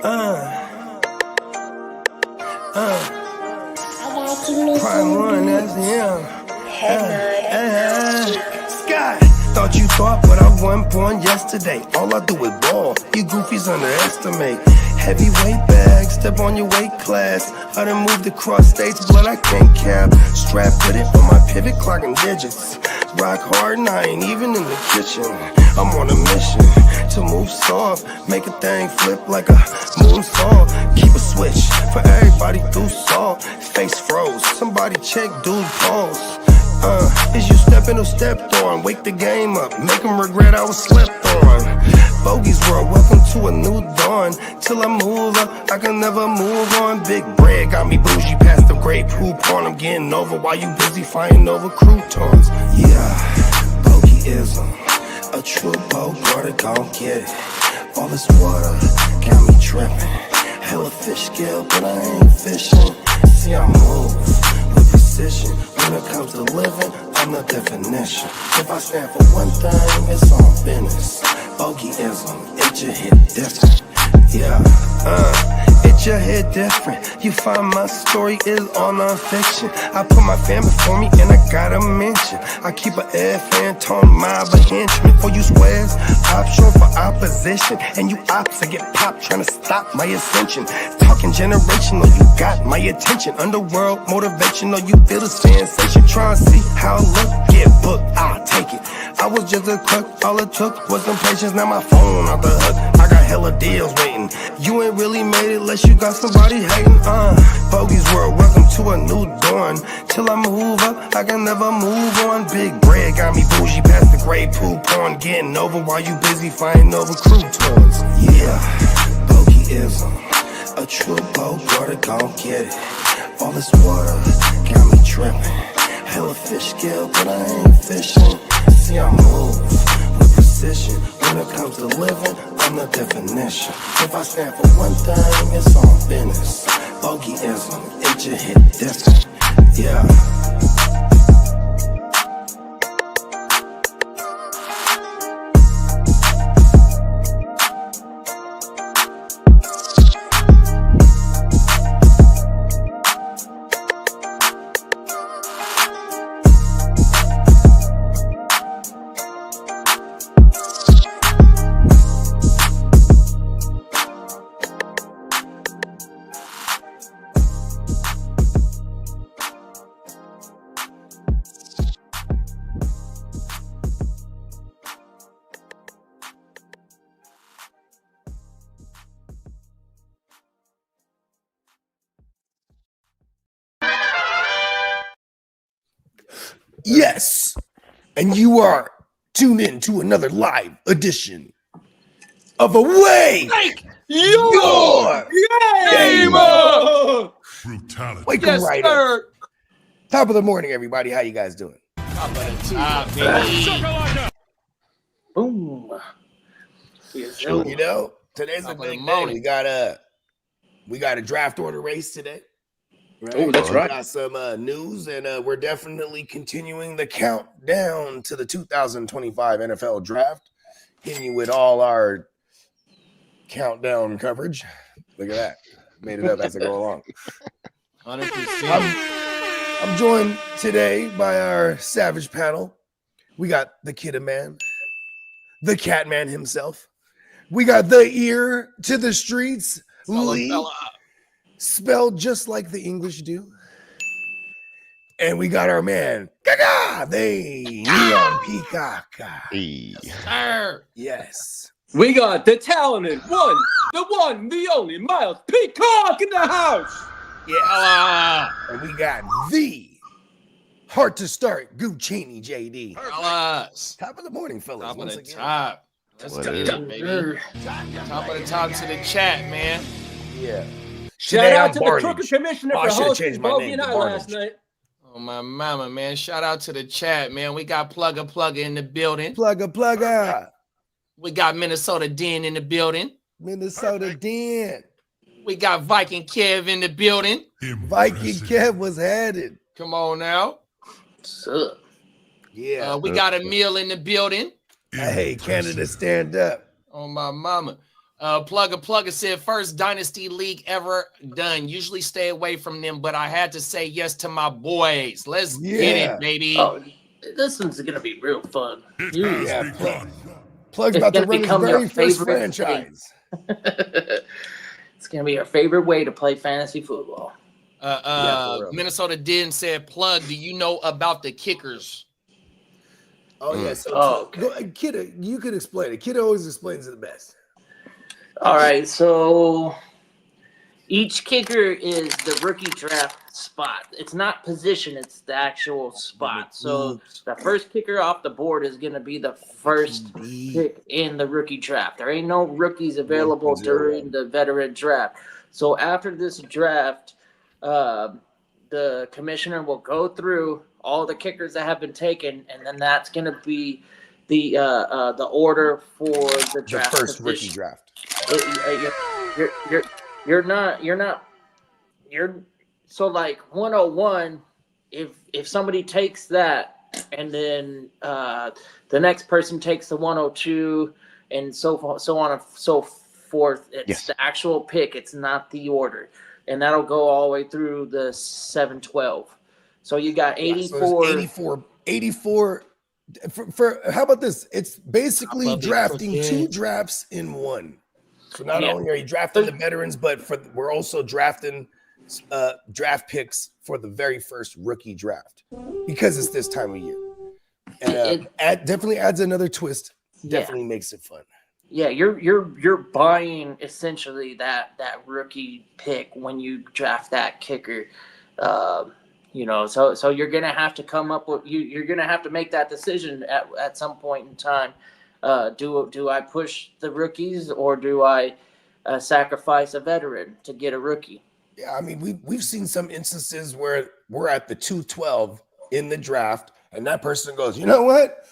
Prime one, that's him. Sky, thought you thought, but I wasn't born yesterday. All I do is ball, you goofies underestimate. Heavyweight bag, step on your weight class. I done moved across states, but I can't cap. Strap with it on my pivot, clocking digits. Rock hard and I ain't even in the kitchen. I'm on a mission to move soft, make a thing flip like a moonsault. Keep a switch for everybody through salt. Face froze, somebody check dude pulse. Is you stepping or stepped on? Wake the game up, make them regret I was slept on. Bogey's world, welcome to a new dawn. Till I move up, I can never move on. Big bread got me bougie past the great poop on. I'm getting over while you busy fighting over croutons. Yeah, bogeyism, a true boat, brother, gon' get it. All this water got me tripping. Hella fish scale, but I ain't fishing. See, I move with precision. When it comes to living, I'm the definition. If I stand for one thing, it's on business. Bogeyism, it just hit different. Yeah, it just hit different. You find my story is all non-fiction. I put my fam before me and I gotta mention. I keep an air fan tone mob a henchman. For you squares, option for opposition. And you ops I get popped trying to stop my ascension. Talking generational, you got my attention. Underworld motivational, you feel the sensation. Try and see how I look, get booked, I'll take it. I was just a cook, all it took was some patience. Now my phone off the hook, I got hella deals waiting. You ain't really made it unless you got somebody hating. Bogey's world, welcome to a new dawn. Till I move up, I can never move on. Big bread got me bougie past the gray poop on. Getting over while you busy fighting over croutons. Yeah, bogeyism, a true boat, brother, gon' get it. All this water got me tripping. Hella fish scale, but I ain't fishing. See, I move with precision. When it comes to living, I'm the definition. If I stand for one thing, it's on business. Bogeyism, it just hit different. Yeah. Yes, and you are tuned in to another live edition of Away Your Gamer. Brutality. Wake 'em right up. Top of the morning, everybody. How you guys doing? Boom. You know, today's a big day. We got a draft order race today. Right? Oh, that's right. We got some news, and we're definitely continuing the countdown to the 2025 NFL Draft. Hitting you with all our countdown coverage. Look at that. Made it up as I go along. 100%. I'm joined today by our savage panel. We got the Kidda Man, the Cat Man himself. We got the ear to the streets, Lee. Spelled just like the English do. And we got our man, Gaga, the Neon Peacock. Yes. We got the talented one, the only Miles Peacock in the house. Yeah. And we got the hard to start Guccini JD. Top of the morning, fellas. Top of once the again. top. Let's get it, baby. Top of the top to the chat, man. Yeah. Shout Today out I'm to Barnage. the crooked commissioner Oh, I for should've hosting changed my Bogey name and to I last Barnage. night. Oh, my mama, man. Shout out to the chat, man. We got Plugger in the building. Plugger. We got Minnesota Den in the building. Minnesota Den. We got Viking Kev in the building. Viking Kev was headed. Come on now. What's up? Yeah. We got Emil in the building. Hey, Canada, stand up. Oh, my mama. Plugger said first dynasty league ever done. Usually stay away from them, but I had to say yes to my boys. Let's get it, baby. Oh, this one's gonna be real fun. Yeah, Plug's It's about to gonna run his become your very first favorite franchise. It's gonna be your favorite way to play fantasy football. Minnesota Din said, Plug, do you know about the kickers? Oh, yeah. So, Kidda, you could explain it. Kidda always explains it the best. All right, so each kicker is the rookie draft spot. It's not position, it's the actual spot. So the first kicker off the board is going to be the first pick in the rookie draft. There ain't no rookies available during the veteran draft. So after this draft, the commissioner will go through all the kickers that have been taken, and then that's going to be the order for the draft. The first position. rookie draft. You're so like 101. If somebody takes that, and then the next person takes the 102, and so on and so forth. It's the actual pick. It's not the order, and that'll go all the way through the 712. So you got 84. 84. For how about this? It's basically drafting two drafts in one. So not only are you drafting the veterans, but we're also drafting draft picks for the very first rookie draft because it's this time of year. And it definitely adds another twist. Definitely makes it fun. Yeah, you're buying essentially that rookie pick when you draft that kicker. So you're gonna have to come up with you're gonna have to make that decision at some point in time. Do I push the rookies or do I sacrifice a veteran to get a rookie? Yeah, I mean we've seen some instances where we're at the 212 in the draft, and that person goes, you know what,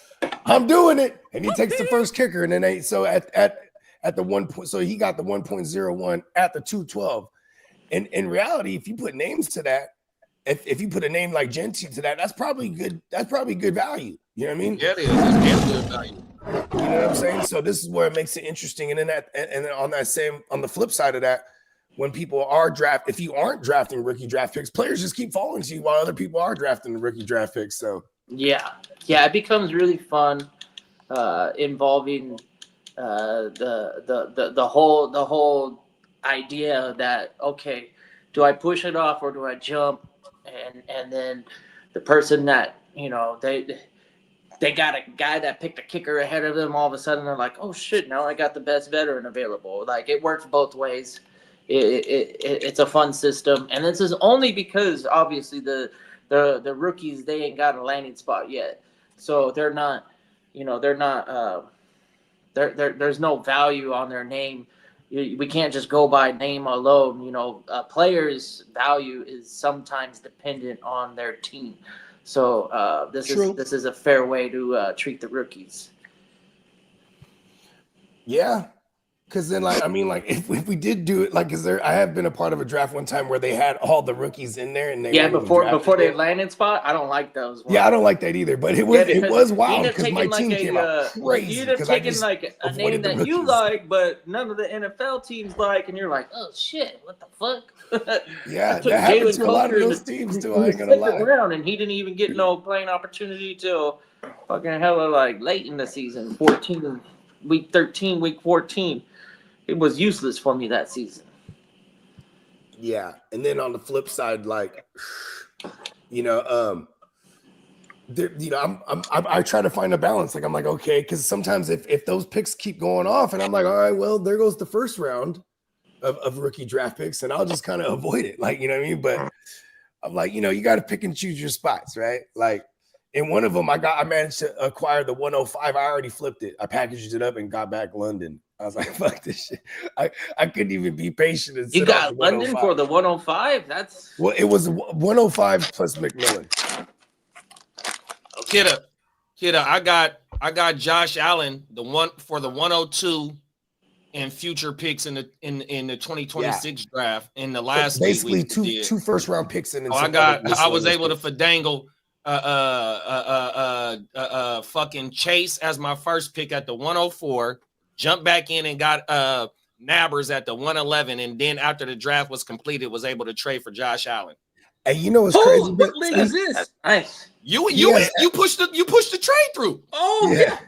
I'm doing it, and he takes the first kicker, and then at the 1 point, so he got the 1.01 at the 212. And in reality, if you put names to that, if you put a name like Genti to that, that's probably good. That's probably good value. You know what I mean? Yeah, it is. That's damn good value. You know what I'm saying? So this is where it makes it interesting. And then on the flip side of that, when people are if you aren't drafting rookie draft picks, players just keep falling to you while other people are drafting the rookie draft picks. So yeah, it becomes really fun, involving the whole idea that, okay, do I push it off or do I jump? And then the person that, they got a guy that picked a kicker ahead of them, all of a sudden they're like, oh shit, now I got the best veteran available. Like, it works both ways. It's a fun system, and this is only because obviously the rookies, they ain't got a landing spot yet, so they're not there's no value on their name. We can't just go by name alone. A player's value is sometimes dependent on their team. So this is a fair way to treat the rookies. Yeah, because then if we did do it, I have been a part of a draft one time where they had all the rookies in there, and before they landing spot. I don't like those ones. Yeah, I don't like that either. But it was wild because my team came out crazy. You'd have taken a name that you like, but none of the NFL teams like, and you're like, oh shit, what the fuck? Yeah, that happens to a lot of those teams too. I ain't gonna lie. Around, and he didn't even get no playing opportunity till fucking hella late in the season, 14, week 13, week 14. It was useless for me that season. Yeah, and then on the flip side, I try to find a balance. I'm like, okay, because sometimes if those picks keep going off, and I'm like, all right, well, there goes the first round of rookie draft picks, and I'll just kind of avoid it, you know what I mean? But I'm like, you got to pick and choose your spots, right? Like, in one of them, I managed to acquire the 105. I already flipped it. I packaged it up and got back London. I was like, fuck this shit. I couldn't even be patient. And you got London for the 105? Well, it was 105 plus McMillan. Kidda, I got Josh Allen, the one for the 102 and future picks in the 2026 draft in the last basically two first round picks in. I was able to finagle fucking Chase as my first pick at the 104. Jump back in and got Nabbers at the 111, and then after the draft was completed, was able to trade for Josh Allen. And you know what's crazy? What league is this? That's nice. You pushed the trade through. Oh yeah.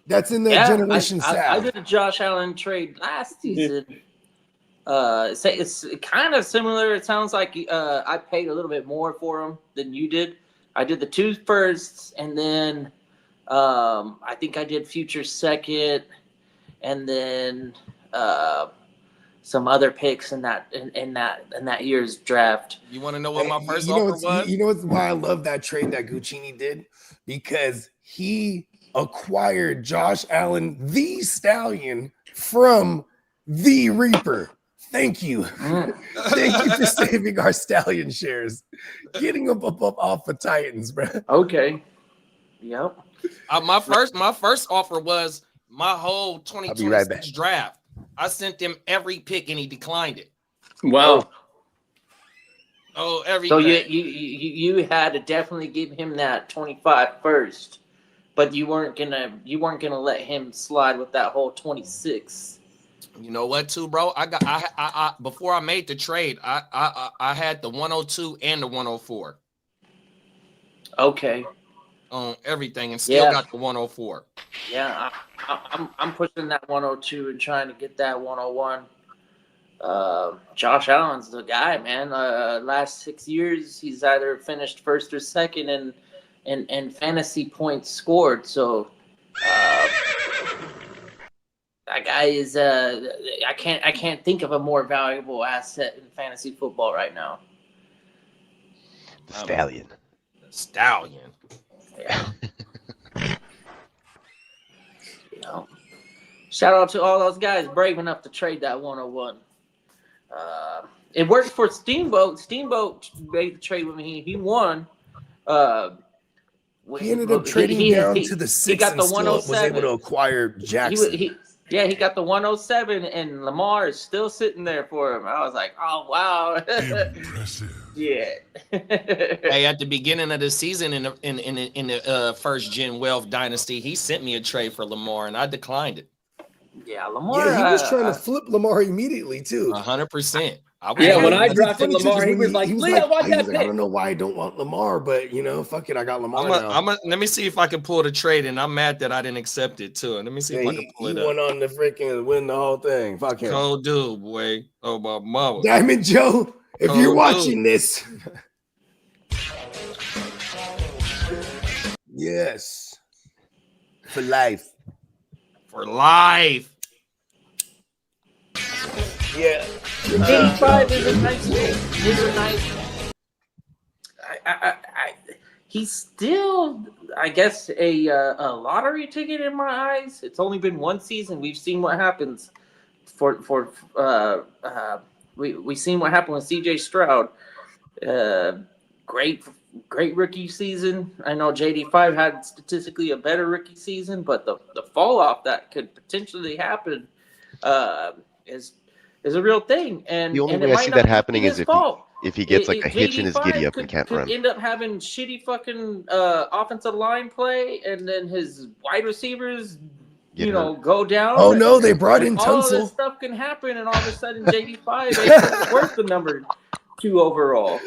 That's in the generation South. I did a Josh Allen trade last season. It's kind of similar. It sounds like I paid a little bit more for him than you did. I did the 2 firsts, and then I think I did future second, and then some other picks in that year's draft. You want to know what my first offer was? You know why I love that trade that Guccini did? Because he acquired Josh Allen, the Stallion, from the Reaper. Thank you. Thank you for saving our Stallion shares. Getting them up off the Titans, bro. Okay. Yep. My first offer was my whole 2026 draft. I sent him every pick and he declined it. Wow. Oh, everything. So you had to definitely give him that 25 first, but you weren't gonna let him slide with that whole 26. You know what, too, bro? I before I made the trade, I had the 102 and the 104. Okay. On everything, and still got the 104. Yeah, I'm pushing that 102 and trying to get that 101. Josh Allen's the guy, man. Last 6 years, he's either finished first or second in fantasy points scored. So that guy is I can't think of a more valuable asset in fantasy football right now. The Stallion. Stallion. Yeah. Shout out to all those guys brave enough to trade that 101. It worked for Steamboat. Steamboat made the trade with me. He won. He ended up trading down to the 6 he got and the still was able to acquire Jackson. He got the 107, and Lamar is still sitting there for him. I was like, oh, wow. Impressive. Yeah. Hey, at the beginning of the season in the first gen Wealth Dynasty, he sent me a trade for Lamar, and I declined it. Yeah, Lamar. Yeah, he was trying to flip Lamar immediately too. 100%. When I drafted Lamar, he was like, "Leo, I got that pick." I don't know why I don't want Lamar, but fuck it, I got Lamar now. Let me see if I can pull the trade, and I'm mad that I didn't accept it too. Let me see if I can pull it up. He went on the freaking win the whole thing. Fuck him. Cold dude, boy. Oh my mama. Diamond Joe, if you're watching this, yes, for life. For life. Yeah. 85 is a nice thing. He's still, I guess, a lottery ticket in my eyes. It's only been one season. We've seen what happens we've seen what happened with CJ Stroud. Great rookie season. I know JD5 had statistically a better rookie season, but the fall off that could potentially happen is a real thing. And the only way I see that happening is if he gets like a hitch in his giddy up and can't could run. End up having shitty fucking offensive line play, and then his wide receivers go down. Oh no, they brought in all Tunsil. This stuff can happen, and all of a sudden JD5 is worth the number 2 overall.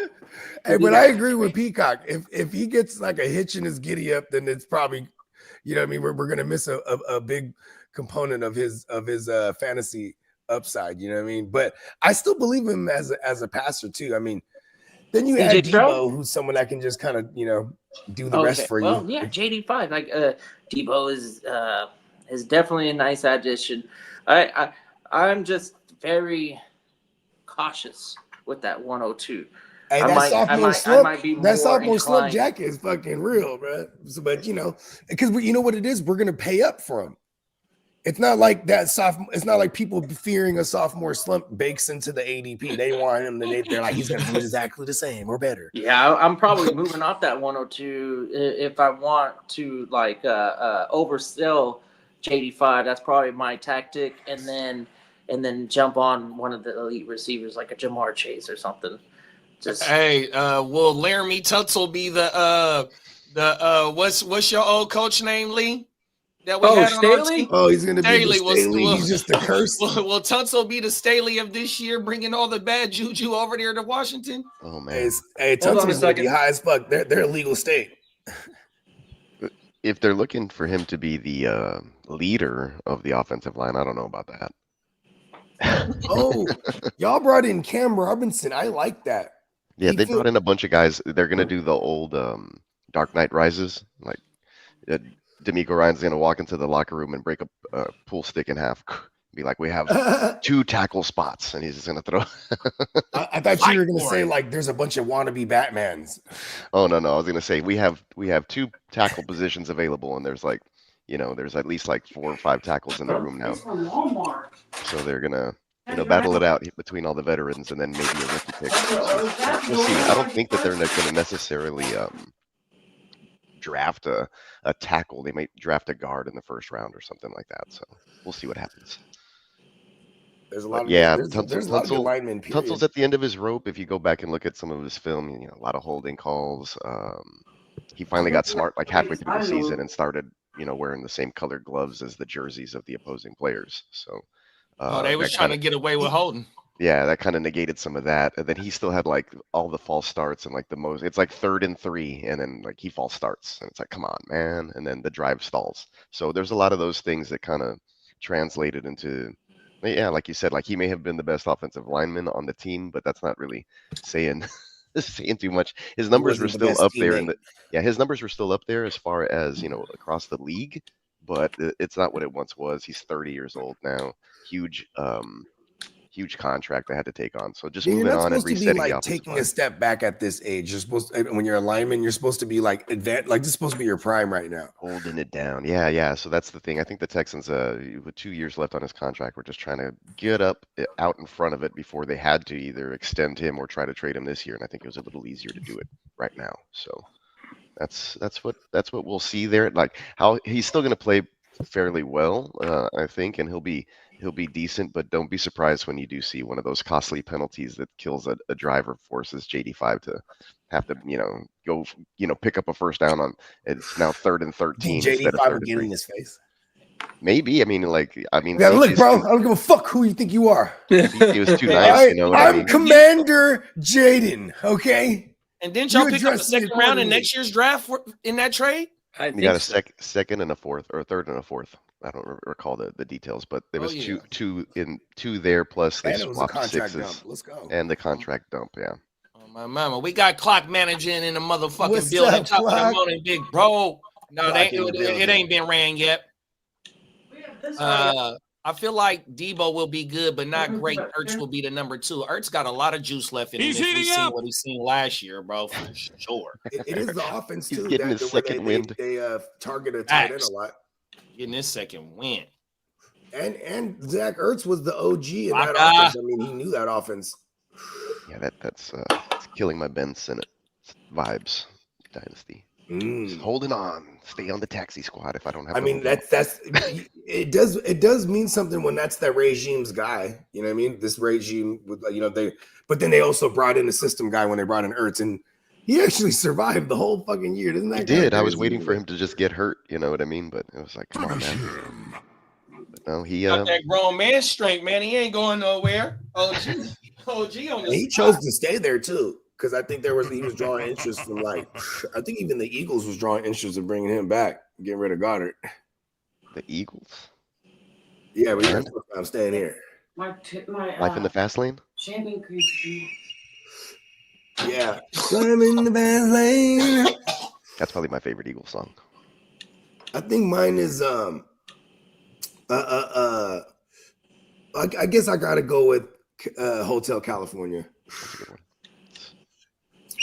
Hey, but I agree with Peacock. If he gets like a hitch in his giddy up, then it's probably, we're gonna miss a big component of his fantasy upside. You know what I mean? But I still believe him as a passer too. I mean, then you add Debo, who's someone that can just kind of do the rest for you. Well, yeah, JD5 like Debo is definitely a nice addition. I'm just very cautious with that 102. Hey, that sophomore slump jacket is fucking real, bro. So, but because you know what it is, we're gonna pay up for him. It's not like that sophomore. It's not like people fearing a sophomore slump bakes into the ADP. They want him. They're like he's gonna do exactly the same or better. Yeah, I'm probably moving off that 102 if I want to oversell JD5. That's probably my tactic, and then jump on one of the elite receivers like a Jamar Chase or something. Will Laramie Tuttle be the what's your old coach name, Lee? that we had on our Staley? team. Oh, he's gonna be Staley the was Staley. He's just a curse. Will Tunsil be the Staley of this year, bringing all the bad juju over there to Washington? Oh man. Hey, Hold on a Tunsil's gonna be second. high as fuck. They're a legal state. If they're looking for him to be the leader of the offensive line, I don't know about that. Oh, y'all brought in Cam Robinson. I like that. Yeah, they brought in a bunch of guys. They're gonna do the old Dark Knight Rises. Like D'Amico Ryan's gonna walk into the locker room and break a pool stick in half. Be like, we have 2 tackle spots, and he's just gonna throw. I thought you were gonna say like there's a bunch of wannabe Batmans. Oh no, I was gonna say we have 2 tackle positions available, and there's like, there's at least like 4 or 5 tackles in the room now. So they're gonna, battle it out between all the veterans, and then maybe a rookie pick. We'll see. I don't think that they're gonna necessarily draft a tackle. They might draft a guard in the first round or something like that. So we'll see what happens. There's a lot of there's a lot of good linemen. Tunsil's at the end of his rope. If you go back and look at some of his film, a lot of holding calls. He finally got smart like halfway through the season and started, wearing the same colored gloves as the jerseys of the opposing players. So they was trying to get away with holding. Yeah, that kind of negated some of that. And then he still had like all the false starts and like it's like 3rd and 3, and then like he false starts, and it's like, come on, man. And then the drive stalls. So there's a lot of those things that kind of translated into, yeah, like you said, like he may have been the best offensive lineman on the team, but that's not really saying too much. His numbers were still up there, his numbers were still up there as far as across the league, but it's not what it once was. He's 30 years old now. Huge contract I had to take on. So just moving on and resetting the offensive taking a step back at this age. You're supposed to, when you're a lineman, you're supposed to be like advanced. Like this is supposed to be your prime right now. Holding it down. Yeah. So that's the thing. I think the Texans, with 2 years left on his contract, were just trying to get out in front of it before they had to either extend him or try to trade him this year. And I think it was a little easier to do it right now. So that's what we'll see there. Like how he's still going to play fairly well, I think, and he'll be decent, but don't be surprised when you do see one of those costly penalties that kills a driver, forces JD5 to have to, go, pick up a first down on. It's now 3rd and 13 instead of 3rd and 3. In his face. Maybe. Yeah, look, bro. I don't give a fuck who you think you are. He was too nice. I'm Commander Jaden. Okay. And didn't y'all pick up a 2nd round in next year's draft in that trade? You got a second and a 4th, or a 3rd and a 4th. I don't recall the details, but there was two there, plus they swapped 6s. Let's go. And the contract dump, yeah. Oh my mama, we got clock managing in the motherfucking building. Top of the morning, big bro. No, it ain't been ran yet. I feel like Debo will be good, but not great. Ertz will be the number 2. Ertz got a lot of juice left in him. If we seen what he's seen last year, bro, for sure. It is the offense too. He's getting his second wind. They target a tight end a lot. Getting his second win. And Zach Ertz was the OG in that offense. I mean, he knew that offense. Yeah, that's killing my Ben Sinnott vibes dynasty. Just holding on, stay on the taxi squad if I don't have. I mean, that's it does mean something when that's that regime's guy. You know what I mean? This regime with but then they also brought in a system guy when they brought in Ertz, and he actually survived the whole fucking year, didn't that? He did. I was waiting for him to just get hurt. You know what I mean? But it was like, come on, man. But no, he got that grown man strength, man. He ain't going nowhere. OG on the he chose to stay there too. Because I think he was drawing interest from I think even the Eagles was drawing interest in bringing him back, getting rid of Goddard. The Eagles? Yeah, but I'm staying here. Life in the fast lane? Champion Creek. Yeah. I'm in the fast lane. That's probably my favorite Eagles song. I think mine is I guess I gotta go with Hotel California. That's a good one.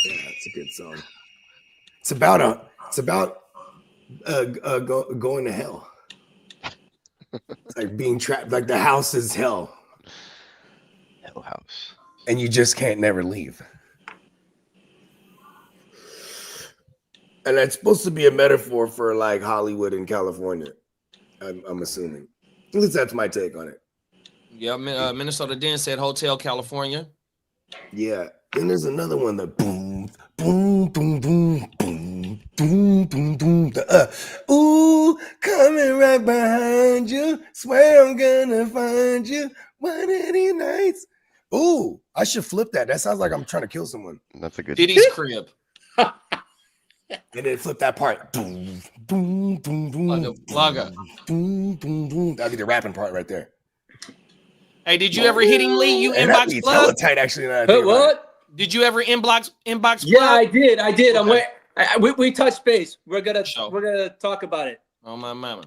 Yeah, it's a good song. It's about going to hell. It's like being trapped. Like the house is hell. Hell house. And you just can't never leave. And that's supposed to be a metaphor for like Hollywood and California. I'm assuming. At least that's my take on it. Yeah, Minnesota Den said Hotel California. Yeah. Then there's another one that boom, boom, boom, boom, boom, Doom, doom, doom, ooh, coming right behind you. Swear I'm gonna find you one of these nights. Ooh, I should flip that. That sounds like I'm trying to kill someone. That's a good. Diddy's crib. And then flip that part. Doom, doom, doom, doom, Plugger. doom, doom, doom. That'd be the rapping part right there. Hey, did you ever hit him, Lee? You And that'd inbox be plug? tight, actually. Now that I think about it. What? Did you ever inbox Yeah, plug? I did. I'm Okay. we touched base. We're gonna Sure. talk about it. Oh my mama.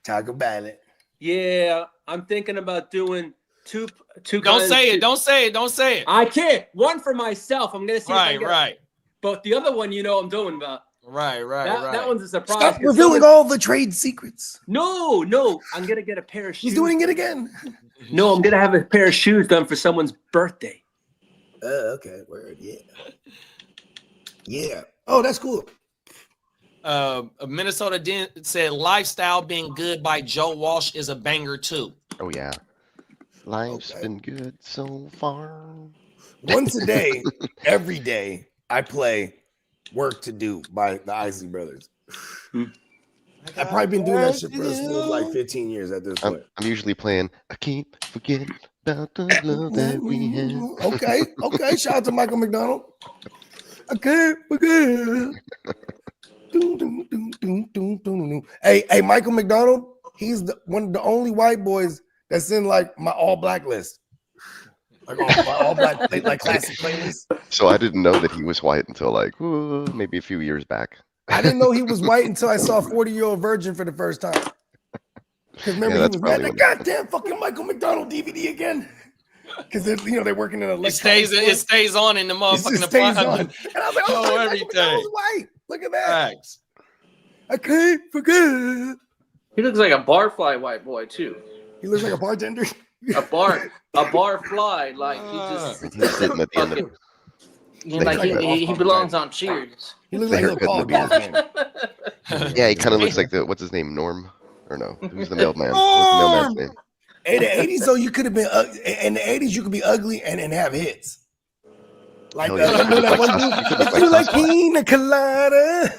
Talk about it. Yeah, I'm thinking about doing two. Don't say it. Don't say it. Don't say it. I can't. One for myself. I'm gonna see. If I Right, get right. But the other one, I'm doing about. Right. That one's a surprise. Stop 'cause revealing all the trade secrets. No. I'm gonna get a pair of shoes. He's doing it again. No, I'm gonna have a pair of shoes done for someone's birthday. Okay, word, yeah. Yeah. Oh, that's cool. Minnesota said lifestyle being good by Joe Walsh is a banger too. Oh yeah. Life's Okay. been good so far. Once a day, every day, I play Work to Do by the Isley Brothers. I've probably been doing that shit for a smooth like 15 years at this point. I'm usually playing. I keep forgetting about the love that we had. Okay. Shout out to Michael McDonald. Okay. Hey, Michael McDonald. He's one of the only white boys that's in like my all black list. Like all black, like classic playlist. So I didn't know that he was white until like maybe a few years back. I didn't know he was white until I saw 40-Year-Old Virgin for the first time. Because remember, he was mad. That goddamn fucking Michael McDonald DVD again. Because they're working in a. It stays on in the motherfucking apartment. And I was like, oh, Michael everything. McDonald's white. Look at that. Facts. I can't forget. He looks like a barfly white boy too. He looks like a bartender. A bar fly. Like he just He's sitting at the end of he belongs on Cheers. He looks like a little college golf fan. Yeah, he kind of looks like what's his name, Norm? Or no? Who's the mailman? What's the mailman's name? In the 80s, though, you could have been in the 80s, you could be ugly and have hits. Like remember that one dude? If you like pina colada,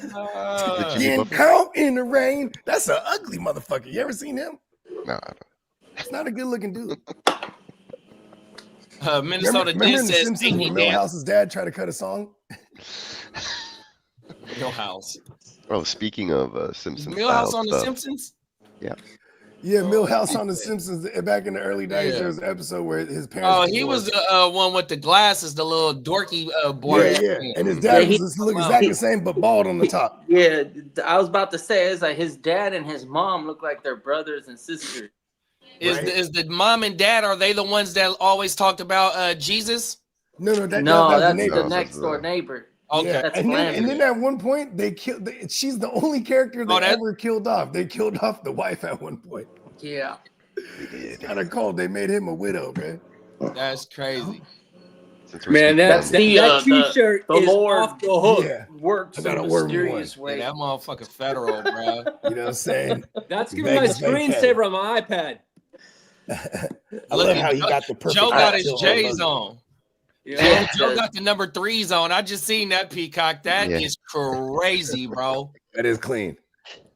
getting caught in the rain. That's an ugly motherfucker. You ever seen him? No, I don't. It's not a good looking dude. Minnesota remember Dan in The says Simpsons when Milhouse's dad tried to cut a song? Millhouse. Oh, speaking of Simpsons. Millhouse on The Simpsons? Yeah. Yeah, Milhouse on The Simpsons. Back in the early days, there was an episode where his parents. Oh, he was the one with the glasses, the little dorky boy. Yeah. And his dad looked exactly the same, but bald on the top. Yeah, I was about to say it's like his dad and his mom look like they're brothers and sisters. Is the mom and dad, are they the ones that always talked about Jesus? No, That's the next door neighbor. Okay. Yeah. And then at one point they killed. She's the only character they ever killed off. They killed off the wife at one point. Yeah. It's kind of cold. They made him a widow, man. That's crazy. Man, that t-shirt is off the hook. Yeah. Works in a mysterious way. Yeah, that motherfucker federal, bro. You know what I'm saying? That's giving my screensaver on my iPad. I love how he got the perfect. Joe got his J's on. Yeah. Joe got the number 3s on. I just seen that, Peacock. That is crazy, bro. That is clean.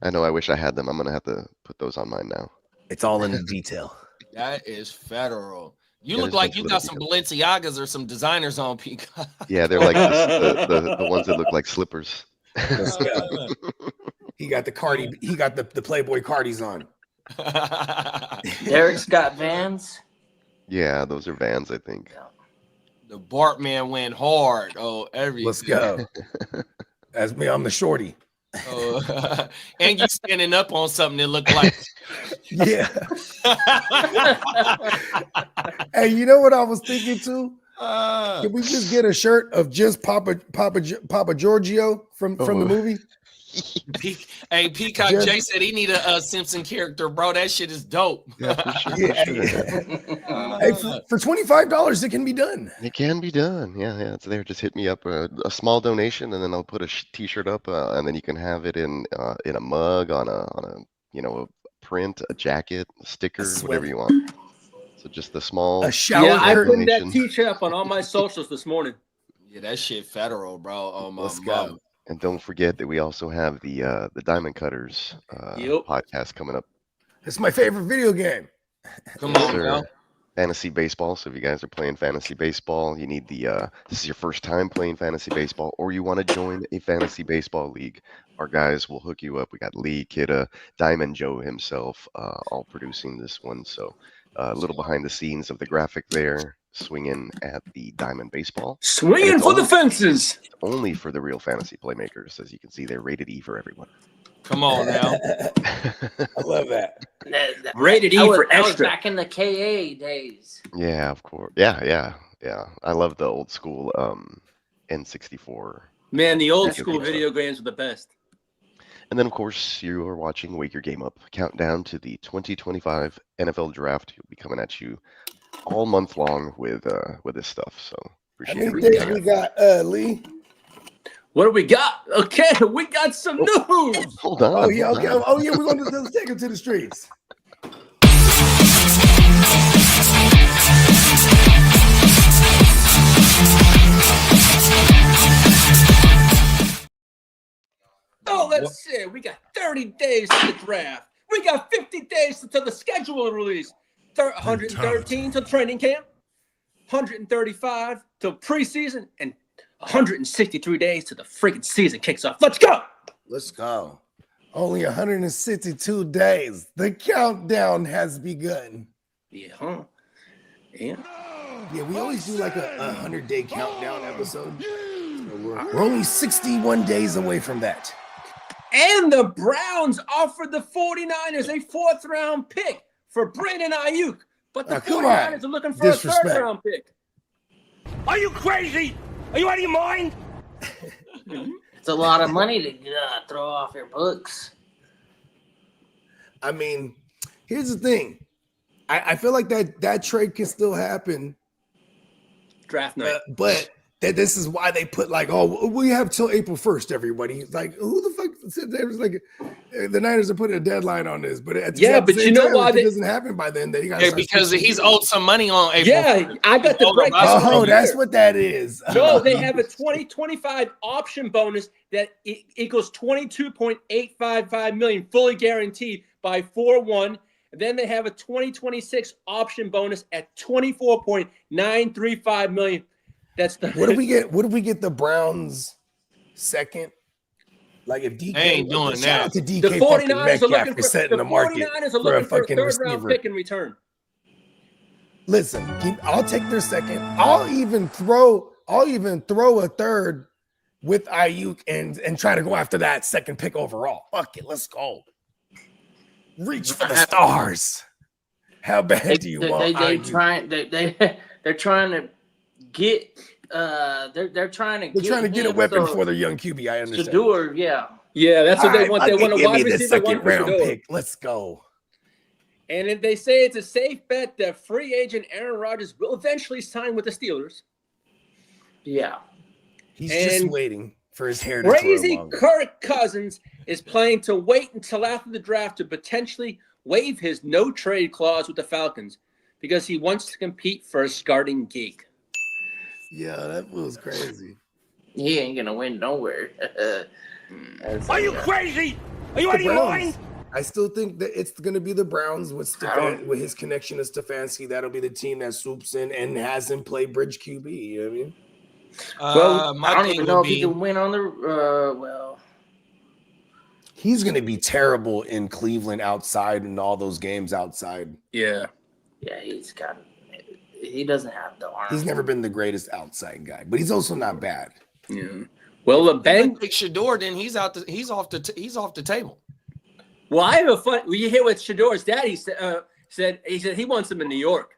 I know. I wish I had them. I'm gonna have to put those on mine now. It's all in the detail. That is federal. You look like you got some Balenciagas or some designers on, Peacock. Yeah, they're like the ones that look like slippers. He got the Cardi. He got the Playboy Cardis on. Derek's got Vans. Yeah, those are Vans, I think. The Bartman went hard. Oh, everything. Let's go. That's me. I'm the shorty. And you standing up on something that looked like. Yeah. Hey, you know what I was thinking too? Can we just get a shirt of just Papa Giorgio from the movie? Hey, Peacock Jay said he need a Simpson character, bro. That shit is dope. Yeah, for sure. Hey, for $25, it can be done. It can be done. Yeah, it's there. Just hit me up a small donation, and then I'll put a t-shirt up, and then you can have it in a mug, on a print, a jacket, a sticker, whatever you want. So just the small. A shower. Yeah, I put that t-shirt up on all my socials this morning. Yeah, that shit federal, bro. Oh my Let's God. go. And don't forget that we also have the Diamond Cutters Yep. podcast coming up. It's my favorite video game. Come Yes, on, sir. now. Fantasy baseball. So if you guys are playing fantasy baseball, you need this is your first time playing fantasy baseball, or you want to join a fantasy baseball league, our guys will hook you up. We got Lee, Kidda, Diamond Joe himself, all producing this one. So a little behind the scenes of the graphic there, swinging at the Diamond Baseball. Swinging for the fences. Only for the real fantasy playmakers, as you can see, they're rated E for everyone. Come on now. I love that. Rated E That was, for that was extra. back in the KA days. Yeah, of course. Yeah. I love the old school N64. Man, the old That's school good. video games were the best. And then, of course, you are watching Wake Your Game Up, countdown to the 2025 NFL Draft. He'll be coming at you all month long with this stuff. So How appreciate many everything. days we got, Lee? What do we got? Okay, we got some news. Hold on. Oh yeah, hold okay. on. Oh yeah, we're gonna let's take him to the streets. Oh, let's see. We got 30 days to the draft. We got 50 days until the schedule release. 113 to training camp, 135 till preseason, and 163 days to the freaking season kicks off. Let's go. Let's go. Only 162 days. The countdown has begun. Yeah, huh? Yeah. Yeah, we always do like a 100-day countdown episode. So we're only 61 days away from that. And the Browns offered the 49ers a 4th-round pick for Brandon Ayuk, but the Come 49ers on. are looking for Disrespect. a 3rd-round pick. Are you crazy? Are you out of your mind? It's a lot of money to throw off your books. I mean, here's the thing. I feel like that trade can still happen, Draft night. but that this is why they put like, oh, we have till April 1st, everybody. Like, who the fuck said there was like the Niners are putting a deadline on this, but at Yeah, the but same you know time, why if they- it doesn't happen by then, they got Yeah, because he's owed some money on April. Yeah, 1st. I got the Hold on, breakdown. Russell. Oh, right that's here. what that is. No, they have a 2025 option bonus that equals 22.855 million, fully guaranteed by 4/1. Then they have a 2026 option bonus at 24.935 million. That's the What do we get? What do we get? The Browns second. Like if DK They ain't doing shout out to The DK fucking 49ers are Metcalf looking for for setting the market 49ers are for a looking for a fucking 3rd-round receiver. pick in return. Listen, I'll take their second. I'll even throw a third with Ayuk and try to go after that second pick overall. Fuck it, let's go. Reach for the stars. How bad do you want Ayuk? They're trying to get they're trying to get a him, weapon so for their young QB. I understand. Shador, yeah. Yeah, that's what All they right, want. They fucking want a give me wide the receiver, one second for round Shador. pick. Let's go. And if they say it's a safe bet that free agent Aaron Rodgers will eventually sign with the Steelers. Yeah. He's just And waiting for his hair to Crazy grow longer. Kirk Cousins is planning to wait until after the draft to potentially waive his no trade clause with the Falcons because he wants to compete for a starting gig. Yeah, that was crazy. He ain't gonna win nowhere. Are you crazy? Are you out of The your Browns. mind? I still think that it's going to be the Browns with I don't- with his connection to Stefanski. That'll be the team that swoops in and has him play bridge QB. You know what I mean? Well, My I don't thing even know would if he be can win on the well. He's going to be terrible in Cleveland outside and all those games outside. Yeah. Yeah, he doesn't have the arm. He's never been the greatest outside guy, but he's also not bad. Yeah. Well, the bang. Bang. Pick Shador, then he's off the table. Well, I have a fun. Well, you hear what Shador's daddy said? He said he wants him in New York.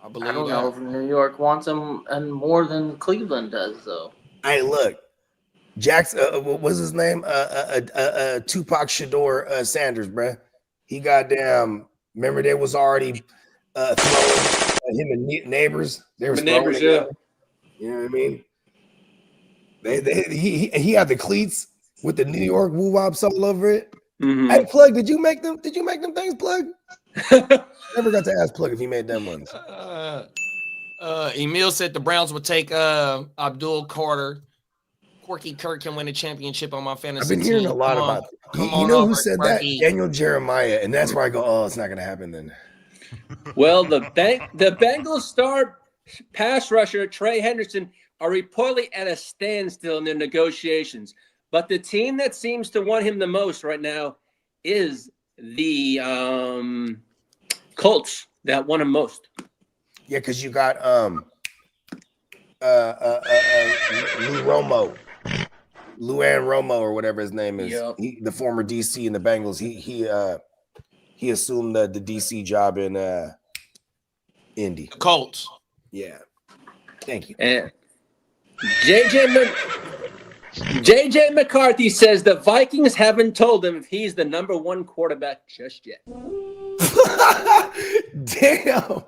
I believe I don't know if New York wants him and more than Cleveland does, though. Hey, look, Jackson. What was his name? Tupac Shador Sanders, bruh. He goddamn. Remember, there was already throwing him and neighbors. They were Neighbors, throwing yeah. together. You know what I mean? He had the cleats with the New York woo wops all over it. Mhm. Hey, Plug, did you make them? Did you make them things, Plug? Never got to ask Plug if he made them ones. Emil said the Browns would take Abdul Carter Corky Kirk can win a championship on my fantasy I've been hearing team. a lot Come about. Come You on know who over, said Corky. that? Daniel Jeremiah, and that's where I go. Oh, it's not gonna happen then. Well, the Bengals star pass rusher Trey Henderson are reportedly at a standstill in their negotiations. But the team that seems to want him the most right now is the Colts that want him most. Yeah, because you got Luan Romo or whatever his name is. Yep. The former DC in the Bengals. He assumed the DC job in Indy. The Colts. Yeah. Thank you. And JJ McCarthy says the Vikings haven't told him if he's the number one quarterback just yet. Damn.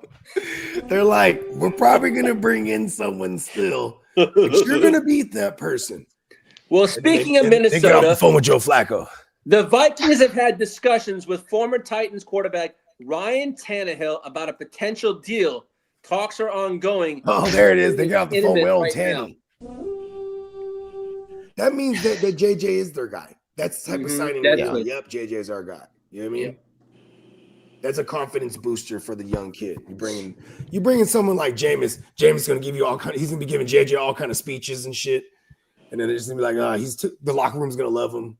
They're like, we're probably gonna bring in someone still, but you're gonna beat that person. Well, speaking of They get off the Minnesota, phone with Joe Flacco. the Vikings have had discussions with former Titans quarterback Ryan Tannehill about a potential deal. Talks are ongoing. Oh, there it is. They got off the phone with old Right Tanny. That means that JJ is their guy. That's the type of signing. That's Yeah. it. Yep, JJ is our guy. You know what I mean? That's a confidence booster for the young kid. You bringing someone like Jameis. Jameis gonna give you all kind. He's gonna be giving JJ all kind of speeches and shit. And then they're just gonna be like, the locker room's gonna love him.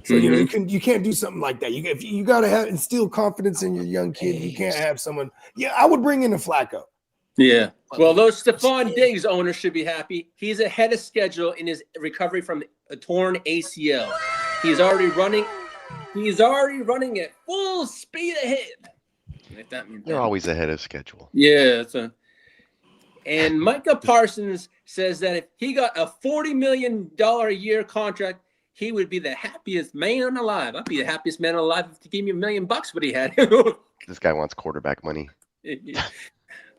So you know you can't do something like that. You gotta have instill confidence in your young kid. You can't have someone. Yeah, I would bring in a Flacco. Yeah. Well, those Stephon Diggs owners should be happy. He's ahead of schedule in his recovery from a torn ACL. He's already running at full speed ahead. If that means They're always ahead of schedule. Yeah. And Micah Parsons says that if he got a $40 million a year contract, he would be the happiest man alive. I'd be the happiest man alive if he gave me $1 million what he had. This guy wants quarterback money.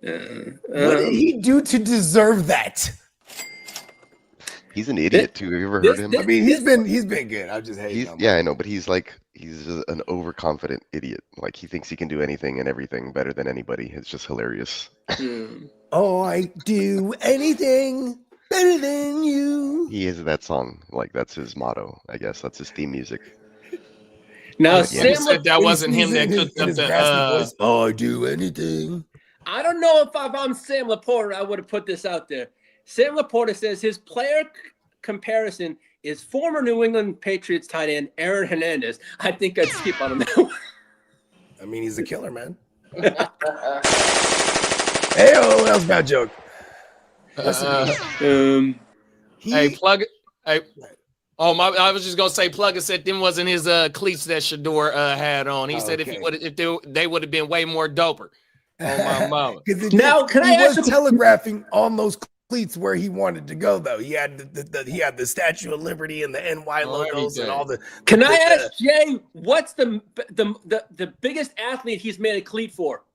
What did he do to deserve that? He's an idiot too. Have you ever heard him? I mean, he's been good. I just hate him. Yeah, I know, but he's just an overconfident idiot. Like he thinks he can do anything and everything better than anybody. It's just hilarious. Oh, I do anything better than you. He is that song. Like that's his motto. I guess that's his theme music. Now, Sam said that wasn't him that cooked up the. Oh, I do anything. I don't know if I'm Sam Laporta, I would have put this out there. Sam Laporta says his player comparison is former New England Patriots tight end Aaron Hernandez. I think I'd skip on him. I mean, he's a killer, man. Hey, that was a bad joke. Hey, plug it. Hey. Oh my! I was just gonna say, Plugger said them wasn't his cleats that Shador had on. He said if they would have been way more doper. Oh my mama! Now, can I ask was telegraphing on those cleats where he wanted to go, though. He had the Statue of Liberty and the NY logos and all the. Can I ask Jay, what's the biggest athlete he's made a cleat for?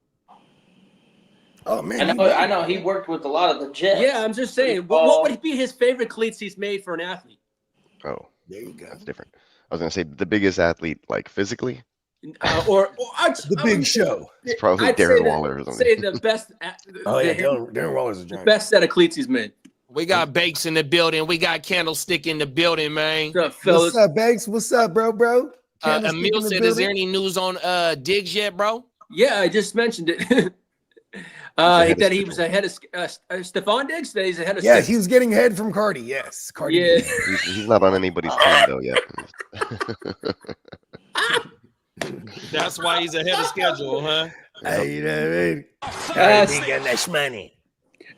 Oh man, I know he worked with a lot of the Jets. Yeah, I'm just saying. What would be his favorite cleats he's made for an athlete? Oh, there you go. That's different. I was gonna say the biggest athlete, like physically. The Big Show. It's probably Darren Waller or something. Say the best. Darren Waller's a giant. Best set of cleats he's made. We got Bakes in the building. We got Candlestick in the building, man. What's up, fellas? What's up, Banks? What's up, bro? Emil said, "Is there any news on Diggs yet, bro?" Yeah, I just mentioned it. That he was ahead of Stephon Diggs. That he's ahead of. Yes, he was getting ahead from Cardi. Yes, Cardi. Yeah, he's not on anybody's team though yet. That's why he's ahead of schedule, huh? Hey, you know what I mean? Cardi getting that money.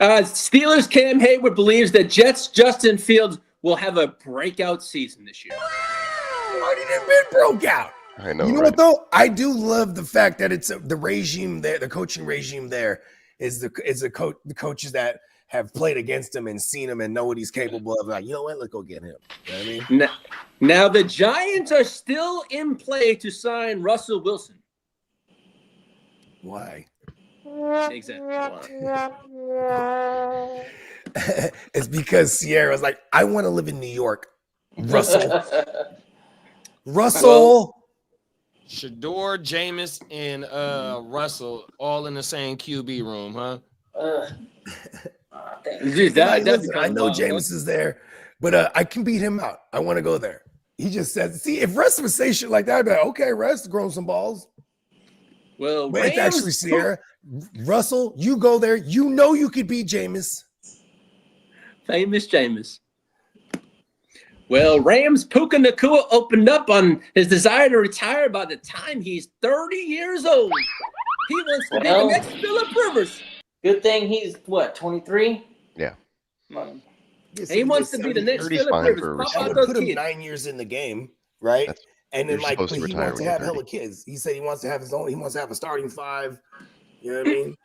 Steelers Cam Hayward believes that Jets Justin Fields will have a breakout season this year. Already done been broke out. I know. You know what though? I do love the fact that it's the regime there, the coaching regime there is the coaches that have played against him and seen him and know what he's capable of. Like, you know what? Let's go get him. You know what I mean? Now the Giants are still in play to sign Russell Wilson. Why? Exactly. Why. It's because Sierra was like, I want to live in New York. Russell. Shador, Jameis, and Russell all in the same QB room, huh? Dude, I know Jameis is there, But I can beat him out. I want to go there. He just said, see, if Russ would say shit like that, I'd be like, okay, Russ, grown some balls. Well, But it's actually Sierra. Russell, you go there. You know you could beat Jameis. Famous Jameis. Well, Rams Puka Nacua opened up on his desire to retire by the time he's 30 years old. He wants to be the next Phillip Rivers. Good thing he's, what, 23? Yeah. He wants to be the next Phillip Rivers. I would put him 9 years in the game, right? And then You're but supposed to he retire wants to when you're have 30. hella kids. He said he wants to have his own. He wants to have a starting five. You know what I mean?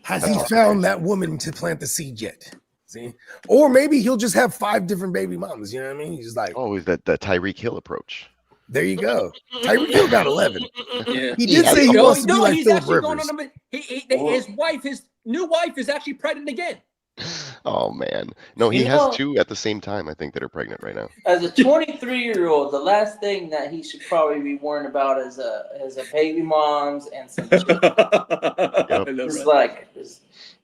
Has he found that woman to plant the seed yet? See, or maybe he'll just have 5 different baby mamas. You know what I mean? He's just like, Oh, is that the Tyreek Hill approach? there you go. Tyreek Hill got 11. Yeah. He did say he wants to be like he's Phillip actually Rivers. going on his new wife is actually pregnant again. Oh man, no, he has 2 at the same time. I think that are pregnant right now. As a 23-year-old, the last thing that he should probably be worrying about is a baby moms and some shit.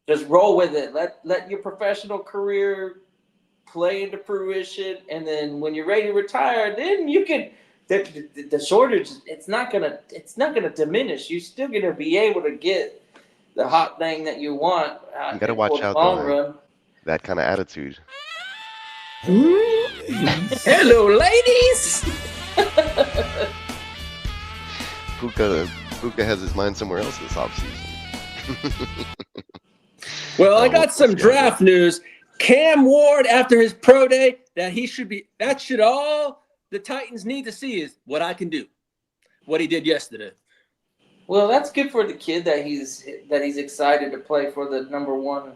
Just roll with it. Let your professional career play into fruition, and then when you're ready to retire, then you can. The shortage, it's not gonna diminish. You're still gonna be able to get the hot thing that you want. You gotta watch out long though. run. That kind of attitude. Hello, ladies. Puka has his mind somewhere else this offseason. Well, I got some draft news. Cam Ward, after his pro day, that should all the Titans need to see is what I can do. What he did yesterday. Well, that's good for the kid that he's excited to play for the number 1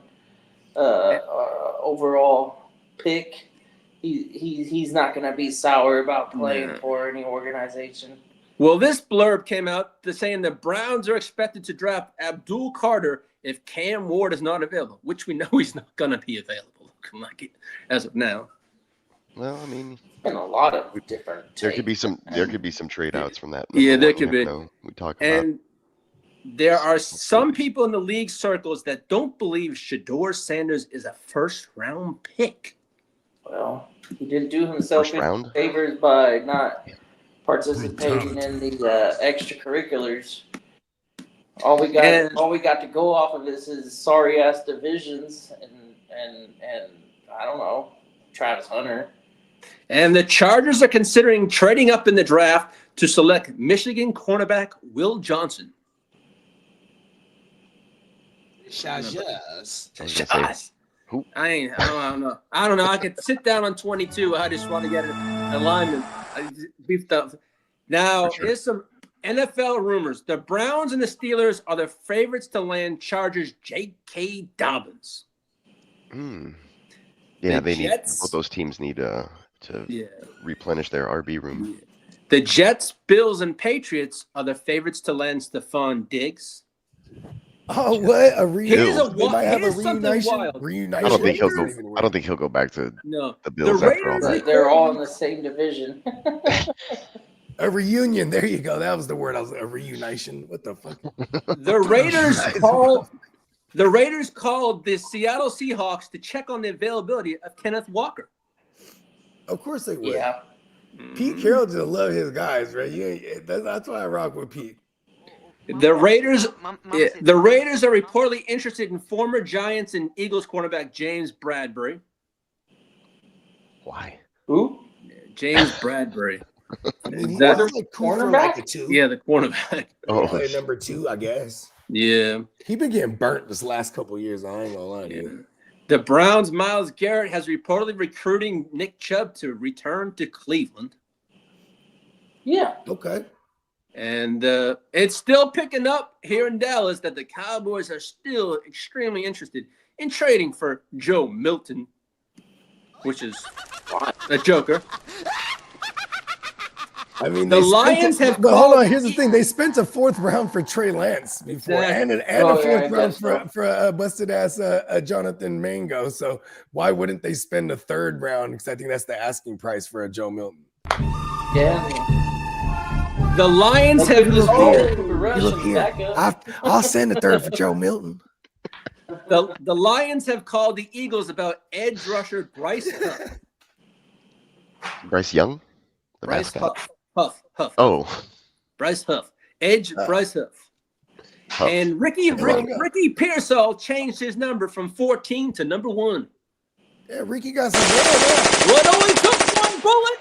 overall pick. He's not going to be sour about playing for any organization. Well, this blurb came out saying the Browns are expected to draft Abdul Carter if Cam Ward is not available, which we know he's not going to be available. Looking like it as of now. Well, I mean, been a lot of different. There could be some trade outs from that. Yeah, there could be. We talk about. And there are some people in the league circles that don't believe Shedeur Sanders is a first-round pick. Well, he didn't do himself any favors by not participating in the extracurriculars. All we got to go off of is his sorry ass divisions and I don't know, Travis Hunter. And the Chargers are considering trading up in the draft to select Michigan cornerback Will Johnson. Shaz. I don't know. I could sit down on 22. I just want to get an alignment. Beefed up. Now, here's some NFL rumors. The Browns and the Steelers are the favorites to land Chargers J.K. Dobbins. Yeah, both those teams need to replenish their RB room. Yeah. The Jets, Bills, and Patriots are the favorites to land Stephon Diggs. Oh, what a reunion! They might have a reunion. I don't think he'll go back to the Bills after all that. They're all in the same division. A reunion. There you go. That was the word. A reunition. What the fuck? The Raiders called the Seattle Seahawks to check on the availability of Kenneth Walker. Of course they would. Yeah. Pete Carroll just love his guys, right? That's why I rock with Pete. The Raiders are reportedly interested in former Giants and Eagles cornerback James Bradbury. Why? Who? James Bradbury. I mean, he was like cool for like a 2. Yeah, the cornerback. Play number 2, I guess. Yeah. He been getting burnt this last couple of years. I ain't gonna lie to you. The Browns' Myles Garrett has reportedly recruiting Nick Chubb to return to Cleveland. Yeah. Okay. And it's still picking up here in Dallas that the Cowboys are still extremely interested in trading for Joe Milton, which is a joker. I mean, the Lions have. But hold on, here's the thing: they spent a 4th round for Trey Lance before, and a 4th round for busted ass Jonathan Mango. So why wouldn't they spend a 3rd round? Because I think that's the asking price for a Joe Milton. Yeah. The Lions have. Look here. I'll send a 3rd for Joe Milton. The Lions have called the Eagles about edge rusher Bryce Hunt. Bryce Young, the Bryce mascot. Huff. Oh, Bryce Huff. Edge Bryce Huff. Huff. And Ricky Yeah. Pearsall changed his number from 14 to number 1. Yeah, Ricky got some bread. Well, it only took one bullet.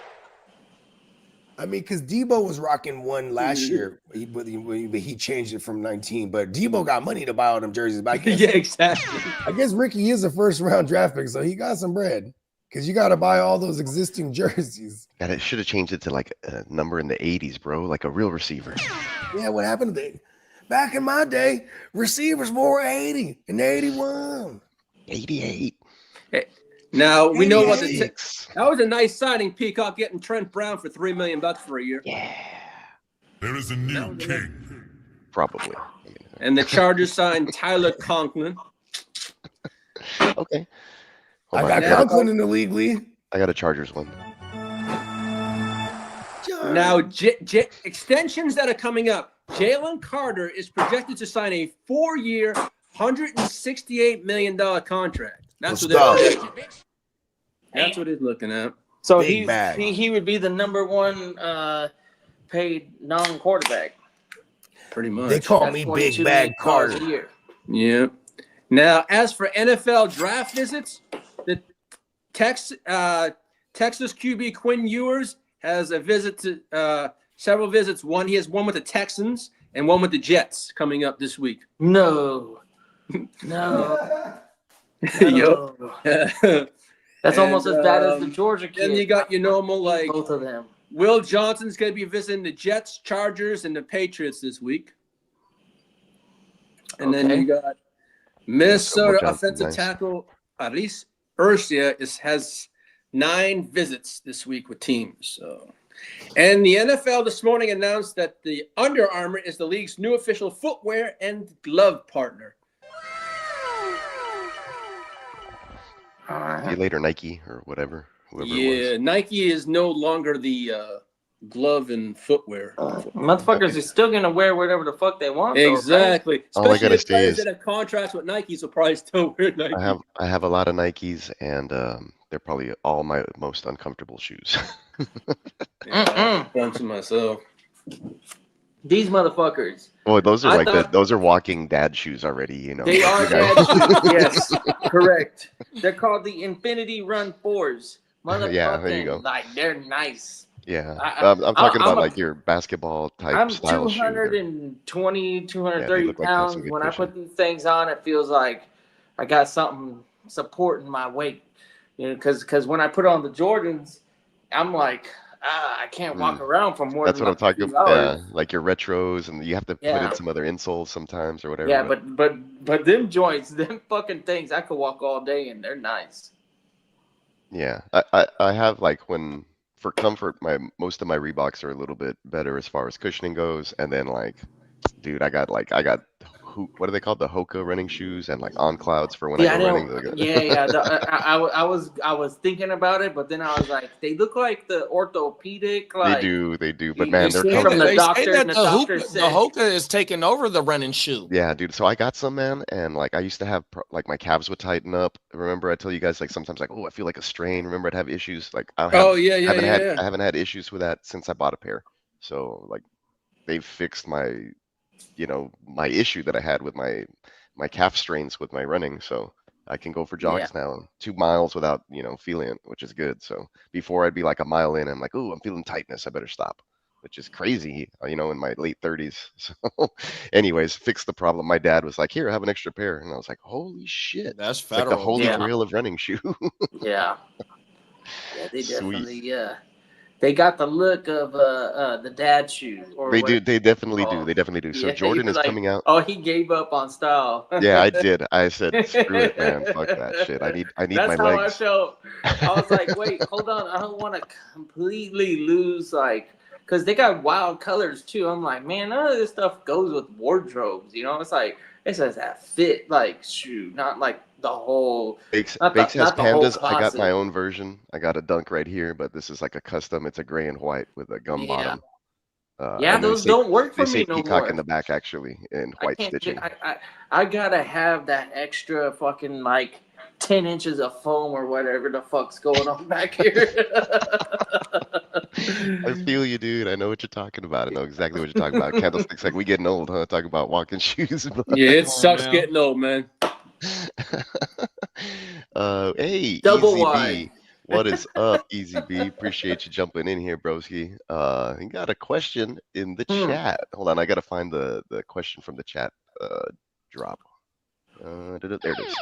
I mean, because Debo was rocking 1 last year, but he changed it from 19. But Debo got money to buy all them jerseys. But I guess, Yeah, exactly. I guess Ricky is a first-round draft pick, so he got some bread. Because you got to buy all those existing jerseys. God, it should have changed it to like a number in the 80s, bro, like a real receiver. Yeah, what happened to back in my day? Receivers wore 80 and 81, 88. Hey, now we know what the 86. that was a nice signing. Peacock getting Trent Brown for $3 million for a year. Yeah, There is a new king. probably. And the Chargers signed Tyler Conklin. Okay. I Hold on, got Conklin in the league, Lee. I got a Chargers one. Now, extensions that are coming up. Jalen Carter is projected to sign a 4-year, $168 million contract. That's what they're projecting. That's what he's looking at. So Big bag. he would be the number 1 paid non-quarterback. Pretty much. They call That's me $42 Big Bag million a Carter. year. Yeah. Now, as for NFL draft visits, the Texas QB Quinn Ewers has a visit to several visits. He has one with the Texans and one with the Jets coming up this week. No. Yup. That's almost as bad as the Georgia kid. Then you got your normal like both of them. Will Johnson's going to be visiting the Jets, Chargers, and the Patriots this week. And then you got Minnesota offensive tackle Aris Ursia has 9 visits this week with teams. So, and the NFL this morning announced that the Under Armour is the league's new official footwear and glove partner. See you later, Nike or whatever. Whoever it Yeah, was. Nike is no longer the glove and footwear. Motherfuckers are still gonna wear whatever the fuck they want. though, right? Exactly. All I Especially gotta the say players is- that have contracts with Nike, so probably still wear Nike. I have a lot of Nikes, and they're probably all my most uncomfortable shoes. Yeah, a bunch of myself. These motherfuckers. Boy, those are I like thought- those are walking dad shoes already. You know. They are You guys- bad shoes. Yes, correct. They're called the Infinity Run 4s. Motherfucking, Yeah, there you go. Like they're nice. Yeah, I'm I'm talking about a- like your basketball type I'm style shoe. 220, 230 Yeah, they look like they have pounds. some good When I cushion. put these things on, it feels like I got something supporting my weight. You know, because when I put on the Jordans, I'm like, I can't walk around for more That's than what I'm like talking 2 about. hours. Yeah, like your retros, and you have to put Yeah. in some other insoles sometimes or whatever. Yeah, but them joints, them fucking things, I could walk all day and they're nice. Yeah, I have like when for comfort, most of my Reeboks are a little bit better as far as cushioning goes, and then like, dude, I got what are they called? The Hoka running shoes and like On Clouds for when Yeah, I I go know. running. Yeah. I was thinking about it, but then I was like, they look like the orthopedic. Like, They do. But you man, they're see comfy. from the They say doctor, that and the the doctor hookah, said, the hookah is taking over the running shoe. Yeah, dude. So I got some, man, and like I used to have like my calves would tighten up. Remember, I tell you guys like sometimes like, oh, I feel like a strain. Remember, I'd have issues like I haven't had issues with that since I bought a pair. So like they've fixed my issue that I had with my calf strains with my running. So I can go for jogs now 2 miles without feeling it, which is good. So before I'd be like a mile in, I'm like, oh, I'm feeling tightness, I better stop. Which is crazy, in my late 30s. So, anyways, fix the problem. My dad was like, "Here, have an extra pair," and I was like, "Holy shit!" That's It's like the federal. holy Yeah. grail of running shoe. yeah, they Sweet. definitely, they got the look of the dad shoe. Or They what- do. They definitely Oh. do. They definitely do. So Yeah, Jordan he is was like, coming out. Oh, he gave up on style. Yeah, I did. I said, "Screw it, man. Fuck that shit. I need That's my how legs." I felt. I was like, wait, hold on. I don't want to completely lose, because they got wild colors too. I'm like, man, none of this stuff goes with wardrobes. It's like, it says that fit, shoe, not like the whole. Bakes not the- has not the whole pandas. I got my closet. own version. I got a dunk right here, but this is like a custom. It's a gray and white with a gum Yeah. bottom. Yeah, and they those say- don't work for They say me no peacock more. in the back actually in I white can't. stitching. I gotta have that extra fucking 10 inches of foam or whatever the fuck's going on back here. I feel you, dude. I know what you're talking about. I know exactly what you're talking about. Candlesticks, like we getting old, huh? Talking about walking shoes. Yeah, it Come on sucks now. getting old, man. Hey, Double Easy wide. B. What is up, Easy B? Appreciate you jumping in here, broski. You got a question in the Hmm. chat. Hold on, I gotta find the question from the chat drop. There it is.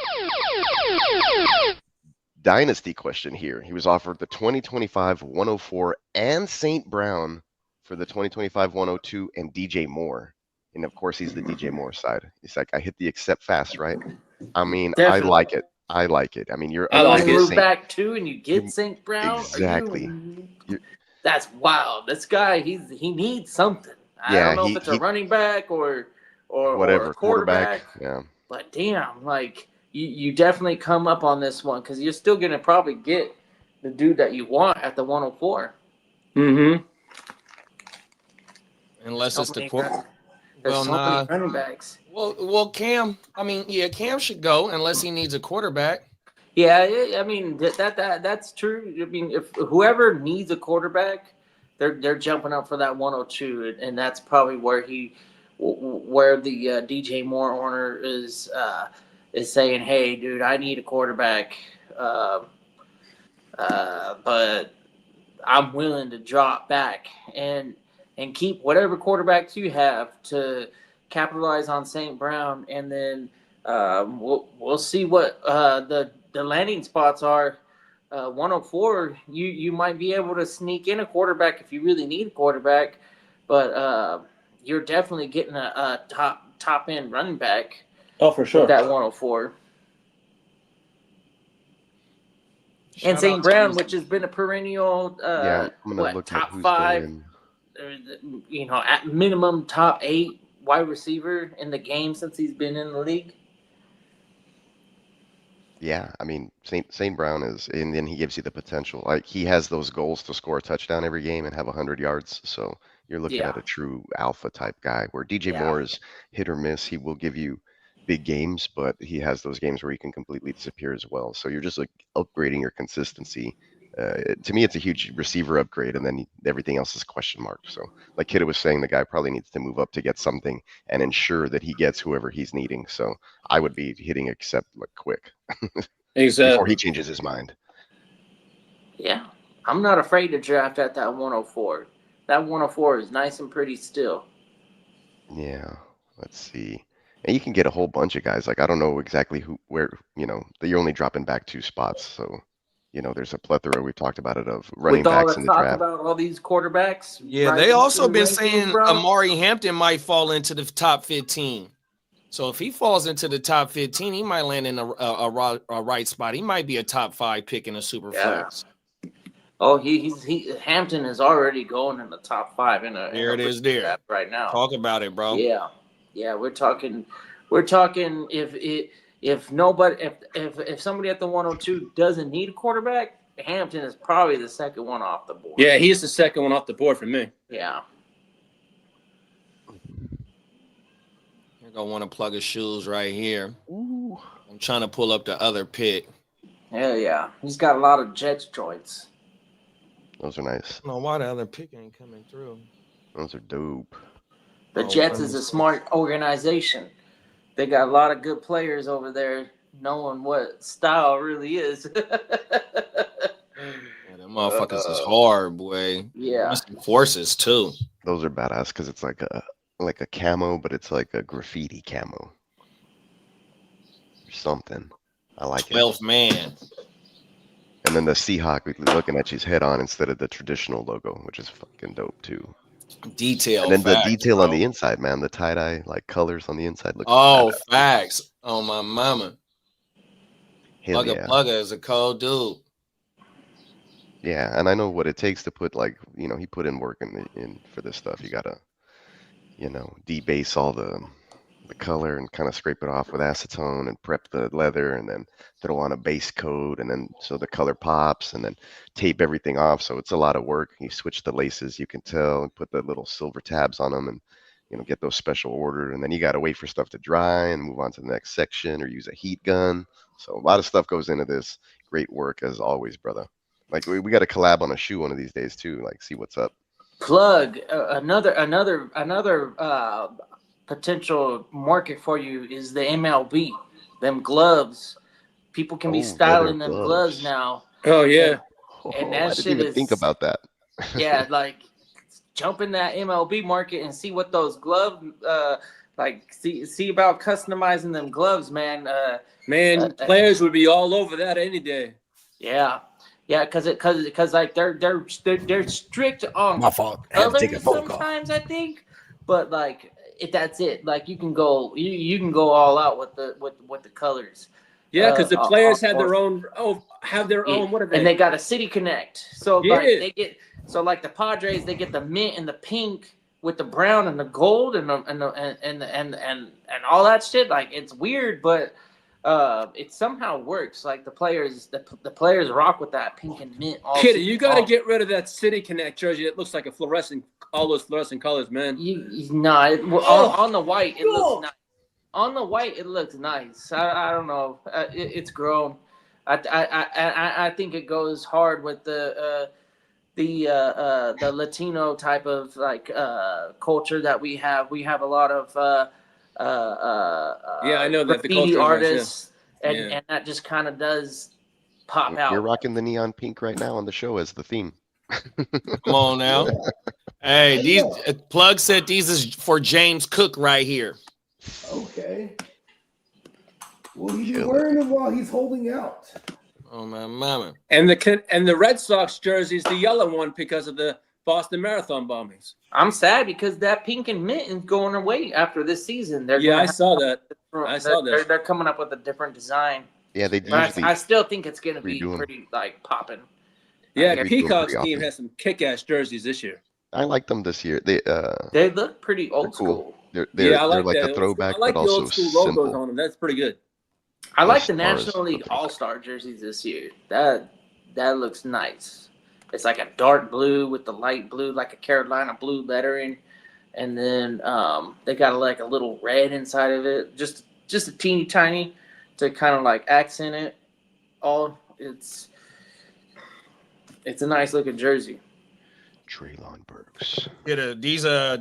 Dynasty question here. He was offered the 2025 104 and St. Brown for the 2025 102 and DJ Moore. And of course, he's the DJ Moore side. He's like, I hit the accept fast, right? I mean, I Definitely. like it. I like it. I mean, you're I You only like upgrading it. move St. back two and you get You St. Brown? Are exactly. you? You That's wild. This guy, he needs something. I don't yeah, know if it's a he running back or a whatever quarterback. quarterback, Yeah. but damn, like you definitely come up on this one because you're still gonna probably get the dude that you want at the 104. Mm-hmm. Unless So it's the many, quarter. there's Well, so many nah. running backs. Well, Cam. I mean, yeah, Cam should go unless he needs a quarterback. Yeah, I mean that's true. I mean, if whoever needs a quarterback, they're jumping up for that 102, and that's probably where the DJ Moore owner is saying, "Hey, dude, I need a quarterback, but I'm willing to drop back and keep whatever quarterbacks you have to capitalize on St. Brown, and then we'll see what the landing spots are. 104, you might be able to sneak in a quarterback if you really need a quarterback, but you're definitely getting a top end running back Oh, for with sure. that 104. And Shout St. out to Brown, Easy. which has been a perennial Yeah, I'm gonna look at top who's five, going. at minimum top 8 wide receiver in the game since he's been in the league. Yeah, I mean St. Brown is, and then he gives you the potential. Like he has those goals to score a touchdown every game and have 100 yards. So you're looking Yeah, at a true alpha type guy. Where DJ yeah, Moore is hit or miss. He will give you big games, but he has those games where he can completely disappear as well. So you're just like upgrading your consistency. To me, it's a huge receiver upgrade, and then everything else is question mark. So, like Kidda was saying, the guy probably needs to move up to get something and ensure that he gets whoever he's needing. So, I would be hitting accept like quick before he Exactly. changes his mind. yeah. I'm not afraid to draft at that 104. That 104 is nice and pretty still. Yeah, let's see. And you can get a whole bunch of guys. Like I don't know exactly where, that you're only dropping back 2 spots. So, there's a plethora, we talked about it, of running With all backs the in the talk draft. about all these quarterbacks Yeah, they rising also through been rankings, saying bro. Amari Hampton might fall into the top 15. So if he falls into the top 15, he might land in a right spot. He might be a top 5 pick in a super Yeah. flex. Oh, Hampton is already going in the top 5 in There a it is there. draft right now. Talk about it, bro. Yeah, we're talking if nobody if somebody at the 102 doesn't need a quarterback, Hampton is probably the second one off the board. Yeah, he's the second one off the board for me. Yeah. You're gonna want to plug his shoes right here. Ooh. I'm trying to pull up the other pick. Hell yeah. He's got a lot of Jets joints. Those are nice. I don't know why the other pick ain't coming through. Those are dope. The Oh, Jets is a smart organization. They got a lot of good players over there knowing what style really is. Yeah, them motherfuckers is hard, boy. Yeah. Missing forces too. Those are badass because it's like a camo, but it's like a graffiti camo or something. I like it. 12th man. And then the Seahawk looking at his head on instead of the traditional logo, which is fucking dope too. Detail. And then facts, the detail bro. on the inside, man, the tie-dye like colors on the inside look. Oh, badass. facts. Oh, my mama. Hell yeah. Plugger is a cold dude. Yeah, and I know what it takes to put he put in work in for this stuff. You gotta, debase all the color and kind of scrape it off with acetone and prep the leather and then throw on a base coat and then so the color pops and then tape everything off. So it's a lot of work. You switch the laces, you can tell, and put the little silver tabs on them and get those special ordered. And then you got to wait for stuff to dry and move on to the next section or use a heat gun. So a lot of stuff goes into this. Great work as always, brother. Like we got to collab on a shoe one of these days too. Like see what's up. Plug another potential market for you is the MLB. Them gloves. People can be Oh, leather styling them gloves gloves. now. Oh yeah. And I that didn't shit even think is about that. yeah, like jump in that MLB market and see what those gloves like see about customizing them gloves, man. Man, players would be all over that any day. Yeah, because like they're strict on My fault. I had to take a colors phone call. sometimes, I think, but like if that's it, like you can go all out with the colors. Yeah, because the players on- have their own. What are they? and they got a City Connect, so Yeah. like like the Padres, they get the mint and the pink with the brown and the gold and all that shit. Like it's weird, but it somehow works. Like the players rock with that pink and mint. Kitty, you got to get rid of that City Connect jersey that looks like all those fluorescent colors, man. On the white it looks nice. On the white it looks nice. I don't know. It's grown. I think it goes hard with the Latino type of like culture that we have. We have a lot of I know that the graffiti culture artists, and that just kind of does pop out. You're rocking the neon pink right now on the show as the theme. Come on now. Hey, these Plug said these is for James Cook right here. Okay. Well, he's wearing them while he's holding out. Oh my mama. And the Red Sox jersey is the yellow one because of the Boston Marathon bombings. I'm sad because that pink and mint is going away after this season. I saw that. They're coming up with a different design. Yeah, they usually. I still think it's gonna be redo 'em. pretty like popping. Yeah, Redo 'em Peacock's pretty team often. has some kick-ass jerseys this year. I like them this year. They look pretty old cool. school. They're I like like that. a throwback, I like but the also old school logos simple. on them. That's pretty good. I like As the far as National League the- All-Star jerseys this year. That looks nice. It's like a dark blue with the light blue, like a Carolina blue lettering, and then they got like a little red inside of it, just a teeny tiny to kind of like accent it. It's a nice looking jersey. Traylon Burks.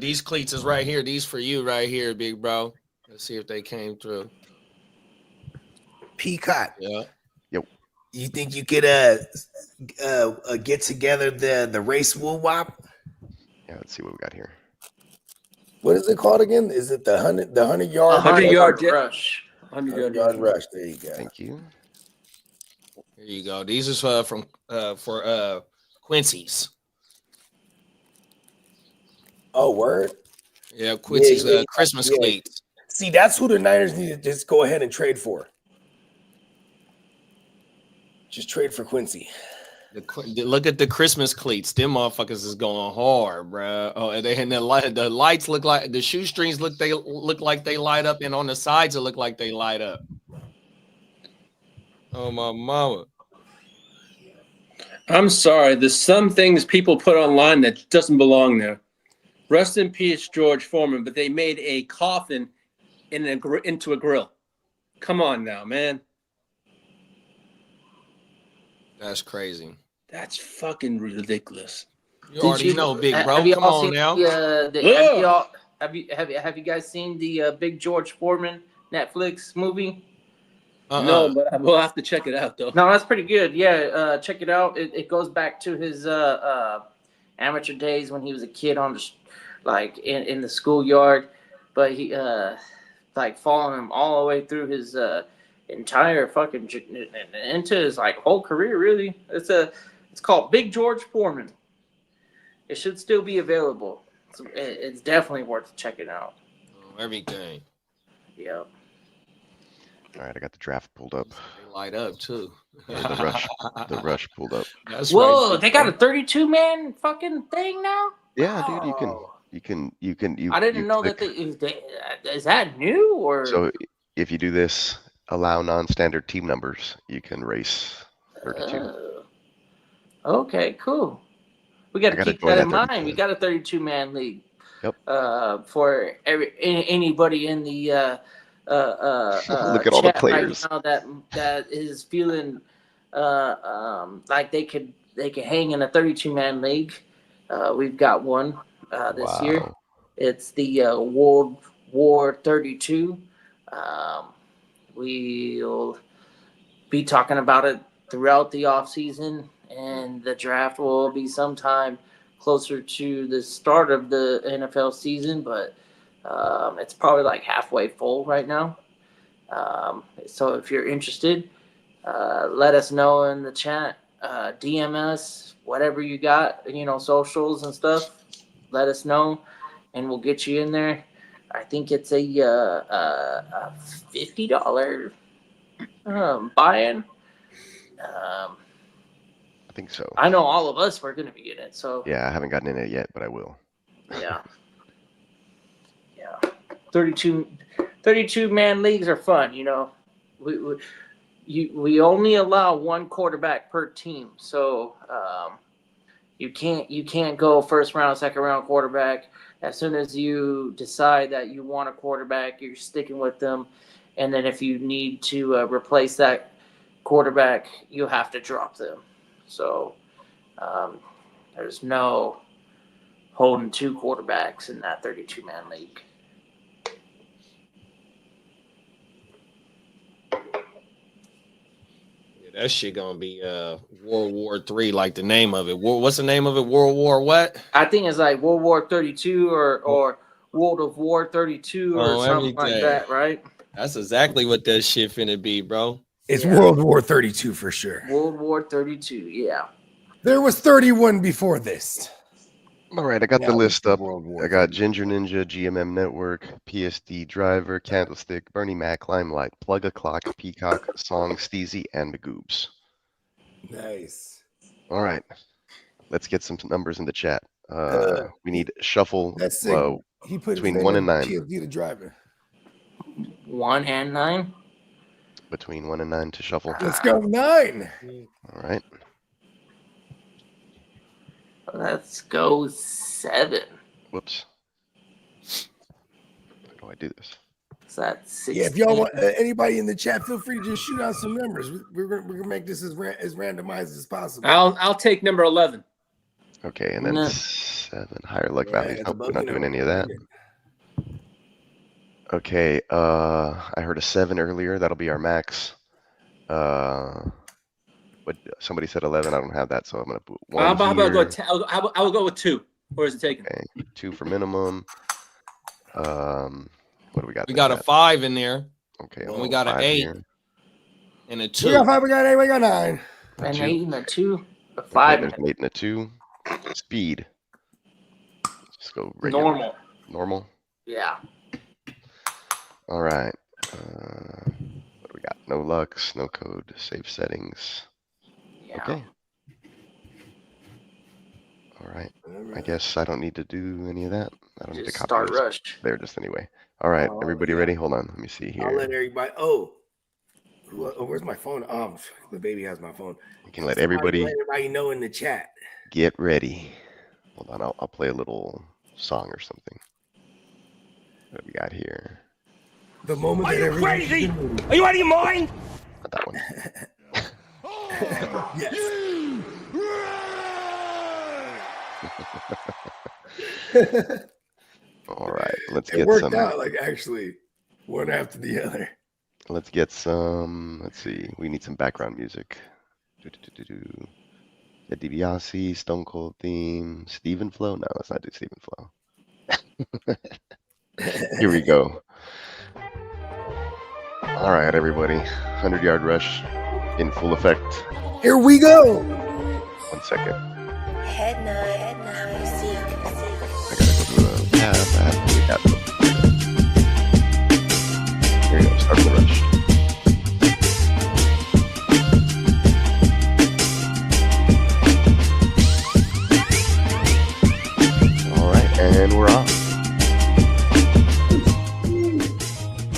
These cleats is right here. These for you right here, big bro. Let's see if they came through. Peacock. Yeah. You think you could get together the race woo wop? Yeah, let's see what we got here. What is it called again? Is it the 100 yard 100-yard rush? 100 yard rush? There you go. Thank you. Here you go. These is for Quincy's. Oh, word. Yeah, Quincy's Yeah. Christmas Yeah. cleats. See, that's who the Niners need to just go ahead and trade for. Just trade for Quincy. Look at the Christmas cleats. Them motherfuckers is going hard, bro. Oh, and the lights look like the shoestrings look like they light up, and on the sides it look like they light up. Oh my mama. I'm sorry. There's some things people put online that doesn't belong there. Rest in peace, George Foreman. But they made a coffin into a grill. Come on now, man. That's crazy. That's fucking ridiculous. You already know, big bro. Have you Come all on seen now. Have you guys seen the Big George Foreman Netflix movie? No, but we'll have to check it out though. No, that's pretty good. Yeah, check it out. It goes back to his amateur days when he was a kid on the in the schoolyard, but he like following him all the way through his entire fucking into his like whole career. Really, it's called Big George Foreman. It should still be available. It's definitely worth checking out. Everything. Yeah. All right, I got the draft pulled up. They light up too. Yeah, the rush pulled up. That's Whoa, right. they got a 32-man fucking thing now? Yeah, dude, Oh. you can. I didn't know that is that new or So if you do this, allow non-standard team numbers, you can race 32. Okay, cool. We got to gotta keep join that in that mind. We 32. got a 32-man league. Yep. For anybody in the Look at all the chat players. right now that is feeling like they could they can hang in a 32-man league. We've got one this year. It's the World War 32. We'll be talking about it throughout the off season, and the draft will be sometime closer to the start of the NFL season, but it's probably like halfway full right now. So if you're interested, let us know in the chat, DM us, whatever you got, socials and stuff. Let us know, and we'll get you in there. I think it's a $50 buy-in. I think so. I know all of us were going to be in it, so Yeah, I haven't gotten in it yet, but I will. yeah. 32-man leagues are fun. We only allow one quarterback per team, so you can't go first round, second round quarterback. As soon as you decide that you want a quarterback, you're sticking with them, and then if you need to replace that quarterback, you have to drop them. So there's no holding two quarterbacks in that 32-man league. That shit gonna be World War III, like the name of it. What's the name of it? World War what? I think it's like World War 32 or World of War 32 or something like that, right? That's exactly what that shit finna be, bro. It's World War 32 for sure. World War 32, yeah. There was 31 before this. All right, I got the list up. I got Ginger Ninja, GMM Network, PSD Driver, Candlestick, Bernie Mac, Limelight, Plug a Clock, Peacock, Song, Steezy, and the Goobs. Nice. All right, let's get some numbers in the chat. We need shuffle. That's sick. He put between 1 and 9. PSD the Driver. 1 and 9. Between 1 and 9 to shuffle. Let's go 9. All right. Let's go 7. Whoops. How do I do this? So that's 16. Yeah, if y'all want anybody in the chat, feel free to just shoot out some numbers. We're gonna make this as randomized as possible. I'll take number 11. Okay, and then 7 higher luck values. Nope, we're not doing any of that. Okay, I heard a 7 earlier. That'll be our max. But somebody said 11. I don't have that, so I'm gonna put 1 How about here. I will go with 2. Or is it taken? Okay, 2 for minimum. What do we got? We got a 5 in there. Okay, and we got an 8 here. and a 2. We got 5. We got 8. We got 9. An 8 and a 2. A 5 there's and an 8 and a 2. Speed. Just go regular. normal. Normal. Yeah. All right. What do we got? No lux, no code, save settings. Yeah. Okay. All right. I guess I don't need to do any of that. I don't need to Just copy start this. rush. There, just anyway. All right, everybody ready? Hold on. Let me see I'll here. let everybody. Where's my phone? The baby has my phone. You can let everybody know in the chat. get ready. Hold on. I'll play a little song or something. What do we got here? The moment Are that you everybody- crazy? Are you out of your mind? Not that one. Yes. All right. Let's It get worked some. out like actually one after the other. Let's get some. Let's see. We need some background music. Ed DiBiase, Stone Cold theme, Steven Flow. No, let's not do Steven Flow. Here we go. All right, everybody. 100-yard rush in full effect. Here we go. 1 second. Head nod, music. I gotta go to the tab. We got it. Here we go. Start the rush. All right, and we're off.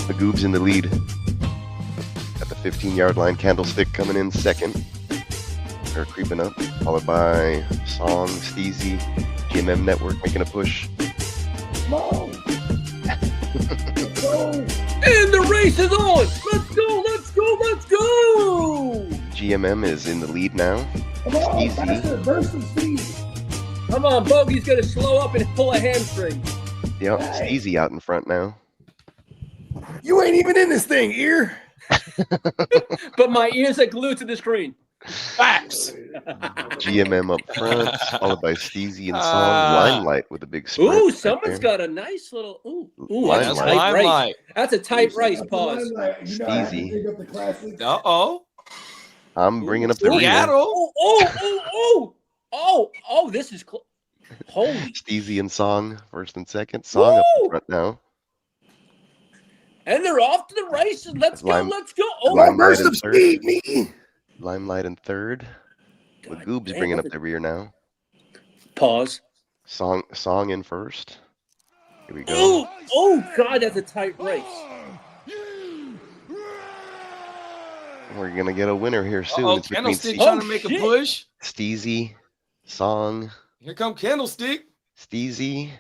The Goobs in the lead. At the 15-yard line, Candlestick coming in second. They're creeping up, followed by Song, Steezy, GMM Network making a push. Come on. And the race is on. Let's go. Let's go. Let's go. GMM is in the lead now. Come on, Easy. faster, burst some speed. Come on, Bogey's gonna slow up and pull a hamstring. Yep, Steezy out in front now. You ain't even in this thing, ear. But my ears are glued to the screen. Facts. GMM up front, followed by Steezy and Song. Limelight with a big sprint. Ooh, right someone's there. got a nice little. That's a Limelight. tight race. Limelight. That's a tight race. Pause. You know, I have to Steezy. dig up the classics. Uh-oh. I'm bringing up the rear. Seattle. Oh, this is close. Holy. Steezy and Song first and second. Song up in front now. And they're off to the races. Let's go. Let's go. Oh, Limelight Burst in of third. speed, me. Limelight in third. With God Goobs damn bringing up it. the rear now. Pause. Song in first. Here we go. Oh, God, that's a tight race. We're gonna get a winner here soon. Uh-oh, It's between Candlestick Oh, trying to make a shit. push. Steezy, Song, Here come Candlestick. Steezy.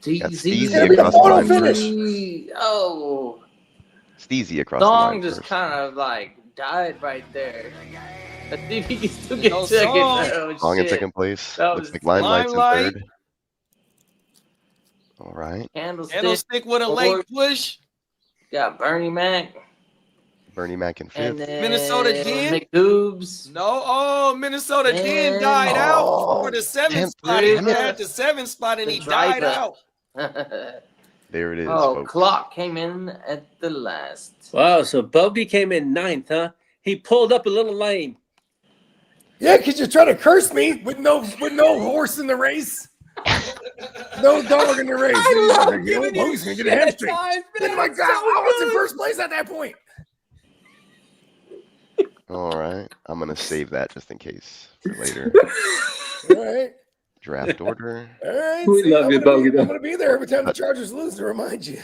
Got Steezy. Steezy across the line first. Oh, Steezy across the Song line just first. kind of like died right there. Let's see if he can still get No second. Song. Oh, Song in shit. second place. That Looks was like Limelight's Limelight. in third. All right. Candlestick. Candlestick with a late push. Got Bernie Mac. Bernie Mac in And fifth. then Minnesota Den. McDoobs. No, Minnesota Den And- died out Oh, for the seventh 10th. spot. He Damn it. had the seventh spot and The he died driver. out. There it is, Oh, folks. Clock came in at the last. Wow, so Bogey came in ninth, huh? He pulled up a little lame. Yeah, because you're trying to curse me with no horse in the race. No dog in the race. I love He's giving you gonna get a shit at hamstring. times, Then man. my It's God, so I was in good. first place at that point. All right. I'm going to save that just in case for later. All right. Draft order. All right. We See, love you, Bogey, though. I'm gonna be there every time the Chargers lose to remind you.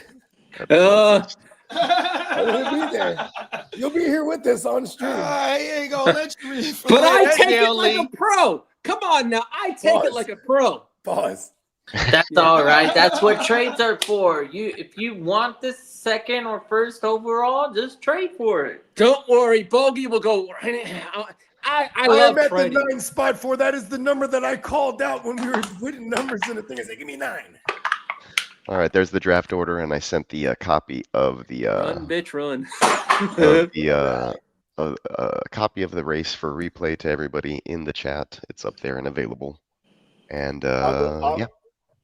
Uh, I'm gonna be there. You'll be here with us on the stream. He ain't gonna let you read. but I take it like a pro. Come on now. I take Pause. it like a pro. Pause. That's all right. That's what trades are for. If you want this second or first overall, just trade for it. Don't worry. Bogey will go. I I love am at trading. the 9 spot for that is the number that I called out when we were putting numbers in the thing. I said, give me 9. All right. There's the draft order, and I sent the copy of the Run, bitch, run. copy of the race for replay to everybody in the chat. It's up there and available. And yeah.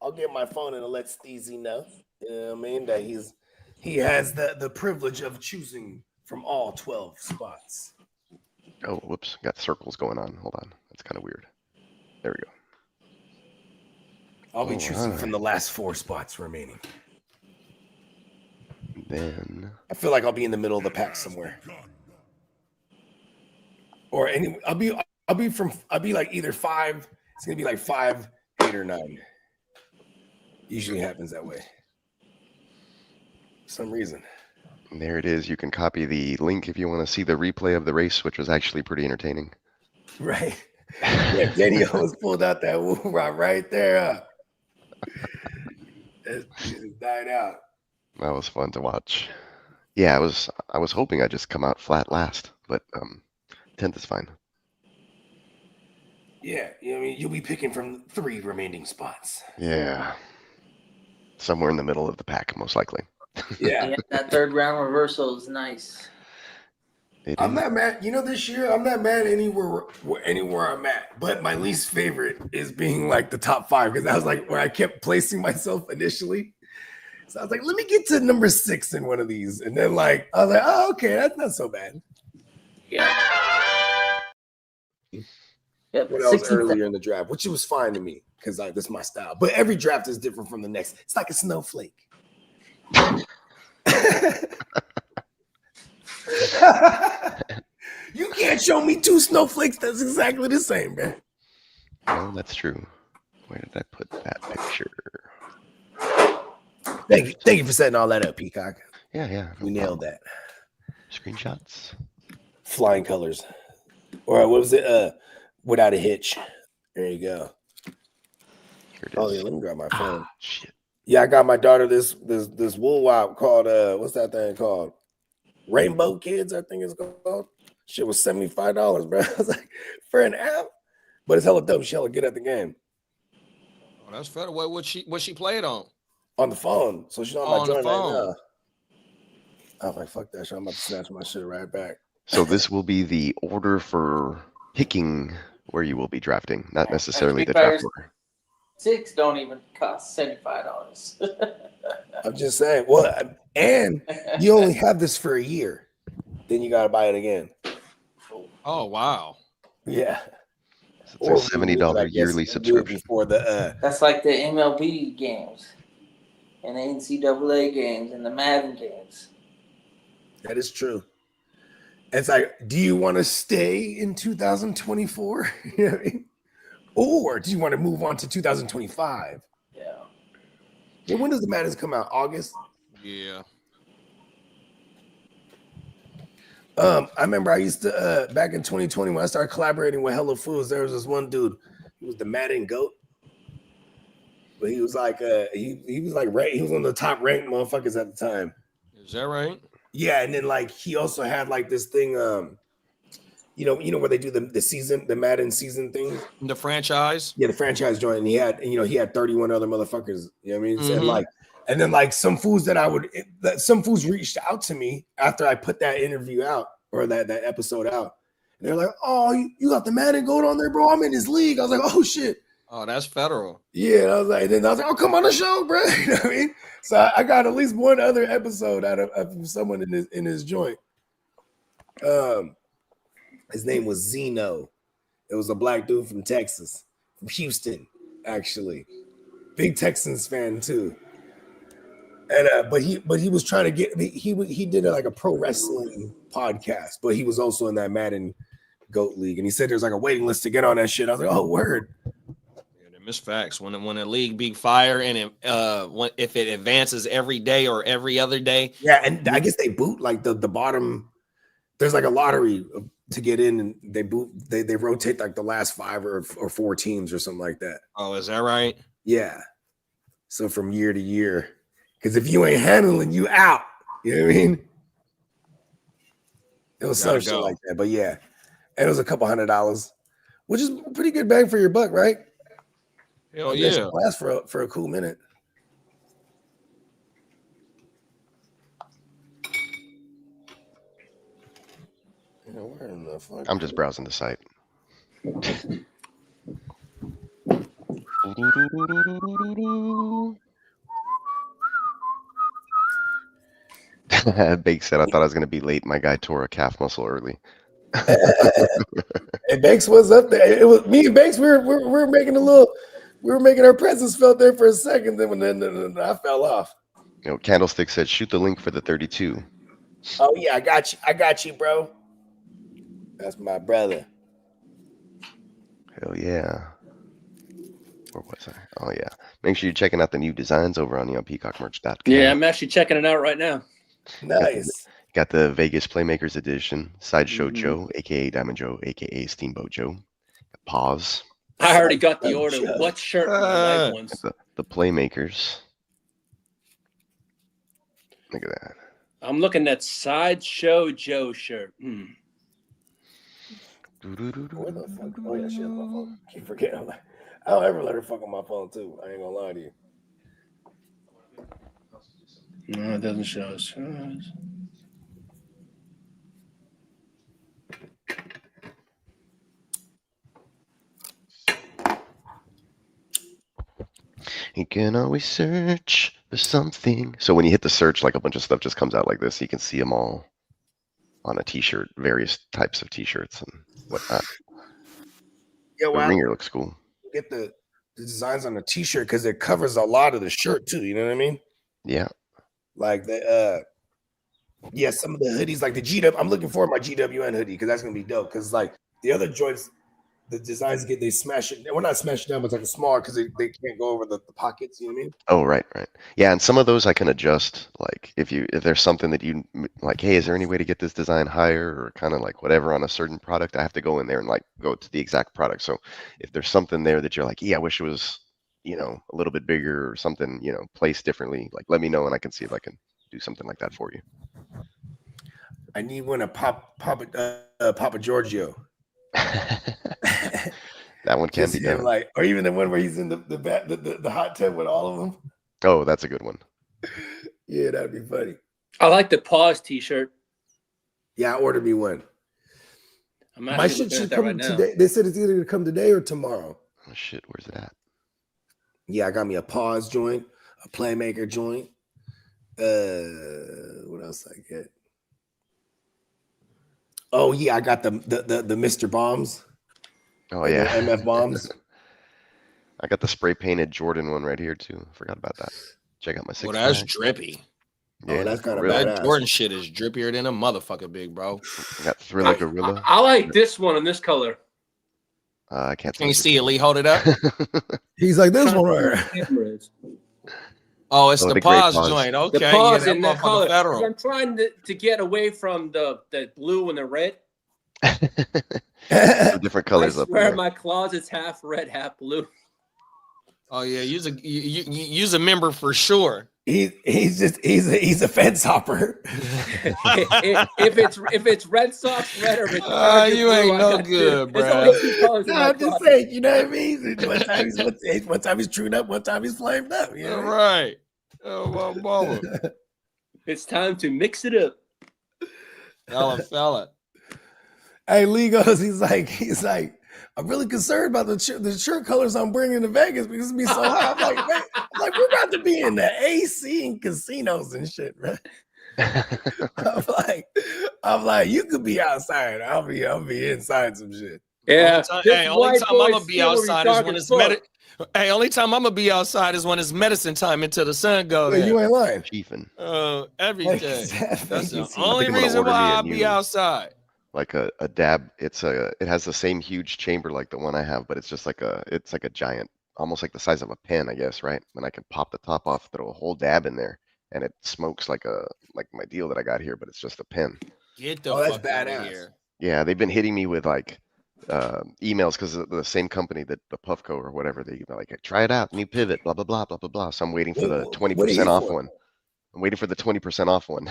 I'll get my phone and let Steezy know. You know what I mean? That he has the privilege of choosing from all 12 spots. Oh, whoops. Got circles going on. Hold on. That's kind of weird. There we go. I'll be All choosing right. from the last 4 spots remaining. Then I feel like I'll be in the middle of the pack somewhere. Or I'll be like either 5. It's gonna be like 5, 8, or 9. Usually happens that way. For some reason. there it is. You can copy the link if you want to see the replay of the race, which was actually pretty entertaining. Right. Yeah, Danny always pulled out that woo right there. It died out. That was fun to watch. Yeah, I was hoping I'd just come out flat last, but 10th is fine. Yeah, you know what I mean, you'll be picking from 3 remaining spots. Yeah. Somewhere in the middle of the pack, most likely. Yeah. Yeah, that third round reversal is nice. I'm not mad. You know, this year I'm not mad anywhere I'm at. But my least favorite is being like the top 5 because that was like where I kept placing myself initially. So I was like, let me get to number 6 in one of these, and then like I was like, oh, okay, that's not so bad. Yeah. Yep. When I was 67. earlier in the draft, which was fine to me because like that's my style. But every draft is different from the next. It's like a snowflake. You can't show me 2 snowflakes that's exactly the same, man. Oh, that's true. Where did I put that picture? Thank you for setting all that up, Peacock. Yeah, no We nailed problem. that. Screenshots. Flying colors. Or what was it? Without a hitch. There you go. Here it is. Oh yeah, let me grab my phone. Shit. Yeah, I got my daughter this wool wop called what's that thing called? Rainbow Kids, I think it's called. Shit was $75, bro. I was like, for an app, but it's hella dope. She hella good at the game Oh, that's fair. What she played on? on the phone. So she's on my On the joint right phone. now. I was like, fuck that shit. I'm about to snatch my shit right back. So this will be the order for picking where you will be drafting, not necessarily the draft order. 6 don't even cost $75. I'm just saying. Well, and you only have this for a year. Then you gotta buy it again. Oh wow. Yeah. So it's a $70 yearly subscription. Before the That's like the MLB games and the NCAA games and the Madden games. that is true. It's like, do you want to stay in 2024? You know what I mean? Or do you want to move on to 2025? Yeah. Well, when does the Madden come out? August? Yeah. I remember I used to back in 2020 when I started collaborating with Hello Foods, there was this one dude, he was the Madden GOAT. But he was like he was like he was one of the top ranked motherfuckers at the time. Is that right? Yeah, and then like he also had like this thing, you know where they do the season, the Madden season thing. The franchise. Yeah, the franchise joint, and he had 31 other motherfuckers. You know what I mean? Mhm. And then some fools some fools reached out to me after I put that interview out or that episode out, and they're like, "Oh, you got the Madden GOAT on there, bro? I'm in this league." I was like, "Oh shit." Oh, that's federal. Yeah, and I was like, "Oh, come on the show, bro." You know what I mean? So I got at least one other episode out of someone in his joint. His name was Zeno. It was a black dude from Texas, from Houston, actually. Big Texans fan too. And but he was trying to get he did like a pro wrestling podcast, but he was also in that Madden GOAT league, and he said there's like a waiting list to get on that shit. I was like, oh word. Miss facts. When a league be fire and if it advances every day or every other day. Yeah, and I guess they boot like the bottom. There's like a lottery to get in, and they rotate like the last 5 or 4 teams or something like that. Oh, is that right? Yeah. So from year to year, because if you ain't handling, you out. You know what I mean? It was some shit like that, but yeah, and it was a couple $100, which is pretty good bang for your buck, right? Hell yeah. Last for a cool minute. Where in the fuck? I'm just browsing the site. Bake said, I thought I was going to be late. My guy tore a calf muscle early. And Banks was up there. It was me and Banks. We were making our presence felt there for a second. Then I fell off. You know, Candlestick said, shoot the link for the 32. Oh yeah, I got you, bro. That's my brother. Hell yeah. Where was I? Oh yeah. Make sure you're checking out the new designs over on peacockmerch.com. Yeah, I'm actually checking it out right now. Nice. Got the Vegas Playmakers edition, Sideshow Joe, aka Diamond Joe, aka Steamboat Joe. Pause. I already got the order. What shirt? My ones? The Playmakers. Look at that. I'm looking at Sideshow Joe shirt. Where the fuck? Oh yeah, shit, my phone. Keep forgetting. I don't ever let her fuck on my phone too. I ain't gonna lie to you. No, it doesn't show us. You can always search for something. So when you hit the search, like a bunch of stuff just comes out like this. You can see them all on a t-shirt, various types of t-shirts and whatnot. Yeah, The ringer looks cool. Get the designs on the t-shirt because it covers a lot of the shirt too. You know what I mean? Yeah. Like some of the hoodies, like the GW. I'm looking for my GWN hoodie because that's gonna be dope. Because like the other joints, the designs they smash it. We're not smashing down, but it's like a smaller because they can't go over the pockets. You know what I mean? Oh, right. Yeah, and some of those I can adjust. Like if there's something that you like, hey, is there any way to get this design higher or kind of like whatever on a certain product? I have to go in there and like go to the exact product. So if there's something there that you're like, yeah, I wish it was, a little bit bigger or something, placed differently, like let me know and I can see if I can do something like that for you. I need one of Papa Giorgio. That one can Just be him, done. like, or even the one where he's in the hot tub with all of them. Oh, that's a good one. Yeah, that'd be funny. I like the pause T-shirt. Yeah, order me one. My shit should come today. They said it's either gonna come today or tomorrow. Oh shit, where's it at? Yeah, I got me a pause joint, a Playmaker joint. What else I get? Oh yeah, I got the Mr. Bombs. Oh yeah, MF Bombs. I got the spray painted Jordan one right here too. Forgot about that. Check out my six. Well, that's drippy. Yeah, that's kind of real. That Jordan shit is drippier than a motherfucker, big bro. I got Thriller Gorilla. I like this one in this color. I can't. Can you see it, Lee? Hold it up. He's like this one right here. Oh, it's Oh, the the great pause pause. joint. Okay, The pause yeah, in that that color. motherfucker federal. I'm trying to get away from the blue and the red. Different colors I up swear there. my closet's half red, half blue. Oh yeah, use a member for sure. He's a fence hopper. if it's Red Sox red or if it's orange You blue, ain't I no got good, two. bro. There's only two colors in my I'm just closet. saying, you know what I mean? One time he's trued up, one time he's flamed up. You know? All right. Oh my mama. It's time to mix it up. Fella. Hey, Lee goes, he's like, I'm really concerned about the shirt colors I'm bringing to Vegas because it's be so hot. I'm like, man, we're about to be in the AC and casinos and shit, man. I'm like, you could be outside. I'll be inside some shit. Yeah. Only time I'm gonna be outside is when it's only time I'm gonna be outside is when it's medicine time until the sun goes. Yeah, you ain't lying. Chiefing. Every day. That's the only I'm gonna reason order why me a I'll be new- outside. Like a dab. It has the same huge chamber like the one I have, but it's just like a giant, almost like the size of a pen, I guess, right? And I can pop the top off, throw a whole dab in there, and it smokes like my deal that I got here, but it's just a pen. Get the fuck out of here. Yeah, they've been hitting me with like emails because the same company that the Puffco or whatever, they like, try it out, new pivot, blah blah blah blah blah blah. So I'm waiting for the 20% off one. I'm waiting for the 20% off one.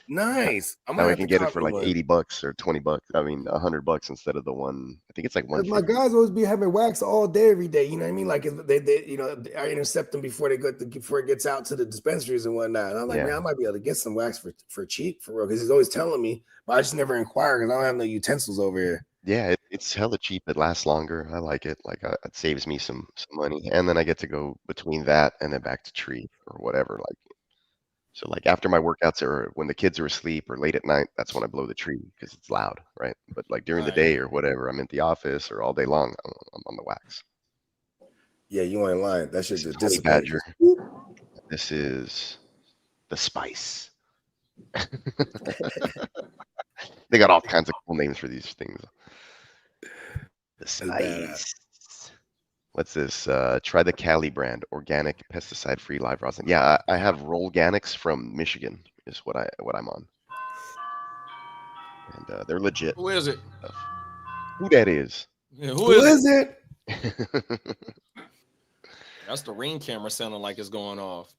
Nice. Now I can get it for like $80 or $20. I mean, $100 instead of the one. I think it's like one. My guys always be having wax all day, every day. You know what I mean? Like they I intercept them before before it gets out to the dispensaries and whatnot. And I'm like, man, I might be able to get some wax for cheap for real because he's always telling me, but I just never inquire because I don't have no utensils over here. Yeah, it's hella cheap. It lasts longer. I like it. Like it saves me some money, and then I get to go between that and then back to tree or whatever. Like. So like after my workouts or when the kids are asleep or late at night, that's when I blow the tree because it's loud, right? But like during the day or whatever, I'm at the office or all day long, I'm on the wax. Yeah, you ain't lying. That shit's just Honey Badger. This is the Spice. They got all kinds of cool names for these things. The Spice. What's this? Try the Cali brand, organic, pesticide-free live rosin. Yeah, I have Rollganics from Michigan. Is what I'm on, and they're legit. Who is it? Who that is? Yeah, who is it? That's the ring camera sounding like it's going off.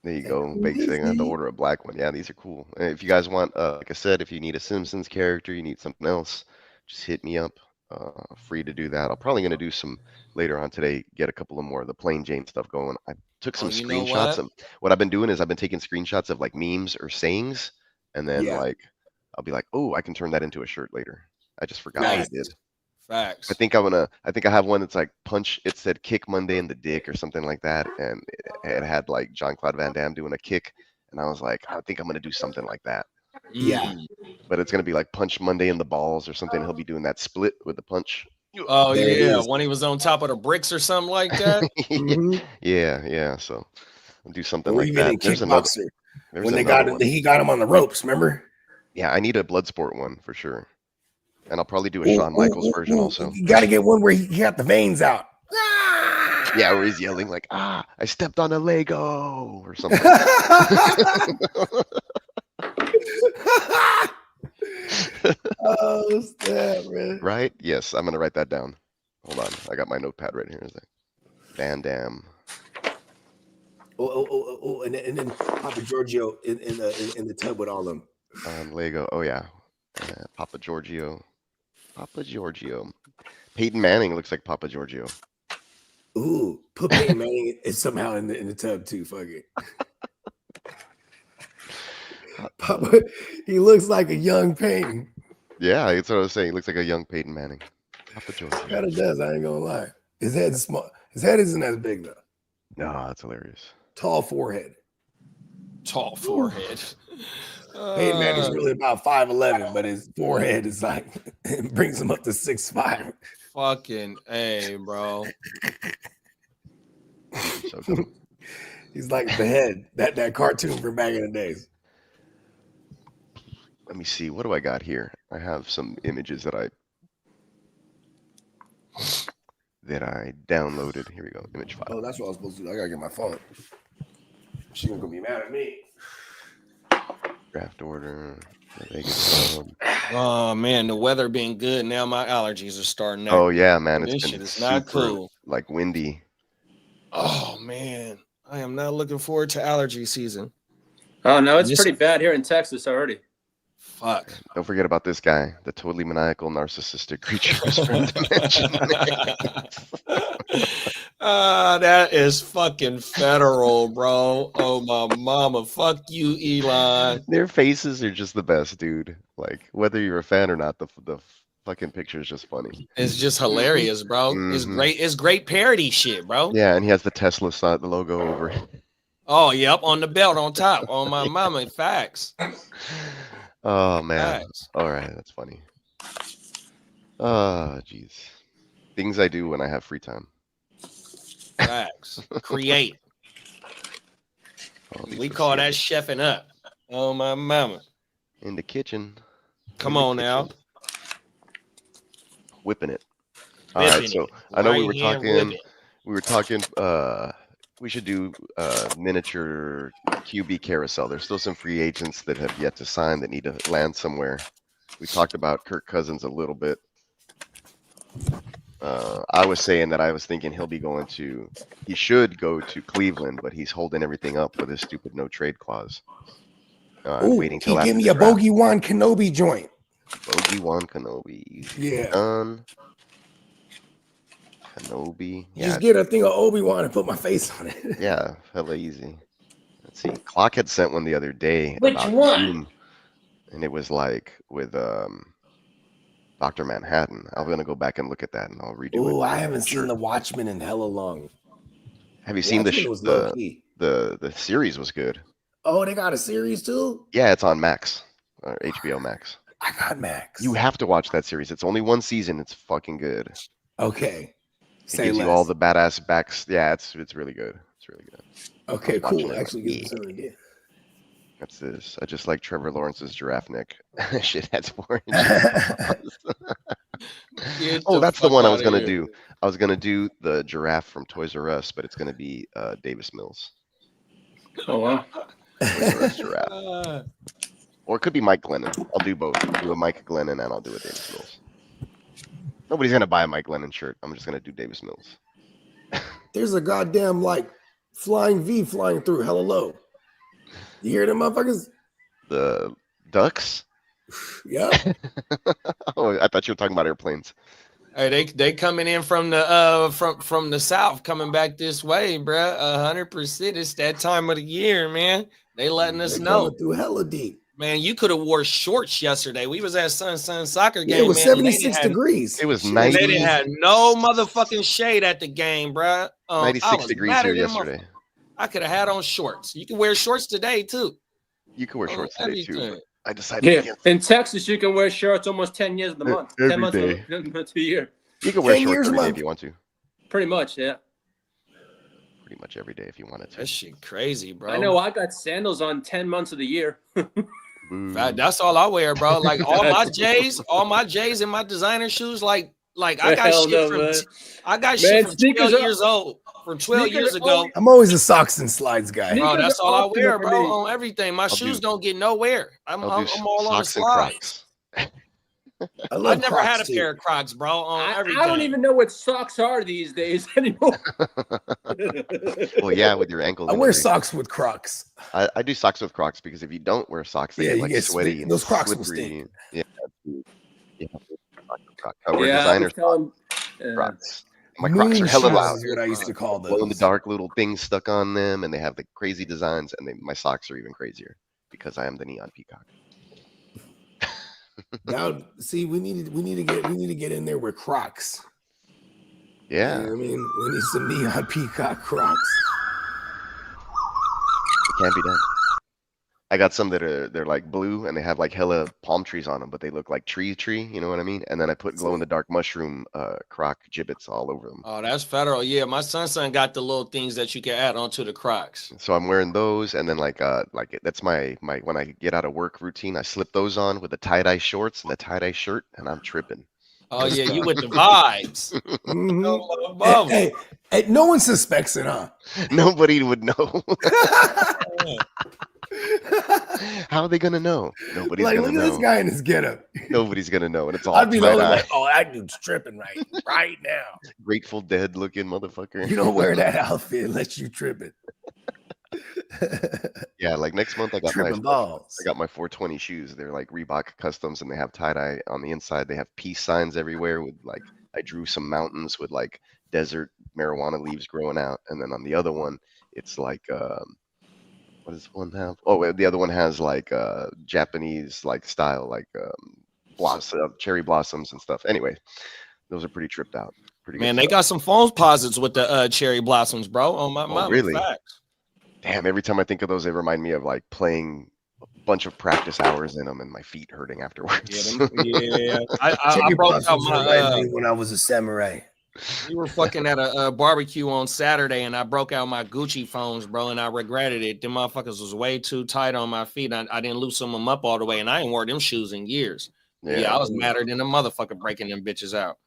There you go. Basically, I have to order a black one. Yeah, these are cool. And if you guys want, like I said, if you need a Simpsons character, you need something else, just hit me up. Free to do that. I'm probably going to do some later on today, get a couple of more of the plain Jane stuff going. I took some screenshots of what I've been doing is I've been taking screenshots of like memes or sayings, and then like I'll be like, oh, I can turn that into a shirt later. I just forgot I did. Facts. I think I have one that's like punch. It said kick Monday in the dick or something like that, and it had like Jean-Claude Van Damme doing a kick, and I was like, I think I'm gonna do something like that. Yeah, but it's gonna be like punch Monday in the balls or something. He'll be doing that split with the punch. Oh yeah, when he was on top of the bricks or something like that. Yeah. So I'll do something like that. There's another. When he got him on the ropes, remember? Yeah, I need a Bloodsport one for sure, and I'll probably do a Shawn Michaels version also. You got to get one where he got the veins out. Yeah, where he's yelling like, I stepped on a Lego or something. Oh, snap, man. Right? Yes, I'm gonna write that down. Hold on, I got my notepad right here. Van Damme. Oh, and then Papa Giorgio in the tub with all them on Lego. Oh yeah, Papa Giorgio. Peyton Manning looks like Papa Giorgio. Ooh, put Peyton Manning is somehow in the tub too. Fuck it. Papa, he looks like a young Peyton. Yeah, that's what I was saying. He looks like a young Peyton Manning. Papa Giorgio. Kind of does. I ain't gonna lie. His head's small. His head isn't as big though. No, that's hilarious. Tall forehead. Tall forehead. Peyton Manning's really about 5'11", but his forehead is like it brings him up to 6'5". Fucking A, bro. So dumb. He's like the head, that cartoon from back in the days. Let me see. What do I got here? I have some images that I downloaded. Here we go. Image file. Oh, that's what I was supposed to do. I gotta get my phone. She's gonna be mad at me. Draft order. Vegas Club. Oh man, the weather being good now. My allergies are starting. Oh yeah, man. This It's shit been is not super, cool. like windy. Oh man, I am not looking forward to allergy season. Oh no, it's This- pretty bad here in Texas already. Fuck. Don't forget about this guy, the totally maniacal, narcissistic creatures from Dimension. That is fucking federal, bro. Oh my mama. Fuck you, Elon. Their faces are just the best, dude. Like whether you're a fan or not, the fucking picture is just funny. It's just hilarious, bro. It's Mhm. great. It's great parody shit, bro. Yeah, and he has the Tesla side, the logo over. Oh, yep, on the belt on top. On my mama. Facts. Oh man. Facts. All right, that's funny. Oh, jeez. Things I do when I have free time. Facts. Create. Oh, these We are call that sealed. chefing up. Oh my mama. In the kitchen. Come In the on now. kitchen. Whipping it. All right, Whipping so it. I know Right hand we were talking we should do miniature QB carousel. There's still some free agents that have yet to sign that need to land somewhere. We talked about Kirk Cousins a little bit. I was saying that I was thinking he should go to Cleveland, but he's holding everything up with his stupid no trade clause. Ooh, Waiting he till after gave me the a draft. Bogey Wan Kenobi joint. Bogey Wan Kenobi. Yeah. Done. Kenobi. Yeah, Just get a thing of Obi-Wan and put my face on it. yeah, hella easy. Let's see. Clock had sent one the other day Which about one? June, and it was like with Dr. Manhattan. I'm gonna go back and look at that, and I'll redo Oh, it. I haven't seen Sure. The Watchmen in hella long. Have you seen Watchmen was low key. the series was good? Oh, they got a series too? Yeah, it's on Max, or HBO Max. I got Max. You have to watch that series. It's only one season. It's fucking good. Okay. It Say gives less. you all the badass backs. Yeah, it's really good. It's really good. Okay, I'm watching cool. it. Actually, give it to me again. That's this. I just like Trevor Lawrence's giraffe neck. Shit, that's boring. Get Oh, that's the fuck one I was outta gonna here. do. I was gonna do the giraffe from Toys R Us, but it's gonna be Davis Mills. Oh wow. Toys R Us giraffe. Uh, Or it could be Mike Glennon. I'll do both. I'll do a Mike Glennon and I'll do a Davis Mills. Nobody's gonna buy a Mike Glennon shirt. I'm just gonna do Davis Mills. There's a goddamn like flying V flying through hella low. You hear them motherfuckers? The Ducks? Yep. Oh, I thought you were talking about airplanes. Hey, they coming in from the from the south, coming back this way, bruh. 100%. It's that time of the year, man. They letting us They know, coming through hella deep. man. You could have wore shorts yesterday. We was at Sun soccer game. Yeah, it was man. 76 degrees. It was They 90, didn't have no motherfucking shade at the game, bruh. I 96 was degrees madder here than a yesterday. motherfucker. I could have had on shorts. You can wear shorts today too. You could wear Oh, shorts today too. everything. But I decided Yeah. against. In Texas, you can wear shorts almost 10 years of the month. Every 10 months day. of the year. You can wear 10 shorts years a every day month. if you want to. Pretty much, yeah. Pretty much every day if you wanted to. That shit crazy, bro. I know I got sandals on 10 months of the year. Boo. That's all I wear, bro. Like all my J's and my designer shoes, like I got Hell shit no, from man. I got Man, shit from sneakers 12 are- years old. From 12 sneakers years are ago. always- I'm always a socks and slides guy. Sneakers Bro, that's are all I optional wear, for bro, me. on everything. My I'll shoes do- don't get nowhere. I'm I'll all on the socks and slides. Crocs. I love never Crocs had a too. pair of Crocs, bro. On I everything. don't even know what socks are these days anymore. Well, yeah, with your ankle I wear injury. socks with Crocs. I do socks with Crocs because if you don't wear socks, they Yeah, get you like get sweaty and those Crocs will slippery. stink. Yeah, yeah. I wear Yeah, I designer was telling. Crocs. My Crocs are Moon hella shoes loud. is what I used to call Glow in the those. dark little things stuck on them, and they have the crazy designs. And my socks are even crazier because I am the neon peacock. Now, see, we need to get in there with Crocs. Yeah, You know what I mean, we need some neon peacock Crocs. it can't be done. I got some that they're like blue and they have like hella palm trees on them, but they look like tree. You know what I mean? And then I put glow in the dark mushroom Croc gibbets all over them. Oh, that's federal. Yeah, my son got the little things that you can add onto the Crocs. So I'm wearing those, and then like that's my when I get out of work routine, I slip those on with the tie-dye shorts and the tie-dye shirt, and I'm tripping. Oh yeah, you with the vibes. Mm-hmm. Hey, no one suspects it, huh? Nobody would know. How are they gonna know? Nobody's Like, gonna look know. at this guy in his getup. Nobody's gonna know, and it's all I'd be tie-dye. like, oh, that dude's tripping right now. Grateful Dead looking motherfucker. You don't wear that outfit unless you tripping. Yeah, like next month I got Tripping balls. I got my 420 shoes. They're like Reebok customs, and they have tie-dye on the inside. They have peace signs everywhere with like I drew some mountains with like desert marijuana leaves growing out, and then on the other one it's like what does one have? Oh, the other one has like Japanese like style like cherry blossoms and stuff. Anyway, those are pretty tripped out. Pretty Man, good they stuff. got some phone posits with the cherry blossoms, bro. On my mama, really? facts. Damn, every time I think of those, they remind me of like playing a bunch of practice hours in them and my feet hurting afterwards. Yeah, I broke out my when I was a samurai. we were fucking at a barbecue on Saturday, and I broke out my Gucci phones, bro, and I regretted it. Them motherfuckers was way too tight on my feet. I didn't loosen them up all the way, and I ain't wore them shoes in years. Yeah, I was madder than a motherfucker breaking them bitches out.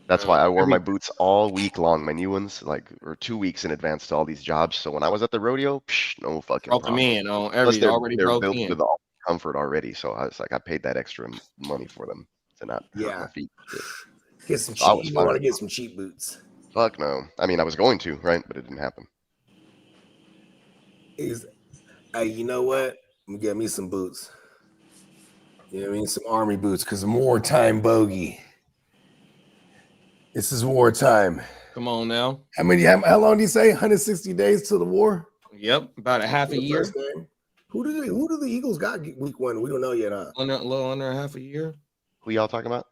That's why I wore my boots all week long, my new ones, like or 2 weeks in advance to all these jobs. So when I was at the rodeo, no fucking Broke problem. them in on Plus every already they're broke built in. with all comfort already. So I was like, I paid that extra money for them to not hurt my feet. Get some So I cheap. was You fine. want to get some cheap boots. Fuck no. I mean, I was going to, right? But it didn't happen. Hey, you know what? I'm gonna get me some boots. You know what I mean? Some army boots, because I'm wartime bogey. This is wartime. Come on now. How long do you say? 160 days till the war? Yep, about a half a year. Who do the Eagles got week 1? We don't know yet, huh? A little under a half a year. Who y'all talking about?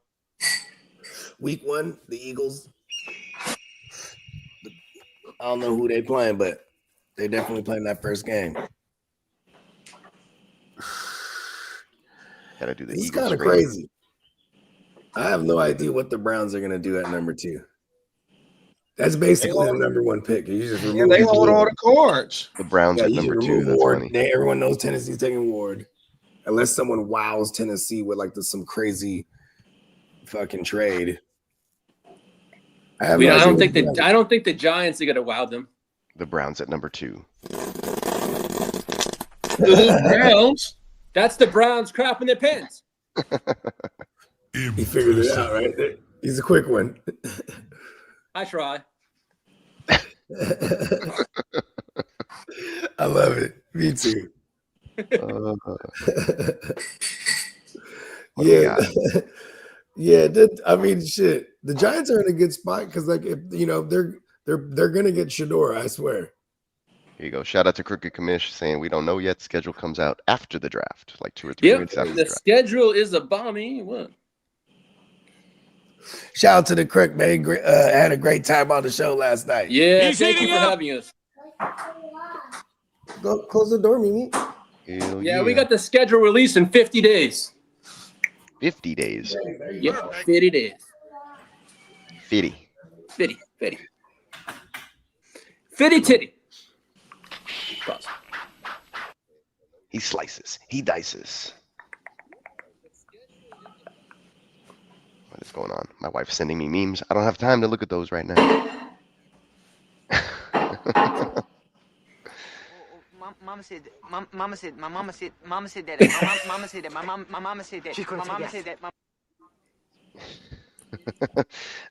Week 1, the Eagles. I don't know who they playing, but they definitely playing that first game. Gotta do the This is Eagles kind of screen. crazy. I have no idea what the Browns are going to do at number 2. That's basically the number 1 pick. You just remove they hold all the cards. The Browns at number 2. That's Ward. funny. Everyone knows Tennessee's taking Ward, unless someone wows Tennessee with like some crazy fucking trade. I don't think the Giants are gonna wow them. The Browns at number 2. The Browns. That's the Browns crapping their pants. He figured it out, right? He's a quick one. I try. I love it. Me too. Yeah. Yeah. I mean, shit. The Giants are in a good spot because, like, if you know, they're gonna get Shador. I swear. Here you go. Shout out to Crooked Commish saying we don't know yet. Schedule comes out after the draft, like 2 or 3 weeks after the The draft. schedule is a bomby. What? Shout out to the Crook, man. Had a great time on the show last night. Yeah, thank you for having us. Go close the door, Mimi. Hell Yeah, we got the schedule released in 50 days. 50 days. Yeah, 50 days. 50. 50. 50 titty. He slices. He dices. What is going on? My wife's sending me memes. I don't have time to look at those right now. Mama said that. My mama said that. My mama said that. My mama said that. She's gonna My mama say said that. All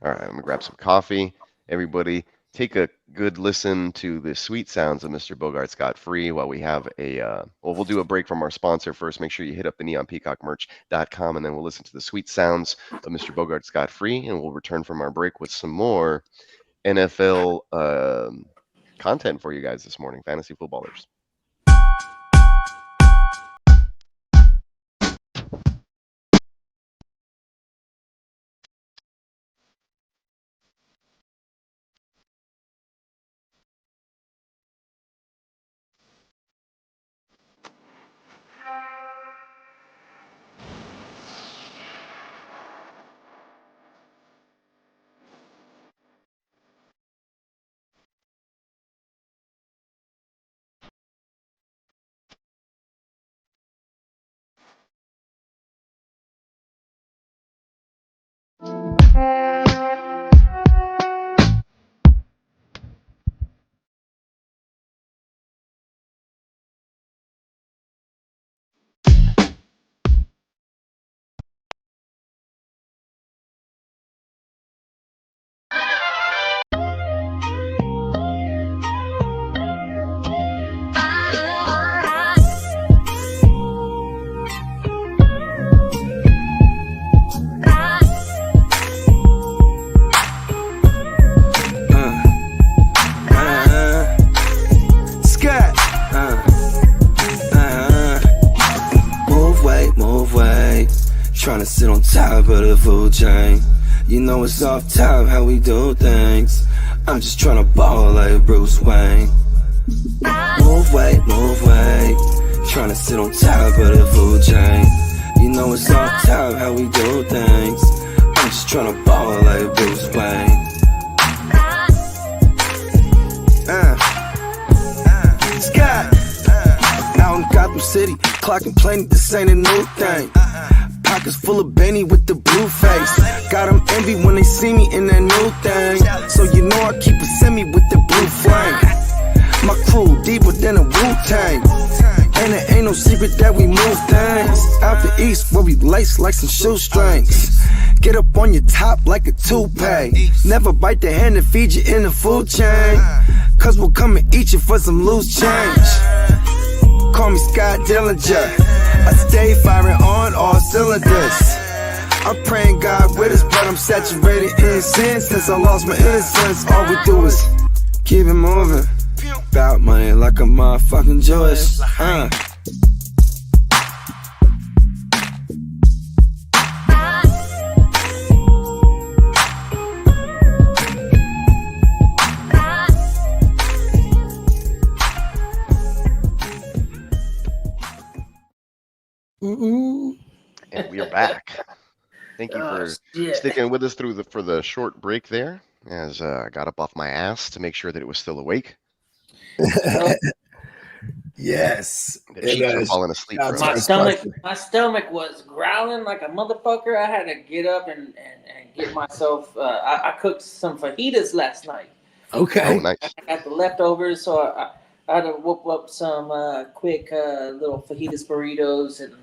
right, I'm gonna grab some coffee. Everybody, take a good listen to the sweet sounds of Mr. Bogart Scott Free while we have a well, we'll do a break from our sponsor first. Make sure you hit up the neonpeacockmerch.com, and then we'll listen to the sweet sounds of Mr. Bogart Scott Free, and we'll return from our break with some more NFL content for you guys this morning, fantasy footballers. Trying to sit on top of the food chain. You know it's off top how we do things. I'm just trying to ball like Bruce Wayne. Move weight, move weight. Trying to sit on top of the food chain. You know it's off top how we do things. I'm just trying to ball like Bruce Wayne. Scott, out in Gotham City, clocking plenty, this ain't a new thing. Pockets full of Benny with the blue face. Got them envy when they see me in that new thing. So you know I keep a semi with the blue flame. My crew deeper than a Wu-Tang. And it ain't no secret that we move things. Out the east where we lace like some shoestrings. Get up on your top like a toupee. Never bite the hand that feed you in the food chain. Cause we'll come and eat you for some loose change. Call me Scott Dillinger. I stay firing on all cylinders. I'm praying God with us, but I'm saturated in sin. Since I lost my innocence, all we do is keep it moving. About money like a motherfucking Jewish. And we're back. Thank you for sticking with us for the short break there, as I got up off my ass to make sure that it was still awake. Yes. The cheeks were falling asleep. My stomach was growling like a motherfucker. I had to get up and get myself. I cooked some fajitas last night. Okay. Oh, nice. I got the leftovers, so I had to whoop up some quick little fajitas burritos and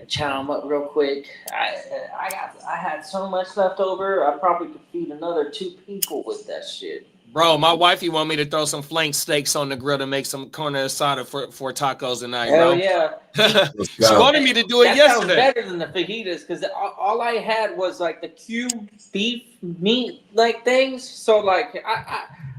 chow them up real quick. I had so much left over. I probably could feed another 2 people with that shit. Bro, my wifey want me to throw some flank steaks on the grill to make some carne asada for tacos tonight, Hell bro. Yeah. She wanted me to do it yesterday. Sounds better than the fajitas because all I had was like the cubed beef meat like things. So like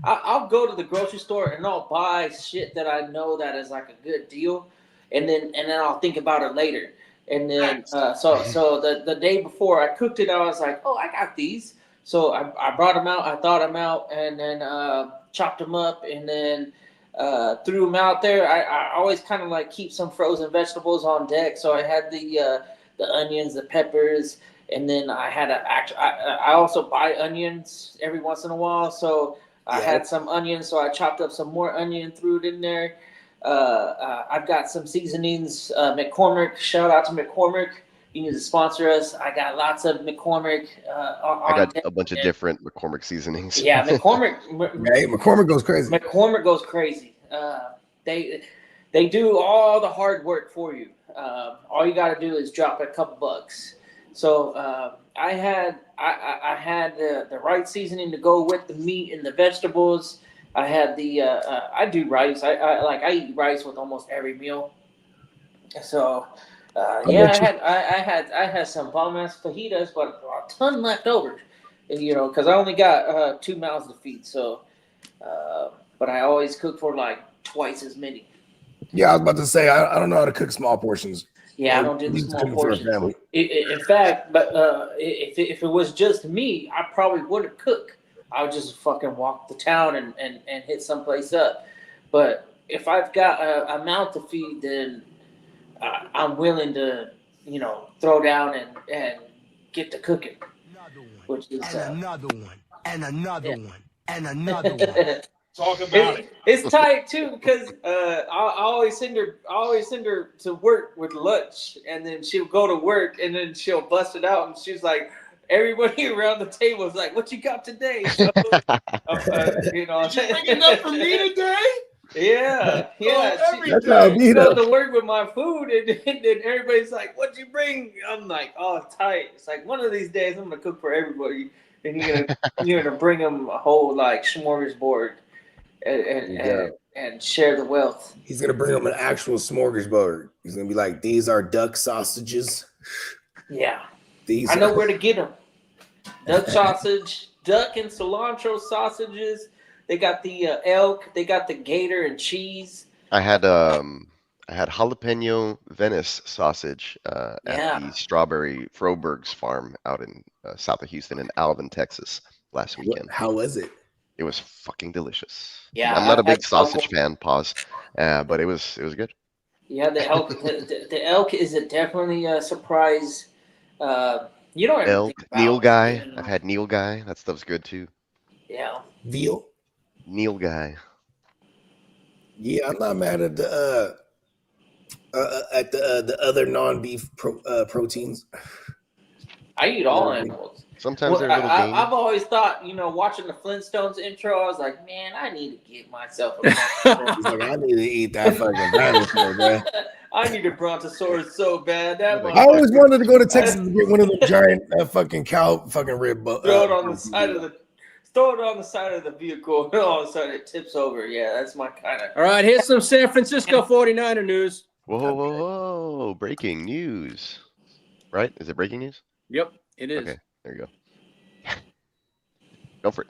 I'll go to the grocery store and I'll buy shit that I know that is like a good deal, and then I'll think about it later. And then so the day before I cooked it, I was like, oh, I got these. So I brought them out, I thawed them out, and then chopped them up, and then threw them out there. I always kind of like keep some frozen vegetables on deck. So I had the onions, the peppers, and then I had I also buy onions every once in a while. So I had some onions, so I chopped up some more onion, threw it in there. I've got some seasonings. McCormick, shout out to McCormick. You need to sponsor us. I got lots of McCormick. I got a bunch of different McCormick seasonings. Yeah, McCormick. McCormick goes crazy. McCormick goes crazy. They do all the hard work for you. All you got to do is drop a couple bucks. So I had the right seasoning to go with the meat and the vegetables. I had the I do rice. I eat rice with almost every meal. So yeah, I had some bomb ass fajitas, but a ton left over. You know, because I only got 2 mouths to feed. So, but I always cook for like twice as many. Yeah, I was about to say I don't know how to cook small portions. Yeah, I don't do the small portions. In fact, but if it was just me, I probably wouldn't cook. I would just fucking walk the town and hit someplace up. But if I've got a mouth to feed, then I'm willing to, throw down and get to cooking. Which is another one, and another yeah. one, and another one. Talk about it. It's tight too because I always send her to work with lunch, and then she'll go to work, and then she'll bust it out, and she's like, everybody around the table is like, "What you got today?" So, Did you bring enough for me today? Yeah. That's how it be, She goes though. to work with my food, and then everybody's like, "What'd you bring?" I'm like, "Oh, tight." It's like one of these days I'm gonna cook for everybody, and you're gonna bring them a whole like smorgasbord. And share the wealth. He's gonna bring him an actual smorgasbord. He's gonna be like, "These are duck sausages." Yeah, These I know where to get them. Duck sausage, duck and cilantro sausages. They got the elk. They got the gator and cheese. I had jalapeno Venice sausage at the Strawberry Froberg's farm out in south of Houston in Alvin, Texas last weekend. How was it? It was fucking delicious. Yeah, I'm not a big I've sausage fan. Pause, but it was good. Yeah, the elk. The elk is definitely a surprise. You don't ever Elk, think about Neil Guy. it. I've had Neil Guy. That stuff's good too. Yeah. Veal. Neil Guy. Yeah, I'm not mad at the other non-beef proteins. I eat all animals. Sometimes they're a little gamey. I've always thought, watching the Flintstones intro, I was like, man, I need to get myself a brontosaurus. He's like, I need to eat that fucking dinosaur, man. I need a brontosaurus so bad. I always wanted to go to Texas and get one of the giant fucking cow fucking rib. Throw it on the side of the vehicle, and all of a sudden it tips over. Yeah, that's my kind of. All right, here's some San Francisco 49er news. Whoa. Breaking news. Right? Is it breaking news? Yep, it is. Okay, there you go. Go for it.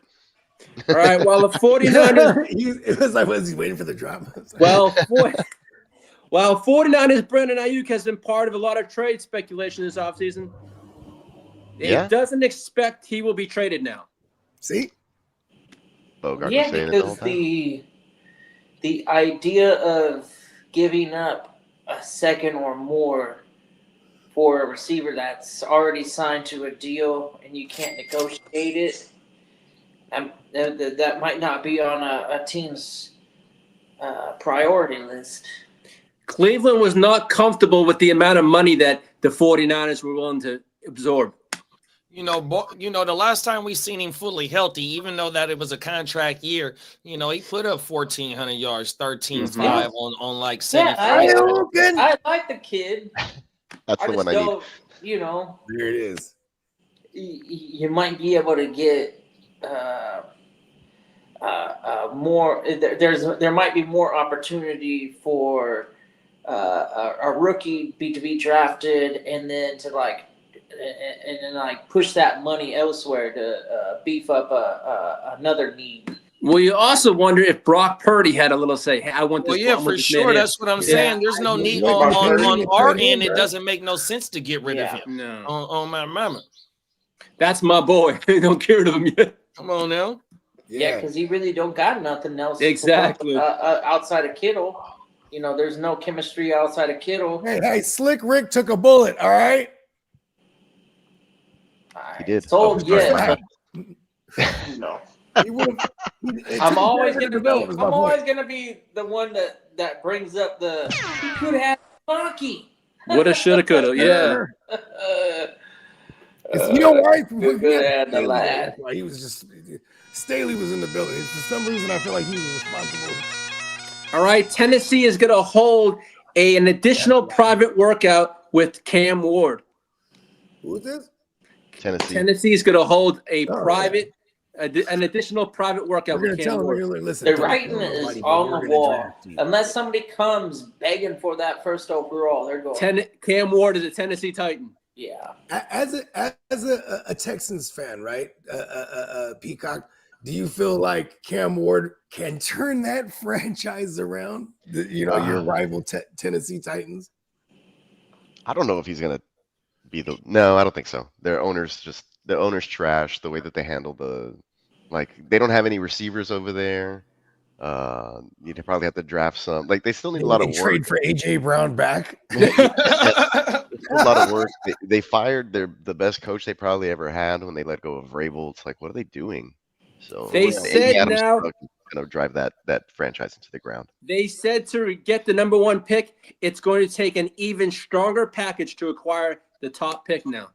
All right, while the 49ers... It was like, was he waiting for the drama? While 49ers Brandon Ayuk has been part of a lot of trade speculation this offseason, he doesn't expect he will be traded now. See? Yeah, because the idea of giving up a second or more for a receiver that's already signed to a deal and you can't negotiate it, that might not be on a team's priority list. Cleveland was not comfortable with the amount of money that the 49ers were willing to absorb. The last time we seen him fully healthy, even though that it was a contract year, he put up 1,400 yards, 13.5 on like 75. I like the kid. That's the one I need. There it is. You might be able to get more. There might be more opportunity for a rookie to be drafted, and then to push that money elsewhere to beef up another need. Well, you also wonder if Brock Purdy had a little say. Hey, I want this. Well, yeah, for sure. That's what I'm saying. There's no need on our end. It doesn't make no sense to get rid of him. No. On my mama. That's my boy. They don't care to him yet. Come on now. Yeah, because he really don't got nothing else. Exactly. Outside of Kittle, there's no chemistry outside of Kittle. Hey, Slick Rick took a bullet. All right. He did. Sold, no. I'm always gonna be the one that brings up the he could have Monkey. Woulda, shoulda, coulda. Yeah. You know why? He was just Staley was in the building. For some reason, I feel like he was responsible. All right, Tennessee is going to hold an additional private workout with Cam Ward. Who is this? Tennessee. Tennessee's going to hold a Oh, private, an additional private workout We're with gonna tell Cam them. Ward. We're gonna listen. The don't writing tell is nobody, but on we're the gonna wall. draft you. Unless somebody comes begging for that first overall, they're going. Cam Ward is a Tennessee Titan. Yeah. As a Texans fan, right? Peacock, do you feel like Cam Ward can turn that franchise around? Your rival Tennessee Titans. I don't know if he's gonna be the. No, I don't think so. The owner's trash. The way that they handle they don't have any receivers over there. You'd probably have to draft some. Like they still need a lot of work. Trade for AJ Brown back. A lot of work. They fired the best coach they probably ever had when they let go of Vrabel. It's like, what are they doing? So They said Adams now going to drive that franchise into the ground. they said to get the number 1 pick, it's going to take an even stronger package to acquire the top pick now.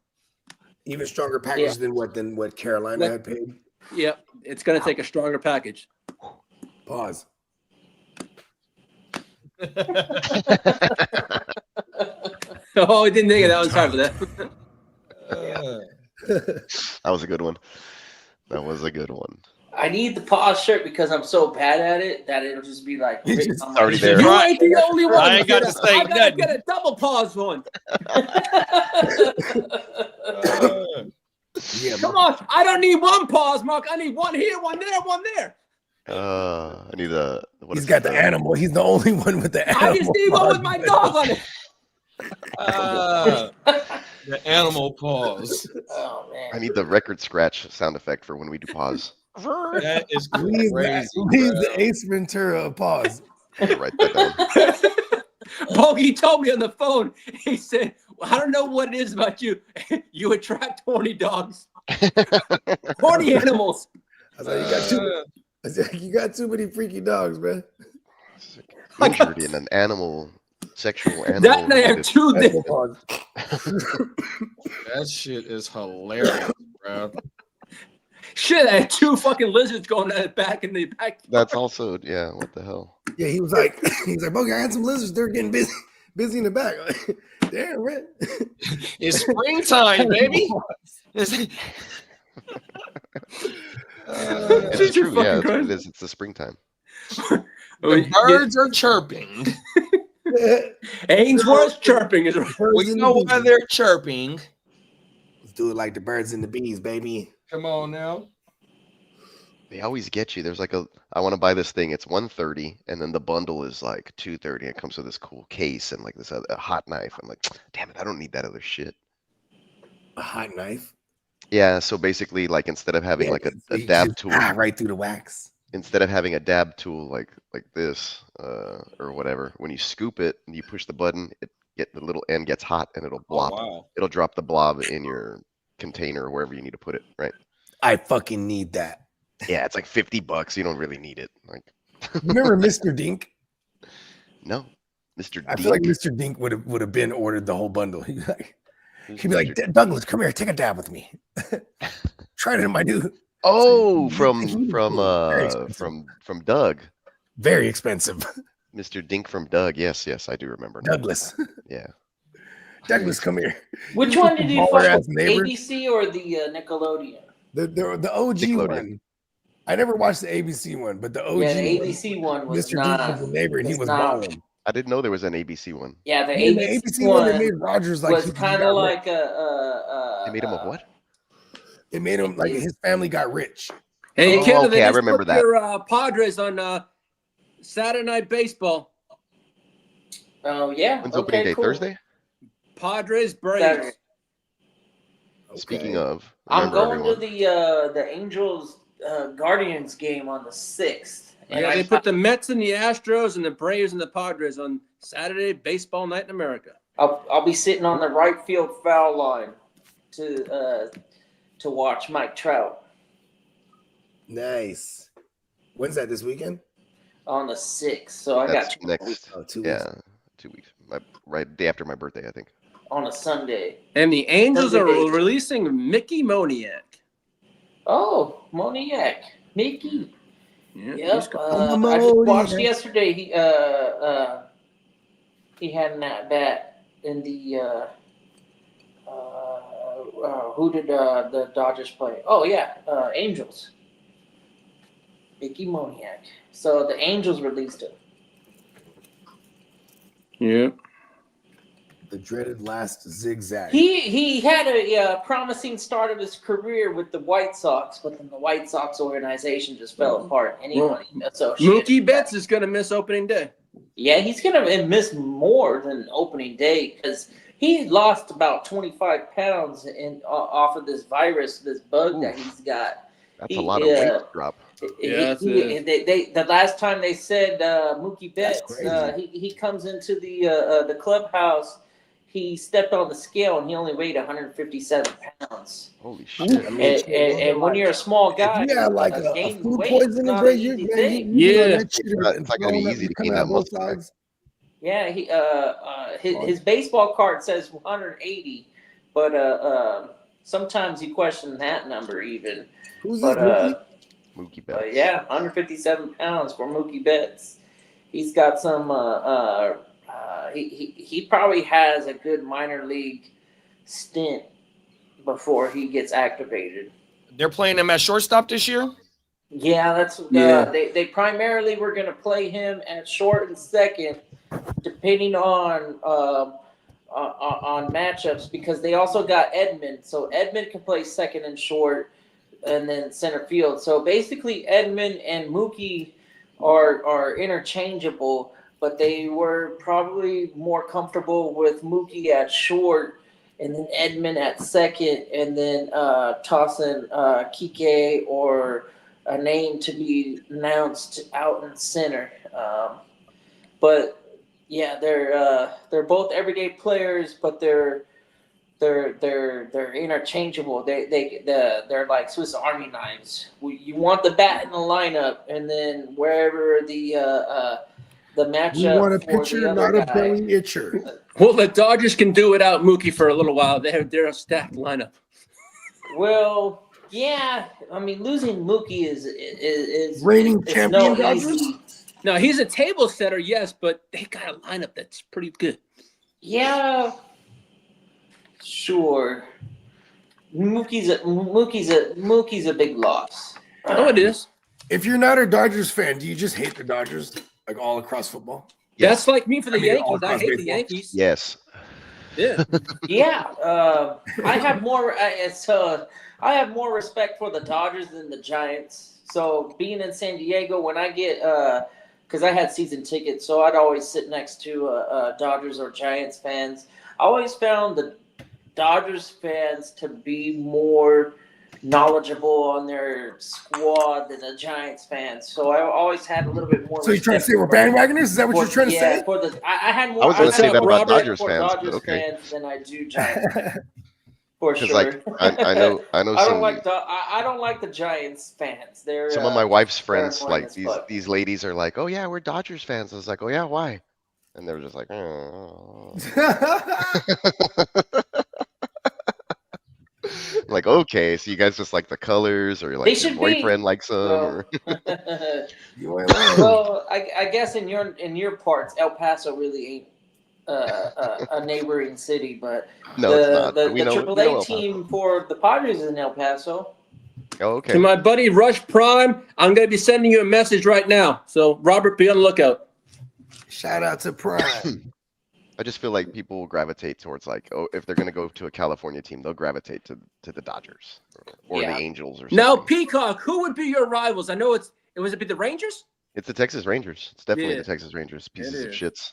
Even stronger package than what Carolina had paid. Yep, it's going to take a stronger package. Pause. Oh, I didn't think of that one. Sorry for that. That was a good one. That was a good one. I need the pause shirt because I'm so bad at it that it'll just be like written on my already there. You ain't the only one. I ain't got to say I gotta nothing. get a double pause one. Yeah, Come on, I don't need one pause, Mark. I need one here, one there, one there. I need a. He's got the animal. He's the only one with the animal. I just need one with my dog on it. The animal pause. Oh man. I need the record scratch sound effect for when we do pause. That is Leave crazy. the Ace Ventura pause. Write that down. Bogey told me on the phone. He said, "I don't know what it is about you. You attract horny dogs, horny animals." I was like, you got too many freaky dogs, man. Injured in an animal, sexual animal. That and I have two. That shit is hilarious, bro. Shit, I had 2 fucking lizards going back in the back. That's also, yeah, what the hell? Yeah, he was like, Bogey, I had some lizards. They're getting busy in the back. Damn, man. It's springtime, baby. It's Jesus true, yeah, fucking that's what it Christ. is. It's the springtime. The birds are chirping. Ainsworth chirping is We know why they're chirping. Let's do it like the birds and the bees, baby. Come on now. They always get you. There's like I want to buy this thing. It's $130, and then the bundle is like $230. It comes with this cool case and like this a hot knife. I'm like, damn it, I don't need that other shit. A hot knife? Yeah, so basically, like instead of having like a dab tool, right through the wax. instead of having a dab tool like this or whatever, when you scoop it and you push the button, the little end gets hot and it'll blob. Oh, wow. It'll drop the blob in your container or wherever you need to put it, right? I fucking need that. Yeah, it's like $50. You don't really need it. Like, remember Mr. Dink? No, Mr. I Dink. feel like Mr. Dink would have been ordered the whole bundle. He'd be like, Douglas, come here, take a dab with me. Try it in my dude. Oh, from Doug. Very expensive. Mr. Dink from Doug. Yes, I do remember. Now. Douglas. Yeah. Douglas, come here. Which one did you fuck with? Neighbor. ABC or the Nickelodeon? The OG one. I never watched the ABC one, but the OG Yeah, the ABC one was Mr. not. Dink was the neighbor, and he was not. balling. I didn't know there was an ABC one. Yeah, the And ABC, one one that made Rogers like was kind of like They made him a what? It made him like his family got rich. Hey, Oh, Canada, okay, I just remember put that. Your Padres on Saturday Night Baseball. Oh yeah. When's opening day? Cool. Thursday? Padres Braves. Saturday. Speaking of, I'm remember going everyone. to the Angels Guardians game on the 6th. And Yeah, I they put the Mets and the Astros and the Braves and the Padres on Saturday Baseball Night in America. I'll be sitting on the right field foul line to watch Mike Trout Nice. When's that, this weekend? on the 6th. So I That's got 2 next. Oh, 2 weeks. Yeah, 2 weeks. Right day after my birthday, I think. on a Sunday. And the Angels are Sunday. releasing Mickey Moniak. Oh, Moniak, Mickey. Yeah, Yep. he's got- I just watched yesterday. He had an at bat in the Who did the Dodgers play? Oh yeah, Angels. Mickey Moniak. So the Angels released him. Yeah. The dreaded last zigzag. He had a promising start of his career with the White Sox, but then the White Sox organization just fell apart. Anyone associated? Mookie Betts is going to miss opening day. Yeah, he's gonna miss more than opening day because he lost about 25 pounds off of this virus, this bug that he's got. That's a lot of weight drop. The last time they said Mookie Betts, he comes into the clubhouse. He stepped on the scale and he only weighed 157 pounds. Holy shit! And when you're a small guy, yeah, like a food poisoning, bro. It's not gonna be easy to gain that muscle back. Yeah, his baseball card says 180, but sometimes you question that number even. Who's this? Mookie Betts. Yeah, 157 pounds for Mookie Betts. He's got some. He probably has a good minor league stint before he gets activated. They're playing him at shortstop this year? Yeah, that's they primarily were going to play him at short and second, depending on matchups, because they also got Edmund. So Edmund can play second and short, and then center field. So basically, Edmund and Mookie are interchangeable, but they were probably more comfortable with Mookie at short and then Edmund at second, and then tossing Kike or a name to be announced out in center. But yeah, they're both everyday players, but they're interchangeable. They're like Swiss Army knives. You want the bat in the lineup, and then wherever the matchup. You want a pitcher, not a belly itcher. Well, the Dodgers can do without Mookie for a little while. They're a stacked lineup. Well, yeah. I mean, losing Mookie is reigning champion Dodgers. No, he's a table setter, yes, but they got a lineup that's pretty good. Yeah, sure. Mookie's a big loss. Oh, it is. If you're not a Dodgers fan, do you just hate the Dodgers like all across football? Yes. That's like me for the Yankees. I hate the Yankees. Yes. Yeah. Yeah. I have more. I have more respect for the Dodgers than the Giants. So being in San Diego, when I get because I had season tickets, so I'd always sit next to Dodgers or Giants fans. I always found the Dodgers fans to be more knowledgeable on their squad than the Giants fans. So I always had a little bit more. So you're trying to say we're bandwagoners? Is that what you're trying to say? I had more. I was going to say that about Dodgers fans than I do Giants fans. For sure. Like I know I some. I don't like the Giants fans. They're some of my wife's friends, like these ladies, are like, "Oh yeah, we're Dodgers fans." I was like, "Oh yeah, why?" And they were just like, "Oh." Like, okay, so you guys just like the colors, or like your boyfriend likes them? Well, I guess in your parts, El Paso really ain't a neighboring city, but no, it's not. The AAA team for the Padres is in El Paso. Oh, okay. To my buddy Rush Prime, I'm going to be sending you a message right now. So Robert, be on the lookout. Shout out to Prime. I just feel like people will gravitate towards, like, oh, if they're going to go to a California team, they'll gravitate to the Dodgers or the Angels or something. Now, Peacock, who would be your rivals? I know it be the Rangers? It's the Texas Rangers. It's definitely the Texas Rangers. Pieces of shits.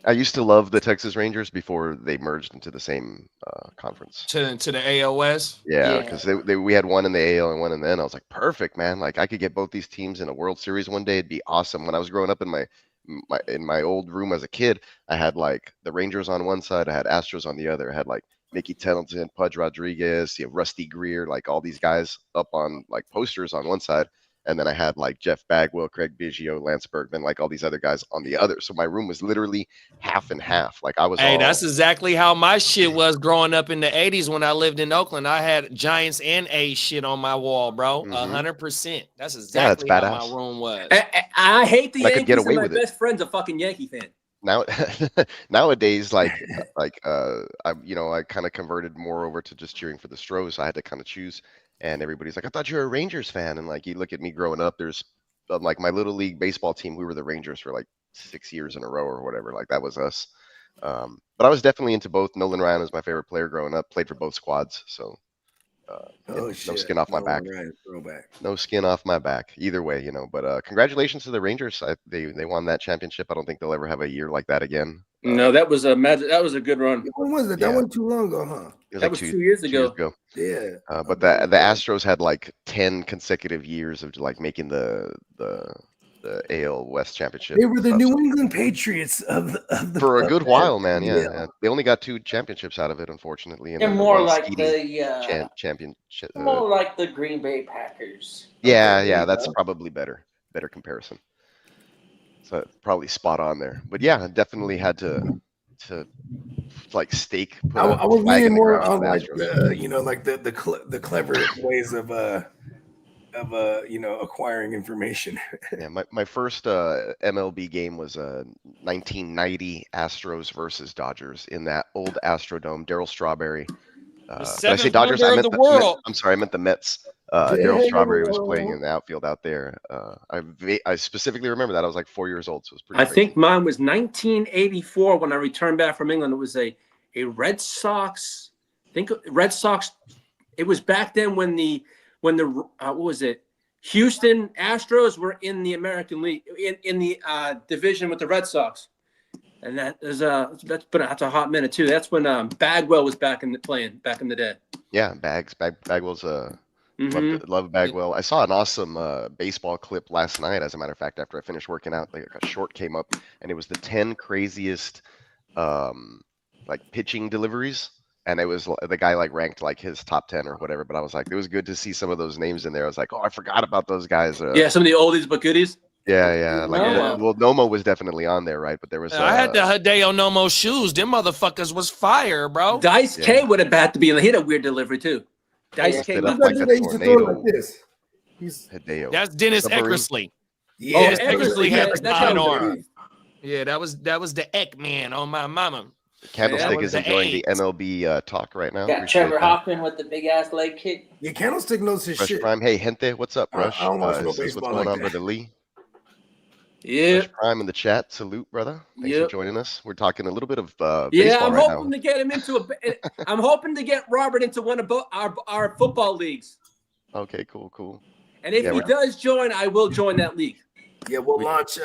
I used to love the Texas Rangers before they merged into the same conference. To the AOS? Yeah, because we had one in the AL and one in the N. I was like, perfect, man. Like, I could get both these teams in a World Series one day. It'd be awesome. When I was growing up in my old room as a kid, I had like the Rangers on one side, I had Astros on the other. I had like Mickey Tettleton, Pudge Rodriguez, Rusty Greer, like all these guys up on like posters on one side. And then I had like Jeff Bagwell, Craig Biggio, Lance Bergman, like all these other guys on the other. So my room was literally half and half. Like I was. Hey, that's exactly how my shit was growing up in the 80s when I lived in Oakland. I had Giants and A shit on my wall, bro. 100%. That's exactly how my room was. I hate the Yankees, and my best friend's a fucking Yankee fan. now nowadays, I kind of converted more over to just cheering for the Stros. I had to kind of choose, and everybody's like, I thought you were a Rangers fan, and like you look at me growing up, there's like my little league baseball team, we were the Rangers for like 6 years in a row or whatever, like that was us. But I was definitely into both. Nolan Ryan was my favorite player growing up, played for both squads, so no skin off my back. No skin off my back. Either way, But congratulations to the Rangers. They won that championship. I don't think they'll ever have a year like that again. No, that was a magic. That was a good run. When was it? That wasn't too long ago, huh? That was 2 years ago. Yeah. But the Astros had like 10 consecutive years of like making the AL West championship. They were the New England Patriots of the for a good while, man. Yeah. They only got 2 championships out of it, unfortunately. And more like championship. More like the Green Bay Packers. Yeah, that's probably better comparison. So probably spot on there. But yeah, definitely had to like stake. I was leaning more on like the clever ways of acquiring information. Yeah, my first MLB game was 1990 Astros versus Dodgers in that old Astrodome. Darryl Strawberry. Did I say Dodgers? I meant I'm sorry, I meant the Mets. Darryl Strawberry was playing in the outfield out there. I specifically remember that. I was like 4 years old, so it was pretty. I think mine was 1984 when I returned back from England. It was a Red Sox. I think Red Sox. It was back then when the what was it? Houston Astros were in the American League in the division with the Red Sox, and that's a hot minute too. That's when Bagwell was playing back in the day. Yeah, Bagwell's love Bagwell. I saw an awesome baseball clip last night. As a matter of fact, after I finished working out, like a short came up, and it was the 10 craziest like pitching deliveries. And it was the guy like ranked like his top 10 or whatever. But I was like, it was good to see some of those names in there. I was like, oh, I forgot about those guys. Some of the oldies but goodies. Yeah. Like, Nomo was definitely on there, right? But there was. I had the Hideo Nomo shoes. Them motherfuckers was fire, bro. Dice K would have had to be in. He had a weird delivery too. Dice K. Like a tornado. Like this. Hideo. That's Dennis Eckersley. Yeah, Eckersley had the fine arm. Yeah, that was the Eckman on my mama. Candlestick is enjoying the MLB talk right now. Got Trevor Hoffman with the big ass leg kick. Yeah, Candlestick knows his shit. Prime. Hey, gente, what's up, Rush? I don't watch no baseball what's going on, brother Lee? Yeah. Prime in the chat. Salute, brother. Thanks for joining us. We're talking a little bit of baseball I'm right hoping now. to get him into I'm hoping to get Robert into one of our football leagues. Okay, cool. And if he does join, I will join that league. Yeah, we'll launch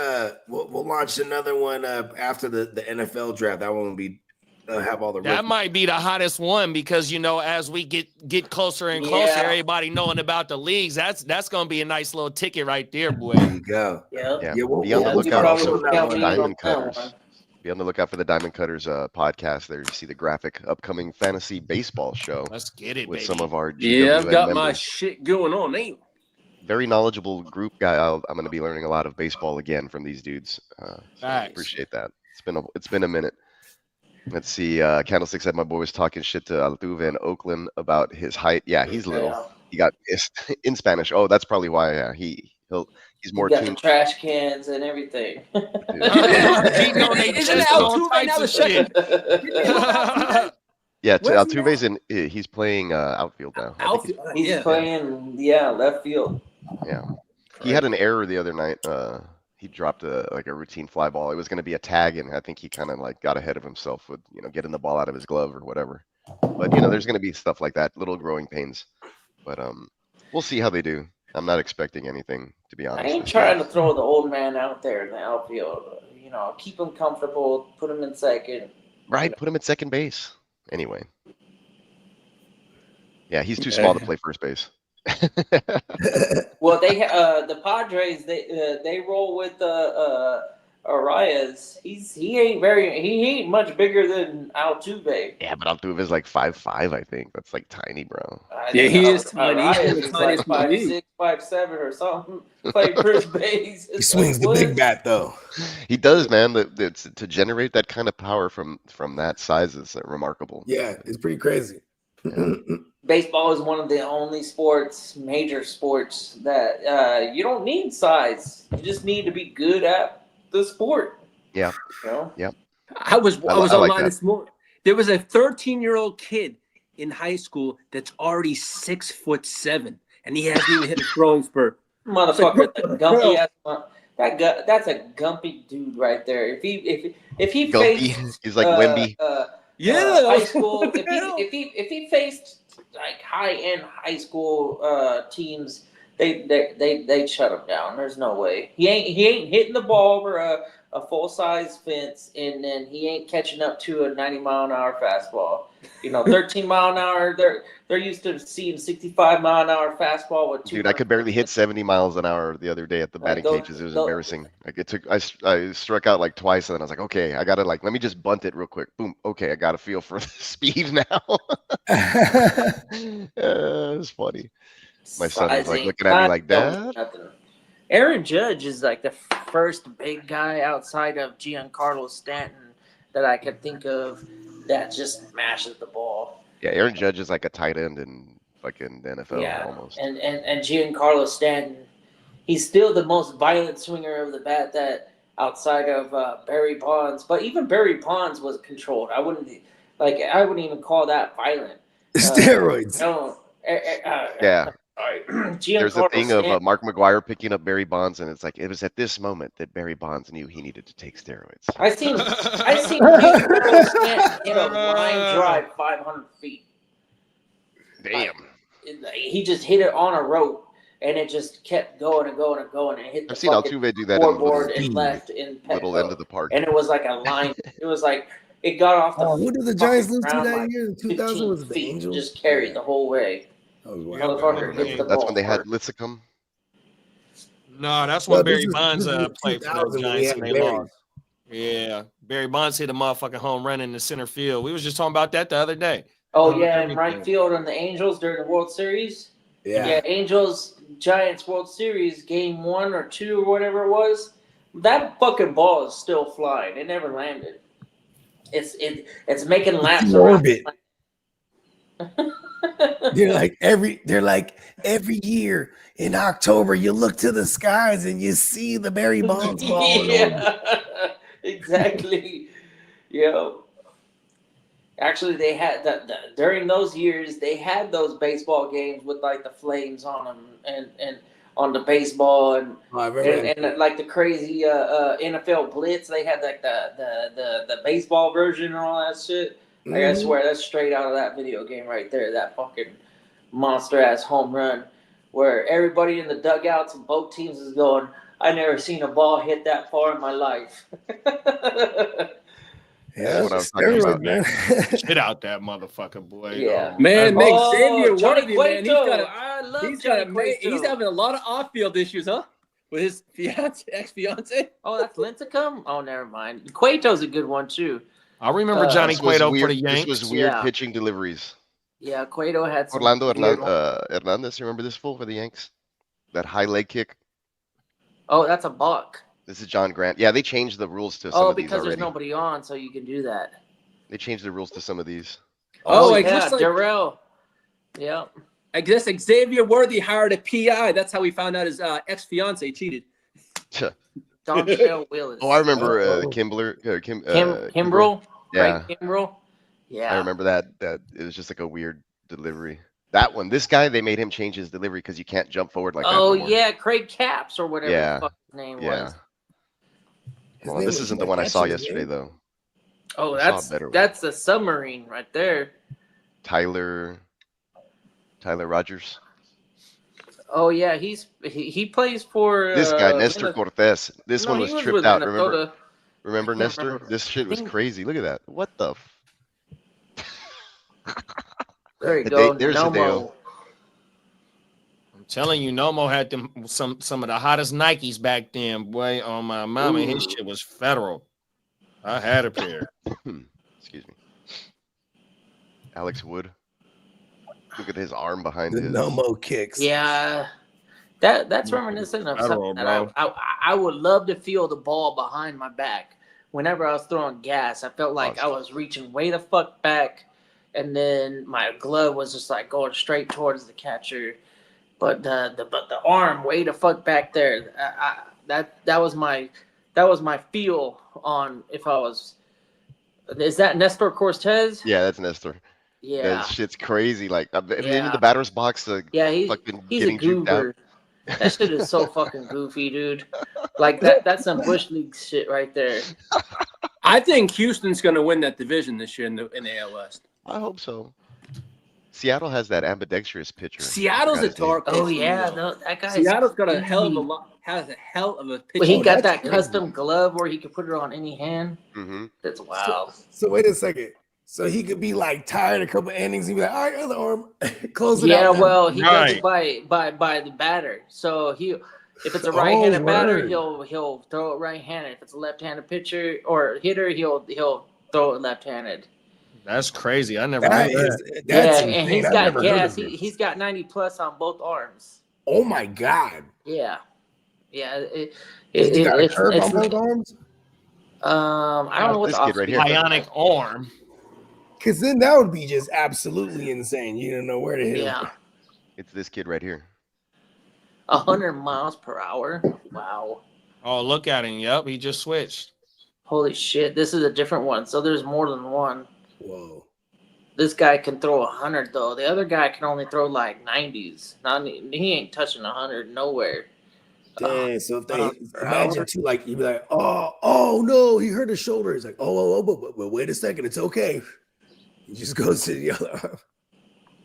another one after the NFL draft. That one will be have all the. That might be the hottest one because as we get closer and closer, everybody knowing about the leagues. That's gonna be a nice little ticket right there, boy. There you go. Yeah. Be on the lookout also for Diamond Cutters. Be on the lookout for the Diamond Cutters podcast. There you see the graphic upcoming fantasy baseball show. Let's get it, with baby. some of our I've got members. my shit going on, ain't. Very knowledgeable group guy. I'm going to be learning a lot of baseball again from these dudes. So I appreciate that. It's been a minute. Let's see. Candlestick said my boy was talking shit to Altuve in Oakland about his height. Yeah, he's little. He got in Spanish. Oh, that's probably why. Yeah, he's more tuned. Got the trash cans and everything. Isn't Altuve now the second? Yeah, Altuve's he's playing outfield now. He's playing left field. Yeah, he had an error the other night. He dropped a routine fly ball. It was going to be a tag, and I think he kind of like got ahead of himself with getting the ball out of his glove or whatever. But there's going to be stuff like that, little growing pains. But we'll see how they do. I'm not expecting anything, to be honest. I ain't trying to throw the old man out there in the outfield. Keep him comfortable. Put him in second. Right, put him at second base. Anyway. Yeah, he's too small to play first base. Well, the Padres they roll with Arias. He ain't much bigger than Altuve. Yeah, but Altuve's like 5'5", I think. That's like tiny, bro. Yeah, he is tiny. He's like 5'6", 5'7", or something. Play first base. He swings the big bat though. He does, man. To generate that kind of power from that size is remarkable. Yeah, it's pretty crazy. Yeah. Baseball is one of the only major sports that you don't need size. You just need to be good at the sport. Yeah. You know? Yep. I was I like online that. this morning. There was a 13-year-old kid in high school that's already 6'7", and he hasn't even hit a throwing spurt. Motherfucker, It's like, that gumpy ass. That's a gumpy dude right there. If he Gumpy. faced He's like Wemby. yeah, high school, what the hell? if he faced like high end high school teams, they'd shut him down. There's no way he ain't hitting the ball over a full size fence, and then he ain't catching up to a 90-mile-an-hour fastball. 13 mile an hour. They're used to seeing 65-mile-an-hour fastball with two. Dude, I could barely hit 70 miles an hour the other day at the Like batting those- cages. It was those- embarrassing. Like I struck out like twice, and then I was like, okay, I gotta let me just bunt it real quick. Boom. Okay, I got a feel for the speed now. It was funny. My son was like looking at me like, Dad. Aaron Judge is like the first big guy outside of Giancarlo Stanton that I could think of that just smashes the ball. Yeah, Aaron Judge is like a tight end in fucking the NFL almost. And Giancarlo Stanton, he's still the most violent swinger of the bat that outside of Barry Bonds. But even Barry Bonds was controlled. I wouldn't even call that violent. Steroids. No. Yeah. There's There's a thing of Mark McGwire picking up Barry Bonds, and it's like it was at this moment that Barry Bonds knew he needed to take steroids. I seen Giancarlo Stanton hit a line drive 500 feet. Damn. He just hit it on a rope, and it just kept going and going and going, and hit the I've seen Altuve do that in scoreboard little, and left in little end of the park. and it was like a line. It was like it got off the. Who did the Giants lose to ground that like year in 2000? Was it the 15 feet, Angels? just carried the whole way. Motherfucker hits the That's ball when they had hard. Lincecum. No, that's when No, Barry this Bonds is played for 2000 the when we Giants had and they Barry. lost. Yeah, Barry Bonds hit a motherfucking home run in the center field. We was just talking about that the other day. Oh yeah, and right field on the Angels during the World Series. Yeah, Angels Giants World Series game 1 or 2 or whatever it was. That fucking ball is still flying. It never landed. It's making laps in around. orbit. They're like every year in October you look to the skies and you see the Barry Bonds ball. Yeah, exactly. Actually, they had during those years they had those baseball games with like the flames on them and on the baseball and like the crazy NFL blitz. They had like the baseball version and all that shit. Like, I swear that's straight out of that video game right there. That fucking monster ass home run where everybody in the dugouts and both teams is going, I never seen a ball hit that far in my life. Yeah, what I was talking about, man. Shit out that motherfucker, boy. Yeah. Man, make Xavier Johnny Worthy, man. He's He's having a lot of off-field issues, huh? With his ex-fiance. Oh, that's Lincecum? Oh, never mind. Cueto's a good one too. I remember Johnny This was Cueto weird, for the Yanks. This was weird Yeah. pitching deliveries. Yeah, Cueto had some Orlando weird- Hernandez, you remember this fool for the Yanks? That high leg kick. Oh, that's a buck. This is John Grant. Yeah, they changed the rules to some of these because already. there's nobody on, so you can do that. They changed the rules to some of these. Oh, yeah, looks like Darrell. Yeah. I guess Xavier Worthy hired a PI. That's how we found out his ex-fiance cheated. Dontrell Willis. Oh, I remember Kimbrel. Kimbrel? Yeah. Right, Kimbrel? Yeah. I remember that it was just like a weird delivery. That one, this guy, they made him change his delivery because you can't jump forward like that anymore. Yeah, Craig Caps or whatever Yeah. the fuck his name Yeah. was. Well, this isn't the one I saw yesterday, though. Oh, I saw a better one. that's the submarine right there. Tyler Rogers. Oh yeah, he plays for This guy, Nestor Cortez. This one he was with tripped out. Minnesota. Remember I can't Nestor? remember. This shit was crazy. Look at that. What the? There you go. There's Nomo. Hideo. I'm telling you, Nomo had them some of the hottest Nikes back then, boy. On my mama, his shit was federal. I had a pair. Excuse me. Alex Wood. Look at his arm behind The his. Nomo kicks. Yeah, that's reminiscent of Federal, something that I would love to feel the ball behind my back. Whenever I was throwing gas, I felt like I was reaching way the fuck back, and then my glove was just like going straight towards the catcher, but the arm way the fuck back there. That was my that was my feel on if I was. Is that Nestor Cortez? Yeah, that's Nestor. Yeah. That shit's crazy. Like, I mean, in the Yeah. batter's box, Yeah, fucking he's a getting juked out. goober. That shit is so fucking goofy, dude. Like that's some bush league shit right there. I think Houston's going to win that division this year in the AL West. I hope so. Seattle has that ambidextrous pitcher. Seattle's a dark. Oh yeah, that guy's Seattle's got a hell of a crazy. lot. Has a hell of a pitcher. But he got that's that crazy. custom glove where he could put it on any hand. Mm-hmm. That's wild. So wait a second. So he could be like tired a couple innings and be like, all right, other arm, close it Yeah, out. well, he does Right. it by the batter. So if it's a right-handed batter, word. he'll throw it right-handed. If it's a left-handed pitcher or hitter, he'll throw it left-handed. That's crazy. I never That knew that. is, that's Yeah, and insane. he's I've got never heard gas. of this. He's got 90+ on both arms. Oh my God. Yeah, yeah. He got a It's curve on both arms? I don't know what This the kid right here. Bionic arm. Because then that would be just absolutely insane. You don't know where to hit him. Yeah, It's this kid right here. 100 miles per hour. Wow. Oh, look at him. Yep, he just switched. Holy shit! This is a different one. So there's more than one. Whoa. This guy can throw 100 though. The other guy can only throw like 90s. He ain't touching 100 nowhere. Dang. So if they per imagine hour. too, like you'd be like, oh no, he hurt his shoulder. He's like, but wait a second, it's okay. He just goes to the other arm.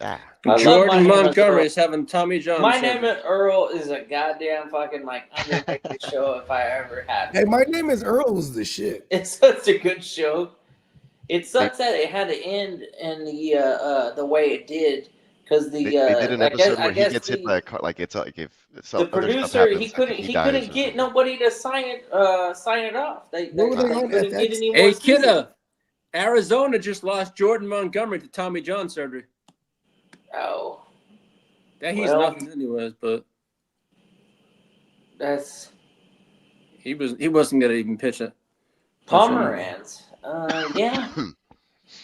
Ah. I love my Jordan name is Montgomery Earl. is having Tommy John. My surgery. name is Earl is a goddamn fucking like Undertaker show if I ever had. Hey, my name is Earl was the shit. It's such a good show. It sucks that it had to end in the way it did because the They did an episode where he guess gets hit by a car. Like it's like if the some other stuff producer happens, he I think couldn't he dies couldn't or get something. nobody to sign it off. They What were they on, couldn't get FX? any more Hey, seasons. kidda, Arizona just lost Jordan Montgomery to Tommy John surgery. Oh, That he's Well- nothing anyways, but that's he wasn't gonna even pitch it. Pomeranz. Yeah.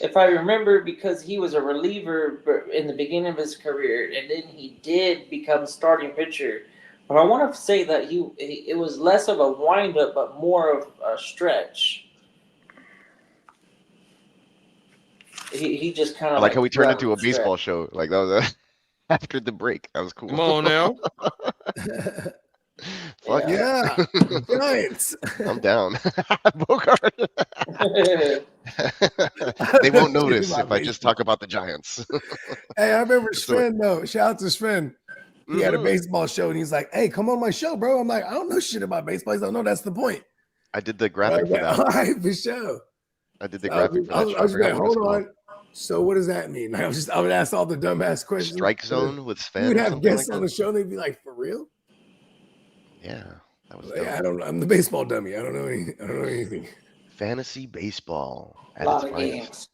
If I remember, because he was a reliever in the beginning of his career, and then he did become starting pitcher. But I want to say that it was less of a windup, but more of a stretch. He just kind I of like how we turned grabbed into a the stretch. baseball show. Like that was after the break. That was cool. Come on now. Fuck Yeah. Yeah, Giants. I'm down. Bogart. They won't notice if I just talk about the Giants. Hey, I remember So- Sven though. Shout out to Sven. He had a Mhm. baseball show and he's like, "Hey, come on my show, bro." I'm like, "I don't know shit about baseball." He's like, "No, that's the point." I did the I graphic was for like, that. All right, for sure. I did the I was, graphic for I that was, show. I I was forgot like, what it's hold called. on. So what does that mean? I would ask all the dumbass questions. Strike Zone with We Sven. would have something guests like on the that. show and they'd be like, "For real?" Yeah, that was Like, dope. I don't know. I'm the baseball dummy. I don't know anything. I don't know anything. Fantasy baseball A at lot its of finest. games.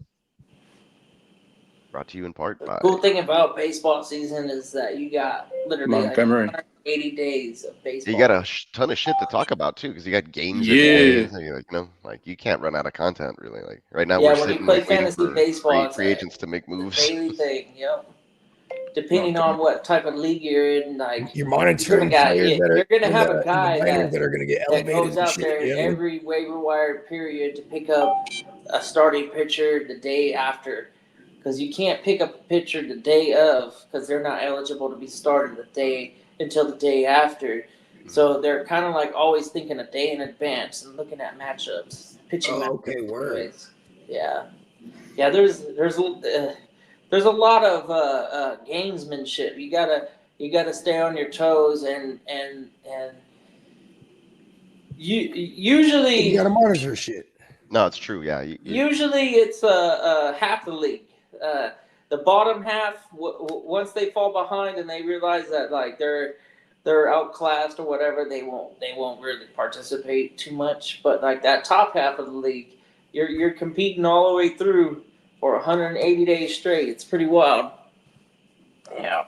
Brought to you in part The by. cool thing about baseball season is that you got literally like Montgomery. 180 days of baseball. You got a ton of shit to talk about too, because you got games Yeah. every day. So you like you can't run out of content really. Like right now, Yeah, we're when you sitting play like waiting fantasy for baseball, it's free a- agents to make It's moves. a daily thing. Yep. Depending on what type of league you're in, like You're monitoring got- players yeah, that are you're gonna in have the- a in the guy minors that are going to get that elevated. goes and out shit, there you know? every waiver wire period to pick up a starting pitcher the day after, because you can't pick up a pitcher the day of because they're not eligible to be started until the day after. So they're kind of like always thinking a day in advance and looking at matchups, pitching. Oh, okay, word. Anyways, yeah. There's a lot of gamesmanship. You gotta stay on your toes and usually You got to monitor shit. No, it's true. Yeah, usually it's half the league. The bottom half, once they fall behind and they realize that like they're outclassed or whatever, they won't really participate too much. But like that top half of the league, you're competing all the way through for 180 days straight. It's pretty wild. Yeah,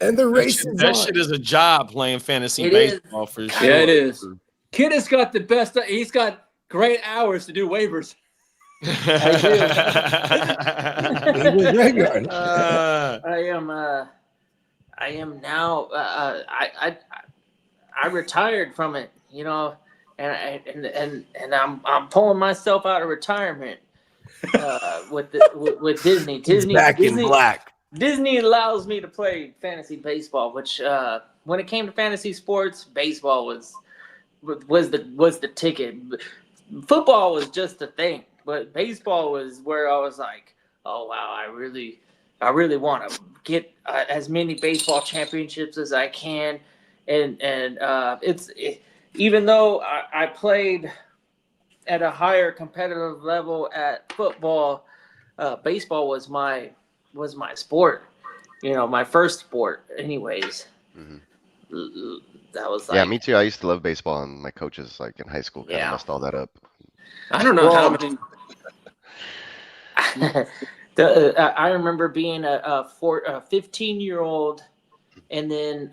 And the race is That on. shit is a job playing fantasy It is. baseball for sure. Yeah, it is. Kid has got the best. He's got great hours to do waivers. He was graveyard. I am now. I retired from it, and I'm pulling myself out of retirement with Disney. He's back in black. Disney allows me to play fantasy baseball, which when it came to fantasy sports, baseball was the ticket. Football was just a thing, but baseball was where I was like, oh wow, I really want to get as many baseball championships as I can, and even though I played at a higher competitive level at football, baseball was my sport. My first sport, anyways. That was like, Yeah, me too. I used to love baseball, and my coaches, like in high school, kind of yeah. messed all that up. I don't know how many. I remember being a 15-year-old, and then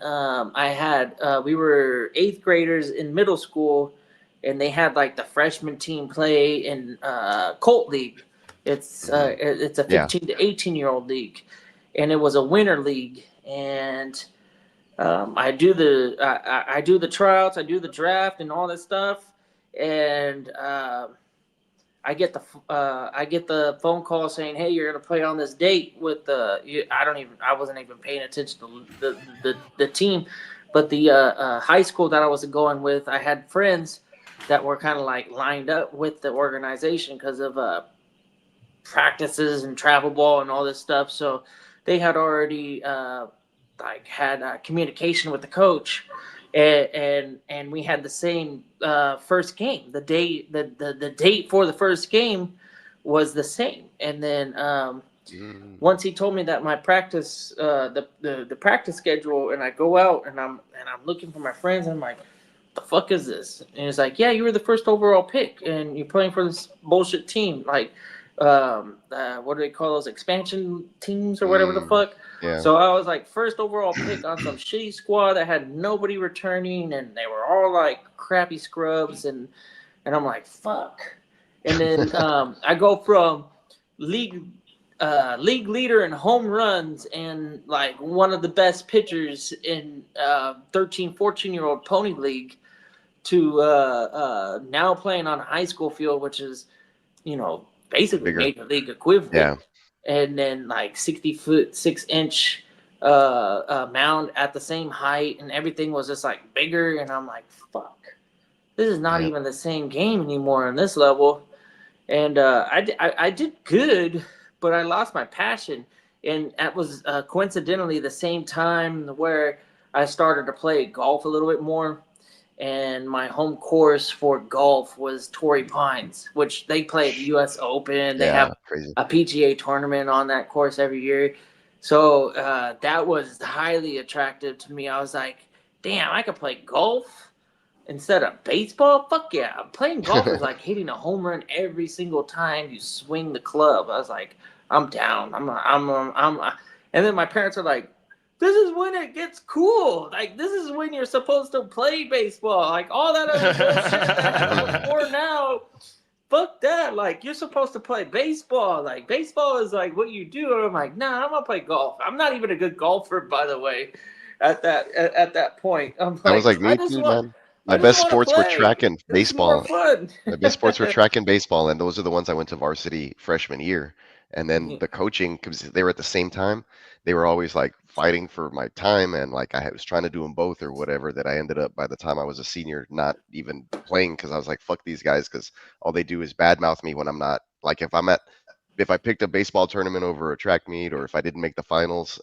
we were 8th graders in middle school, and they had like the freshman team play in Colt League. It's a 15 to 18-year-old league, and it was a winter league, and I do the tryouts, I do the draft, and all that stuff, and I get the phone call saying, "Hey, you're gonna play on this date with the." I wasn't even paying attention to the team, but the high school that I was going with, I had friends that were kind of like lined up with the organization because of practices and travel ball and all this stuff. So they had already had communication with the coach, and we had the same first game. The date for the first game was the same, and then once he told me that my practice the practice schedule, and I go out and I'm looking for my friends, and I'm like, the fuck is this? And he's like, yeah, you were the first overall pick, and you're playing for this bullshit team, like what do they call those, expansion teams or whatever the fuck. Yeah. So I was like first overall pick on some shitty squad that had nobody returning, and they were all like crappy scrubs, and I'm like, fuck. And then I go from league leader in home runs and like one of the best pitchers in 13, 14-year-old pony league to now playing on a high school field, which is, basically Bigger. major league equivalent. Yeah. And then like 60-foot, 6-inch mound at the same height, and everything was just like bigger. And I'm like, fuck, this is not even the same game anymore on this level. And I did good, but I lost my passion. And that was coincidentally the same time where I started to play golf a little bit more. And my home course for golf was Torrey Pines, which they play the U.S. Open. They have crazy. a PGA tournament on that course every year. So that was highly attractive to me. I was like, damn, I could play golf instead of baseball? Fuck yeah. Playing golf is like hitting a home run every single time you swing the club. I was like, I'm down. And then my parents are like, this is when it gets cool. Like, this is when you're supposed to play baseball. Like, all that other bullshit that happens before now, fuck that. Like, you're supposed to play baseball. Like, baseball is like what you do. And I'm like, nah, I'm gonna play golf. I'm not even a good golfer, by the way, at that point. I was like, me too, man. My best sports were track and baseball. My best sports were track and baseball, and those are the ones I went to varsity freshman year. And then the coaching, because they were at the same time, they were always like fighting for my time, and like I was trying to do them both or whatever, that I ended up by the time I was a senior not even playing, because I was like, fuck these guys, because all they do is badmouth me when I'm not, like, if I picked a baseball tournament over a track meet, or if I didn't make the finals,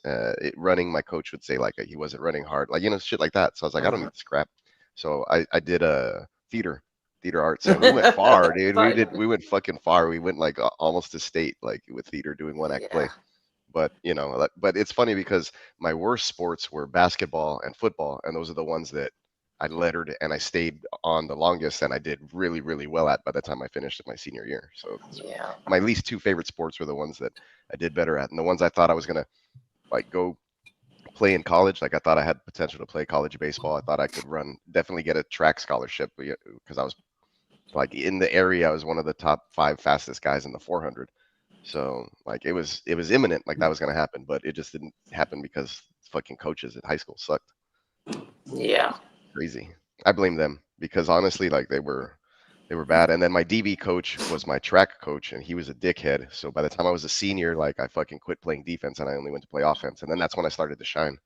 running, my coach would say like he wasn't running hard, like, shit like that. So I was like, I don't need this crap. So I did a theater arts, and we went far, dude. We went fucking far. We went like almost to state, like with theater, doing one act play. But but it's funny because my worst sports were basketball and football, and those are the ones that I lettered and I stayed on the longest, and I did really, really well at by the time I finished my senior year. So my least two favorite sports were the ones that I did better at, and the ones I thought I was gonna like go play in college. Like, I thought I had potential to play college baseball. I thought I could definitely get a track scholarship, because I was like in the area. I was one of the top 5 fastest guys in the 400. So like it was imminent, like that was gonna happen, but it just didn't happen because fucking coaches at high school sucked. Yeah. Crazy. I blame them because honestly, like they were bad. And then my DB coach was my track coach, and he was a dickhead. So by the time I was a senior, like I fucking quit playing defense and I only went to play offense. And then that's when I started to shine.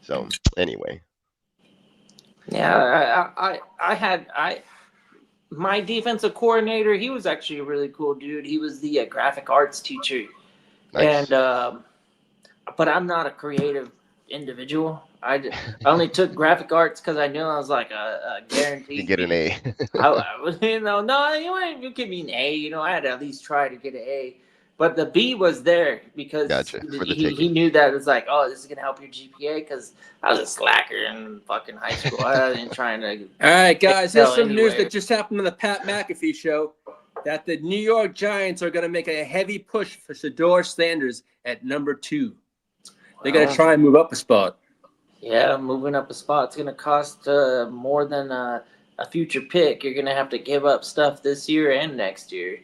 So anyway, Yeah, my defensive coordinator. He was actually a really cool dude. He was the graphic arts teacher, nice. and but I'm not a creative individual. I only took graphic arts because I knew I was like a guaranteed. You get an A. I was, no, you give me an A. I had to at least try to get an A. But the B was there because Gotcha. he knew that it was like, oh, this is gonna help your GPA because I was a slacker in fucking high school. I wasn't trying to. All right, guys, here's some news anywhere. that just happened on the Pat McAfee show that the New York Giants are going to make a heavy push for Shedeur Sanders at number 2. They're going to try and move up a spot. Yeah, moving up a spot. It's going to cost more than a future pick. You're going to have to give up stuff this year and next year.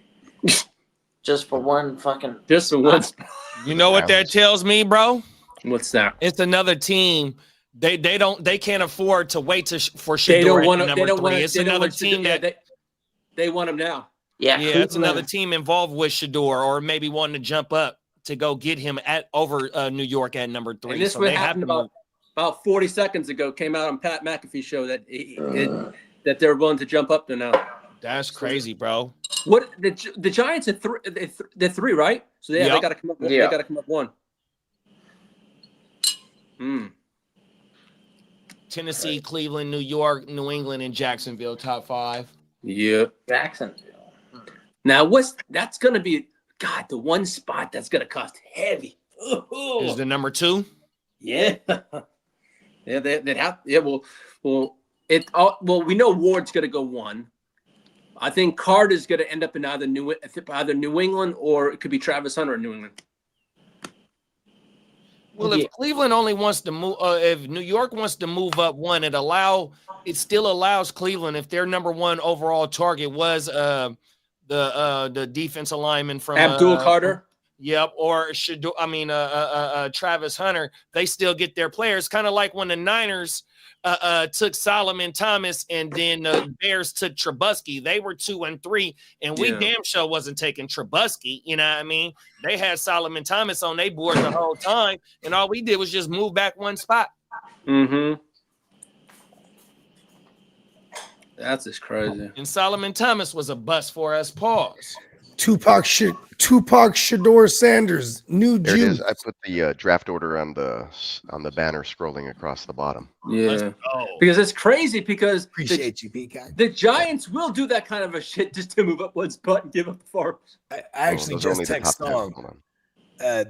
Just for one fucking. Just for one. You know what that tells me, bro? What's that? It's another team. They can't afford to wait for Shedeur at number 3. It's another team that they want him now. Yeah, it's another team involved with Shedeur, or maybe wanting to jump up to go get him over New York at number 3. And this so what they happened about 40 seconds ago. Came out on Pat McAfee show that that they're willing to jump up to now. That's crazy, bro. What the Giants are they're 3, right? So they got to come up. They got to come up 1. Tennessee, Cleveland, New York, New England, and Jacksonville, top 5. Yeah, Jacksonville. Now that's going to be? God, the one spot that's going to cost heavy. Is the number 2? Yeah, yeah. They have. Yeah, well, we know Ward's going to go 1. I think Carter's going to end up in either New England or it could be Travis Hunter in New England. Well, if Cleveland only wants to move, if New York wants to move up 1, it still allows Cleveland, if their number 1 overall target was the defensive lineman from Abdul Carter. Yep, or Travis Hunter. They still get their players, kind of like when the Niners took Solomon Thomas and then the Bears took Trubisky. They were 2 and 3, and we damn sure wasn't taking Trubisky. You know what I mean? They had Solomon Thomas on their board the whole time, and all we did was just move back 1 spot. Mm-hmm. That's just crazy. And Solomon Thomas was a bust for us. Pause. Tupac Shedeur Sanders, new There it Jew. is. I put the draft order on the banner scrolling across the bottom. Yeah, because it's crazy because Appreciate you, PK. the Giants will do that kind of a shit just to move up 1 spot and give up the far. I actually those are just only the text top 10. Song Hold on.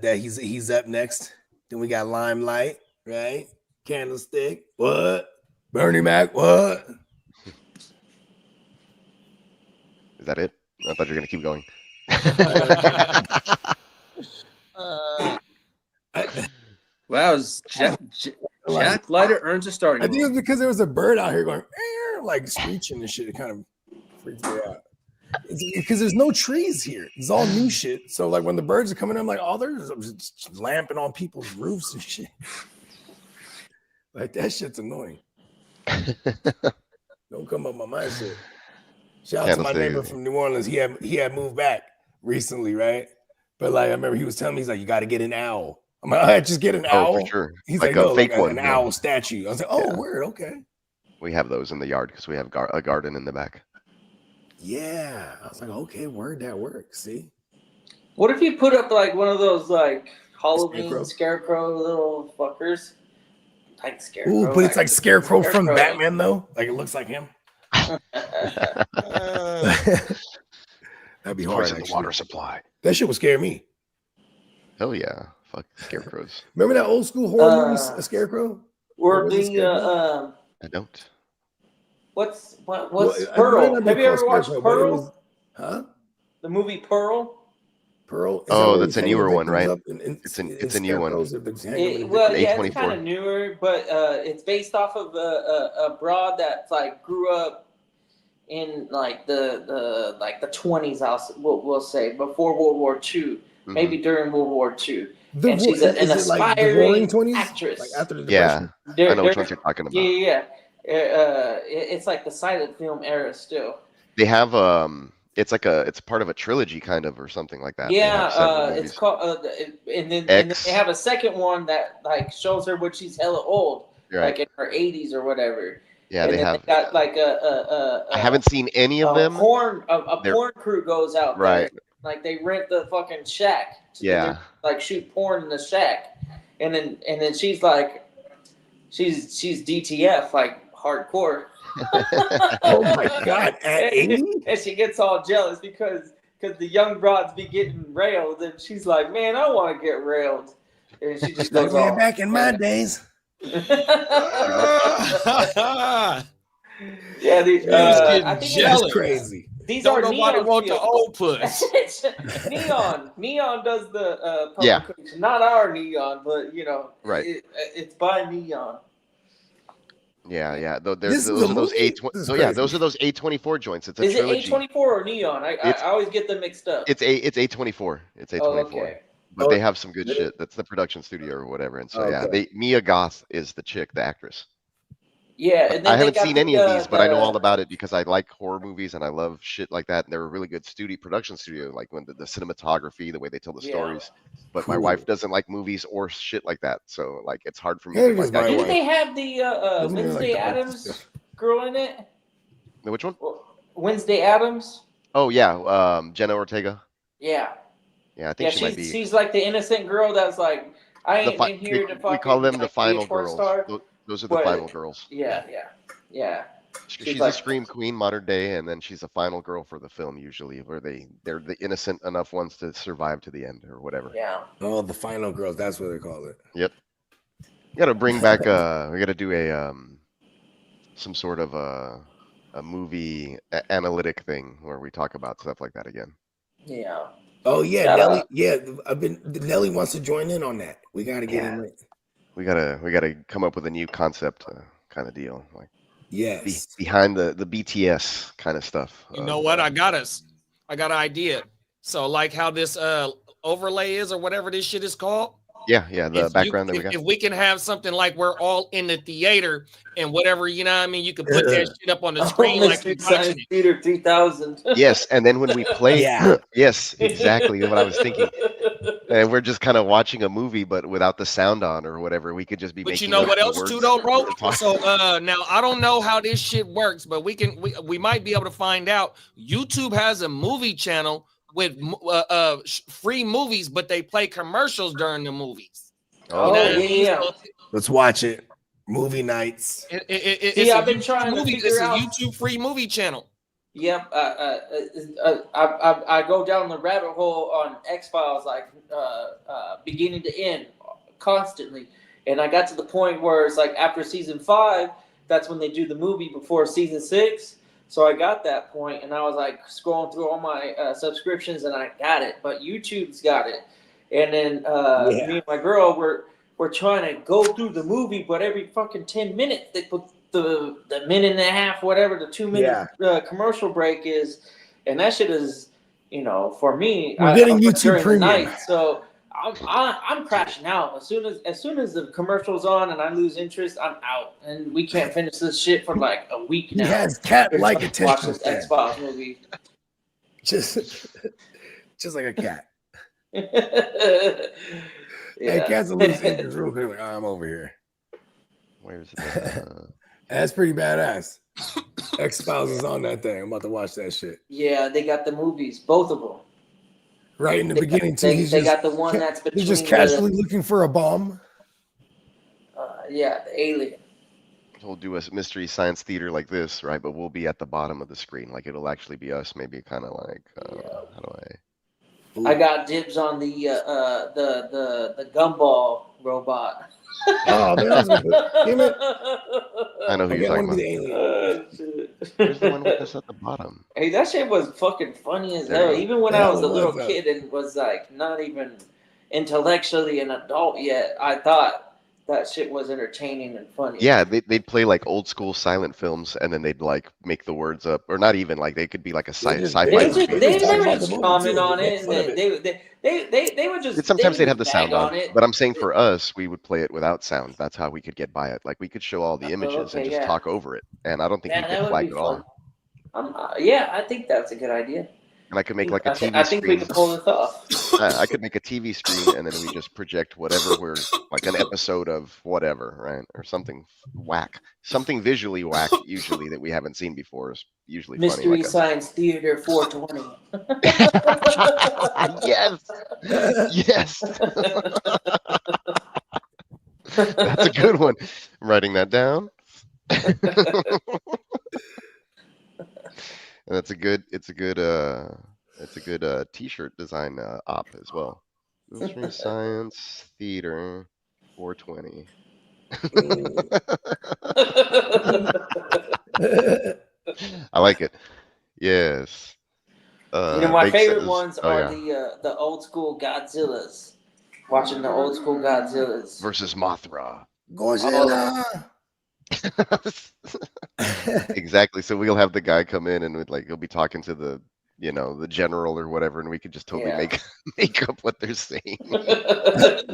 that he's up next. Then we got Limelight, right? Candlestick, what? Bernie Mac, what? Is that it? I thought you were gonna keep going. Wow, Jack Leiter earns a starting. I think it was because there was a bird out here going like screeching and shit. It kind of freaked me out. It's because there's no trees here. It's all new shit. So like when the birds are coming in, I'm like, oh, they're just lamping on people's roofs and shit. Like that shit's annoying. Don't come up on my shit. Shout out to my neighbor from New Orleans. He had moved back recently, right? But like I remember he was telling me, he's like, you got to get an owl. I'm like, I just get an owl. For sure. He's like like, a no, fake like one. an owl statue. I was like, oh, word, okay. We have those in the yard because we have a garden in the back. Yeah, I was like, okay, word, that works. See, what if you put up like one of those like Halloween scarecrow little fuckers? Like Scarecrow. Ooh, but it's like Scarecrow from Batman though. Like it looks like him. That'd be hard. In the water supply. That shit would scare me. Hell yeah, fuck scarecrows. Remember that old school horror movie, a Scarecrow? Or the I don't. What's Pearl? Have you ever watched Pearl? Huh? The movie Pearl. Pearl. Oh, that's a newer one, right? It's a new one. Well, yeah, it's kind of newer, but it's based off of a broad that's like grew up in like the 20s. We'll say before World War II, maybe during World War II. And she's an aspiring actress. Like after the Depression? I know which ones you're talking about. Yeah. It's like the silent film era still. They have it's part of a trilogy kind of or something like that. They have Yeah, several it's movies. called, and then they X, have a second one that like shows her when she's hella old, right? like in her 80s or whatever. Yeah, And they then they have. got like I haven't seen any of them. a They're porn crew goes out there, right. like they rent the fucking shack, and they Yeah. like shoot porn in the shack, and then she's like, she's DTF like hardcore. Oh my God, at 80? And she gets all jealous because the young broads be getting railed, and she's like, "Man, I want to get railed," and she just Like, goes man, off. back in my days. Yeah, I think That's That's crazy. these Don't are nobody Neon want the fields. old puss. Neon does the Yeah. publication, not our Neon, but Right. it's by Neon. Yeah. This is Those a are those movie? A20. This is So yeah, crazy. those are those A24 joints. It's a Is it trilogy. A24 or Neon? I always get them mixed up. It's A24. It's A24. Oh, okay. But Oh, they have some good really? shit. That's the production studio or whatever. And so yeah, Okay. Mia Goth is the chick, the actress. Yeah, and I then they haven't got seen any of these, but I know all the about it because I like horror movies and I love shit like that. And they're a really good production studio, like when the cinematography, the way they tell the Yeah. stories. But my Cool. wife doesn't like movies or shit like that, so like it's hard for me Neither to does like. my Didn't wife. they have the Doesn't really like Wednesday the art Addams stuff. girl in it? Which one? Wednesday Addams? Oh yeah, Jenna Ortega. Yeah. Yeah, I think Yeah, she might be. she's like the innocent girl that's like, I ain't been here to we call fucking them the like, be a final porn girls. star. Those are the But- final girls. Yeah. She's like- a scream queen modern day, and then she's a final girl for the film usually, where they're the innocent enough ones to survive to the end or whatever. Yeah. Oh, the final girls. That's what they call it. Yep. We gotta bring back we gotta do a some sort of a movie analytic thing where we talk about stuff like that again. Yeah. Oh yeah, Shout Nelly. out. Yeah, Nelly wants to join in on that. We got to get him. We gotta come up with a new concept kind of deal, like Yes. behind the BTS kind of stuff. You know what? I got an idea. So like how this overlay is or whatever this shit is called. Yeah, the background that we got. If we can have something like we're all in the theater and whatever, you know what I mean, you can put that shit up on the screen like you're watching Science Theater 3000. Yes, and then when we play, Yeah. yes, exactly what I was thinking. And we're just kind of watching a movie, but without the sound on or whatever. We could just be. But you making know up what the else words too, though, bro? we're talking. So now I don't know how this shit works, but we might be able to find out. YouTube has a movie channel with free movies, but they play commercials during the movies. Oh, You know what I mean? yeah. So Let's watch it. Movie nights. it's I've been YouTube trying to movie. figure It's a out- YouTube free movie channel. Yep. I go down the rabbit hole on X-Files like beginning to end constantly, and I got to the point where it's like after season 5, that's when they do the movie before season 6. So I got that point, and I was like scrolling through all my subscriptions, and I got it. But YouTube's got it, and then me and my girl we're trying to go through the movie, but every fucking 10 minutes they put the minute and a half, whatever the 2-minute commercial break is, and that shit is, for me, We're getting I'm YouTube during the Premium. night, so I'm crashing out as soon as the commercial's on and I lose interest, I'm out, and we can't finish this shit for like a week He now. has cat-like Watch attention this span. X-Files movie. Just like a cat. Yeah. Hey, cats will lose interest real quick. Like, oh, I'm over here. Where's it? That's pretty badass. X-Files is on that thing. I'm about to watch that shit. Yeah, they got the movies, both of them. Right in the beginning, too. They got the one that's between He's just casually looking for a bomb. the alien. We'll do a mystery science theater like this, right? But we'll be at the bottom of the screen. Like it'll actually be us. Maybe kind of like how do I got dibs on the gumball robot. Oh, man, I was gonna put, damn it. I know who you're talking about. The alien. Where's the one with us at the bottom? Hey, that shit was fucking funny as There hell. you go. Even when Yeah, I was a it little was, kid and was like not even intellectually an adult yet, I thought that shit was entertaining and funny. Yeah, they'd play like old school silent films, and then they'd like make the words up, or not even like they could be like a sci-fi They movie. would just comment on it, and they would just Sometimes they'd have the bag sound on, it. but I'm saying for us, we would play it without sound. That's how we could get by it. Like we could show all the images and Okay, just yeah. talk over it, and I don't think Yeah, we'd that get would flagged be at all. fun. Yeah, I think that's a good idea. And I could make like a TV I think we screen. could pull this off. I could make a TV screen, and then we just project whatever we're like an episode of whatever, right, or something whack, something visually whack, usually that we haven't seen before is usually funny. Mystery Like Science Theater 420. yes, yes, that's a good one. I'm writing that down. And it's a good t-shirt design op as well. Mystery Science Theater 420. I like it. Yes. My favorite ones are the old school Godzillas. Watching the old school Godzillas versus Mothra. Godzilla. Exactly. So we'll have the guy come in and he'll be talking to the the general or whatever, and we could just totally make up what they're saying.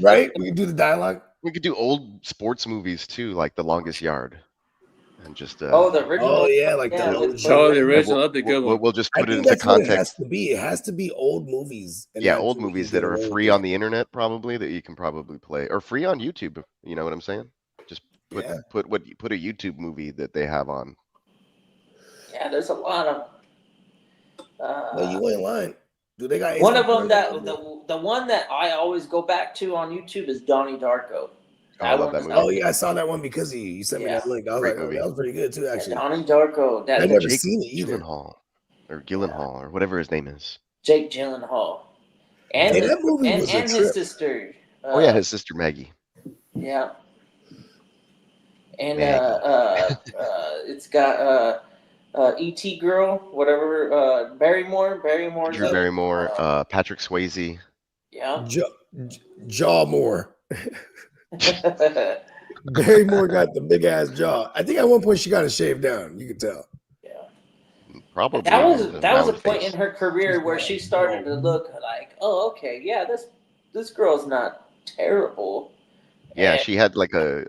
Right? We could do the dialogue. We could do old sports movies too, like The Longest Yard. And just the original. Oh yeah, like the original. That's a good one. We'll just put it into that's context. What it has to be. It has to be old movies. Yeah, old movies that are free on the internet, probably, that you can probably play, or free on YouTube. You know what I'm saying? Just put a YouTube movie that they have on. Yeah, there's a lot of. No, you ain't lying. Do they got one of them that the one that I always go back to on YouTube is Donnie Darko. I love that movie. Oh yeah, I saw that one because you sent me that link. I was like, that was pretty good too, actually. Donnie Darko. I've never seen it either. Gyllenhaal, or whatever his name is. Jake Gyllenhaal, and his sister. His sister Maggie. Yeah. And it's got E.T. girl, whatever. Barrymore. Drew Barrymore. Patrick Swayze. Yeah. Jaw Moore. Barrymore got the big ass jaw. I think at one point she got it shaved down. You could tell. Yeah. Probably. That was a point in her career where she started to look like, oh, okay, yeah, this girl's not terrible. Yeah, she had like the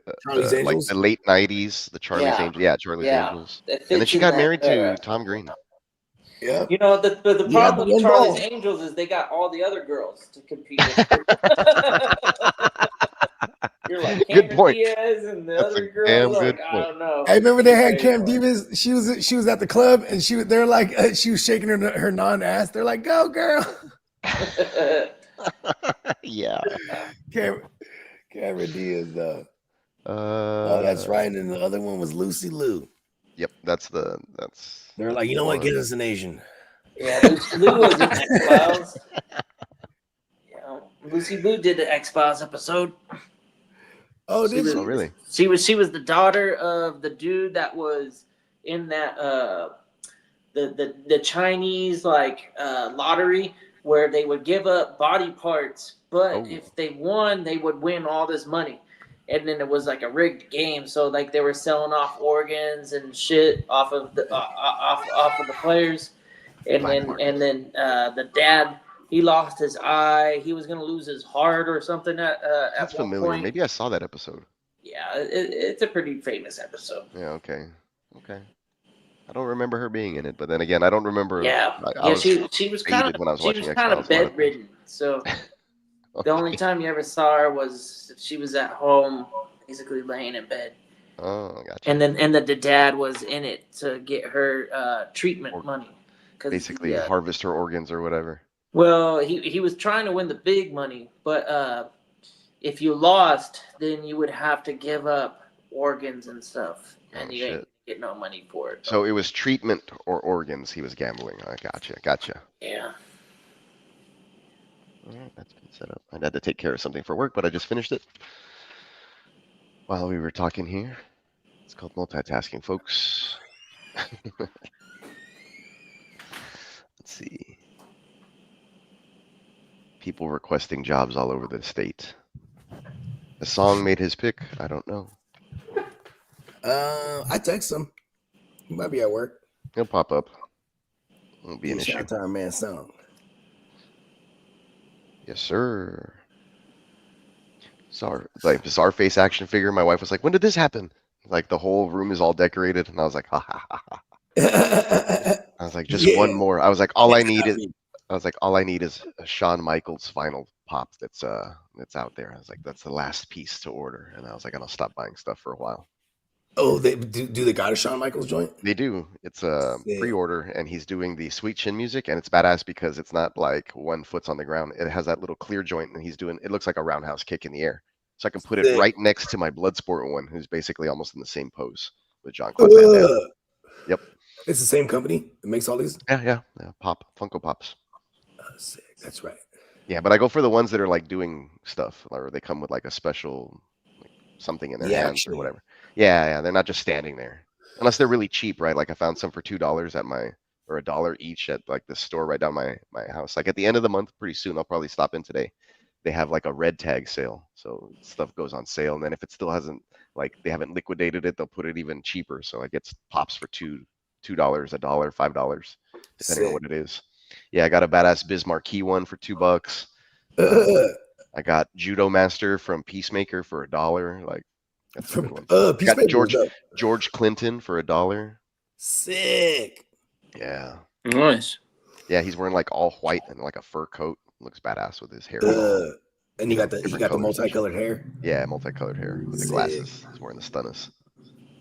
late '90s, the Charlie's Angels. Yeah, Charlie's Angels. And then she got married to Tom Green. Yeah. The problem with Charlie's Angels is they got all the other girls to compete with her. You're like good point. Diaz and the That's other a girls. damn Like, good I point. don't know. I remember they had Cam Divas. She was at the club and they're like she was shaking her non-ass. They're like, "Go girl." Yeah. Cameron Diaz. Oh, that's right. And the other one was Lucy Liu. Yep, that's. They're like, you know what? Get us an Asian. Yeah, Lucy Liu was in X-Files. Yeah, Lucy Liu did the X-Files episode. Oh, did she? Oh, really? She was the daughter of the dude that was in that the Chinese lottery where they would give up body parts, but if they won, they would win all this money. And then it was like a rigged game, so like they were selling off organs and shit off of the players, and then the dad, he lost his eye. He was gonna lose his heart or something at That's one familiar. point. Maybe I saw that episode. Yeah, it's a pretty famous episode. Yeah. Okay. I don't remember her being in it, but then again, I don't remember. She was kind of bedridden, so. The only time you ever saw her was if she was at home, basically laying in bed. Oh, gotcha. And then the dad was in it to get her treatment money. Basically, harvest her organs or whatever. Well, he was trying to win the big money, but if you lost, then you would have to give up organs and stuff, and you ain't get no money for it. So it was treatment or organs he was gambling. I gotcha. Yeah. All right, that's been set up. I had to take care of something for work, but I just finished it while we were talking here. It's called multitasking, folks. Let's see. People requesting jobs all over the state. A song made his pick. I don't know. I text him. He might be at work. He'll pop up. Won't be an Shout issue. out to our man Song. Yes, sir. Like bizarre face action figure. My wife was like, "When did this happen?" Like the whole room is all decorated, and I was like, "Ha ha ha ha." I was like, "Just one more." I was like, "All I need is." I was like, "All I need is a Shawn Michaels vinyl pop that's out there." I was like, "That's the last piece to order," and I was like, "I'll stop buying stuff for a while." Oh, they do they got a Shawn Michaels joint? They do. It's a Sick. pre-order, and he's doing the sweet chin music, and it's badass because it's not like one foot's on the ground. It has that little clear joint, and he's doing. It looks like a roundhouse kick in the air, so I can put it Sick. right next to my Bloodsport one, who's basically almost in the same pose with Jean-Claude Van Damme. Yep. It's the same company that makes all these. Yeah. Funko Pops. Oh, sick. That's right. Yeah, but I go for the ones that are like doing stuff, or they come with like a special like, something in their hands or whatever. Yeah, they're not just standing there. Unless they're really cheap, right? Like I found some for $2 at or $1 each at like the store right down my house. Like at the end of the month, pretty soon, I'll probably stop in today. They have like a red tag sale, so stuff goes on sale, and then if it still hasn't like they haven't liquidated it, they'll put it even cheaper. So I get pops for $2, $1, $5, depending on what it is. Yeah, I got a badass Biz Marquee one for $2. I got Judo Master from Peacemaker for $1. Like that's some good ones. Got George Clinton for $1. Sick. Yeah. Nice. Yeah, he's wearing like all white and like a fur coat. Looks badass with his hair. And he got the multicolored hair. Yeah, multicolored hair with the glasses. He's wearing the stunners.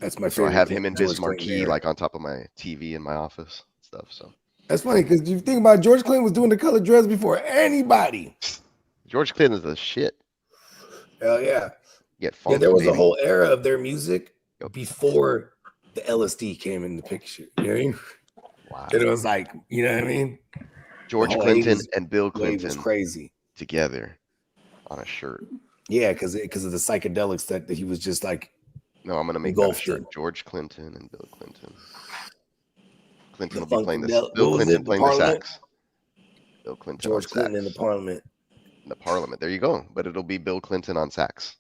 That's my favorite. So I have him in Biz Marquee like on top of my TV in my office and stuff. So that's funny because you think about George Clinton was doing the colored dreads before anybody. George Clinton is the shit. Hell yeah. Get funky, there was baby. a whole era of their music before the LSD came in the picture. You know what I mean? Wow. It was like, you know what I mean? George Clinton and Bill Clinton was crazy together on a shirt. Yeah, because of the psychedelics that he was just like. No, I'm gonna make that a shirt. George Clinton and Bill Clinton. Clinton will be playing this. Bill Clinton playing the sax. Bill Clinton. George Clinton in the Parliament. In the Parliament. There you go. But it'll be Bill Clinton on sax.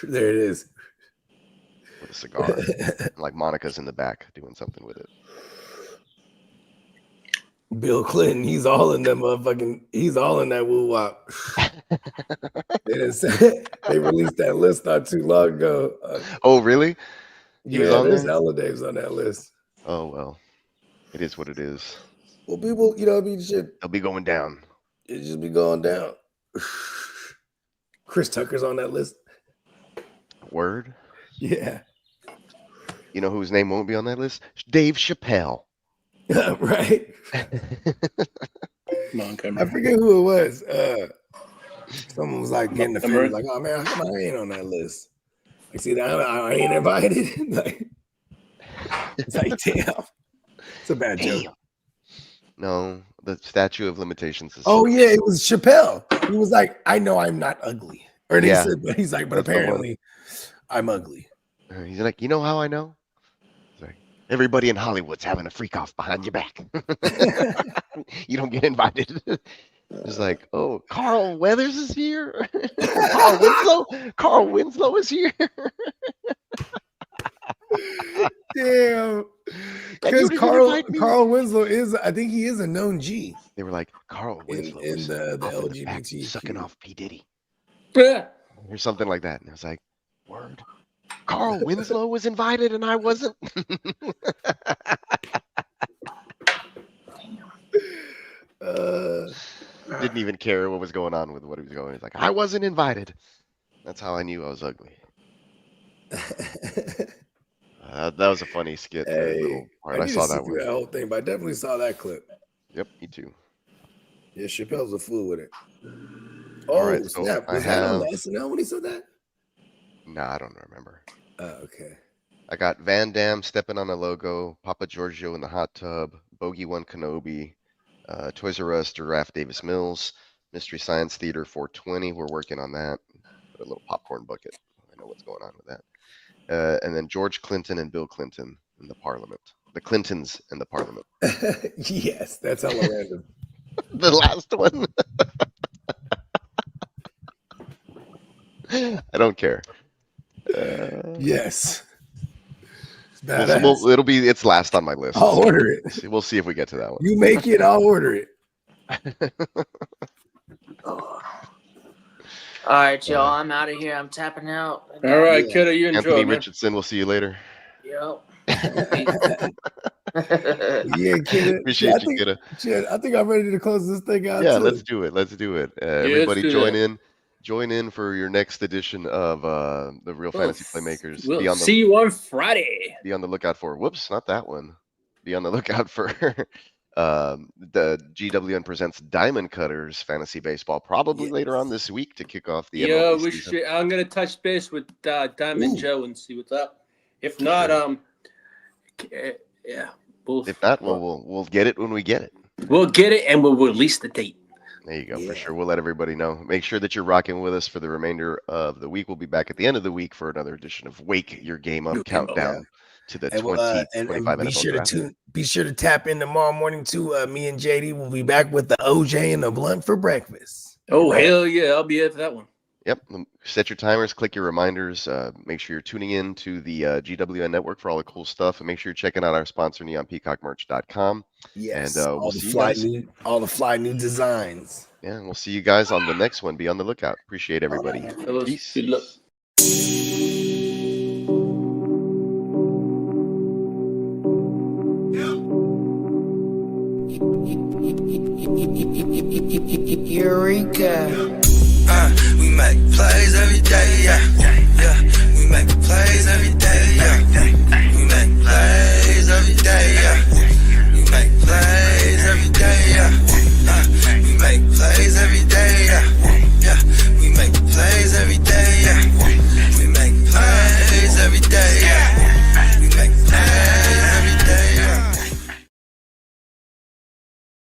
There it is. With a cigar. Like Monica's in the back doing something with it. Bill Clinton, he's all in that motherfucking. He's all in that woo wop. They released that list not too long ago. Oh, really? There's holidays on that list. Oh well, it is what it is. Well, people, shit. They'll be going down. It just be going down. Chris Tucker's on that list. Word. Yeah. You know whose name won't be on that list? Dave Chappelle. Right. I forget who it was. Someone was like getting offended, like, "Oh man, how come I ain't on that list?" Like, see, I ain't invited. Like, it's like, damn, it's a bad joke. No, the statute of limitations is. Oh yeah, it was Chappelle. He was like, "I know I'm not ugly," or he said, but he's like, "But apparently, I'm ugly." He's like, "You know how I know?" Everybody in Hollywood's having a freak off behind your back. You don't get invited. It's like, oh, Carl Weathers is here. Carl Winslow is here. Damn. Because Carl Winslow is, I think he is a known G. They were like, Carl Winslow in the LGBT sucking off P. Diddy. Yeah. Or something like that. And I was like, word. Carl Winslow was invited and I wasn't. Didn't even care what was going on with what he was going. He's like, I wasn't invited. That's how I knew I was ugly. That was a funny skit. Hey, I saw that one. That whole thing, but I definitely saw that clip. Yep, me too. Yeah, Chappelle's a fool with it. All right, so snap. Was that on the SNL when he said that? No, I don't remember. Okay. I got Van Damme stepping on a logo, Papa Giorgio in the hot tub, Bogey One Kenobi, Toys R Us, Giraffe Davis Mills, Mystery Science Theater 420. We're working on that. Put a little popcorn bucket. I know what's going on with that. And then George Clinton and Bill Clinton in the Parliament. The Clintons in the Parliament. Yes, that's hella random. The last one. I don't care. Yes. It's Well, badass. it'll be its last on my list. I'll so order it. We'll see if we get to that one. You make it, I'll order it. All right, y'all. I'm out of here. I'm tapping out. All right, kiddo, you enjoy, Anthony man. Richardson, we'll see you later. Yep. Yeah, kid. Appreciate you, kiddo. Shit, I think I'm ready to close this thing out. Yeah, too. let's do it. Let's do it. Everybody join in for your next edition of the Real Fantasy Playmakers. We'll see you on Friday. Be on the lookout for. Whoops, not that one. Be on the lookout for the GWN presents Diamond Cutters Fantasy Baseball probably later on this week to kick off the MLB season. I'm gonna touch base with Diamond Joe and see what's up. If not, yeah. If not, we'll get it when we get it. We'll get it and we'll release the date. There you go, for sure. We'll let everybody know. Make sure that you're rocking with us for the remainder of the week. We'll be back at the end of the week for another edition of Wake Your Game Up Countdown to the 2025 NFL Draft. Be sure to tap in tomorrow morning too. Me and JD will be back with the OJ and the blunt for breakfast. Oh, hell yeah. I'll be at that one. Yep. Set your timers, click your reminders. Make sure you're tuning in to the GWN network for all the cool stuff. And make sure you're checking out our sponsor, neonpeacockmerch.com. Yes. And we'll see you guys. All the fly new designs. Yeah. And we'll see you guys on the next one. Be on the lookout. Appreciate everybody. Right, Peace. Good luck. Eureka. We make plays every day, yeah. We make plays every day, yeah.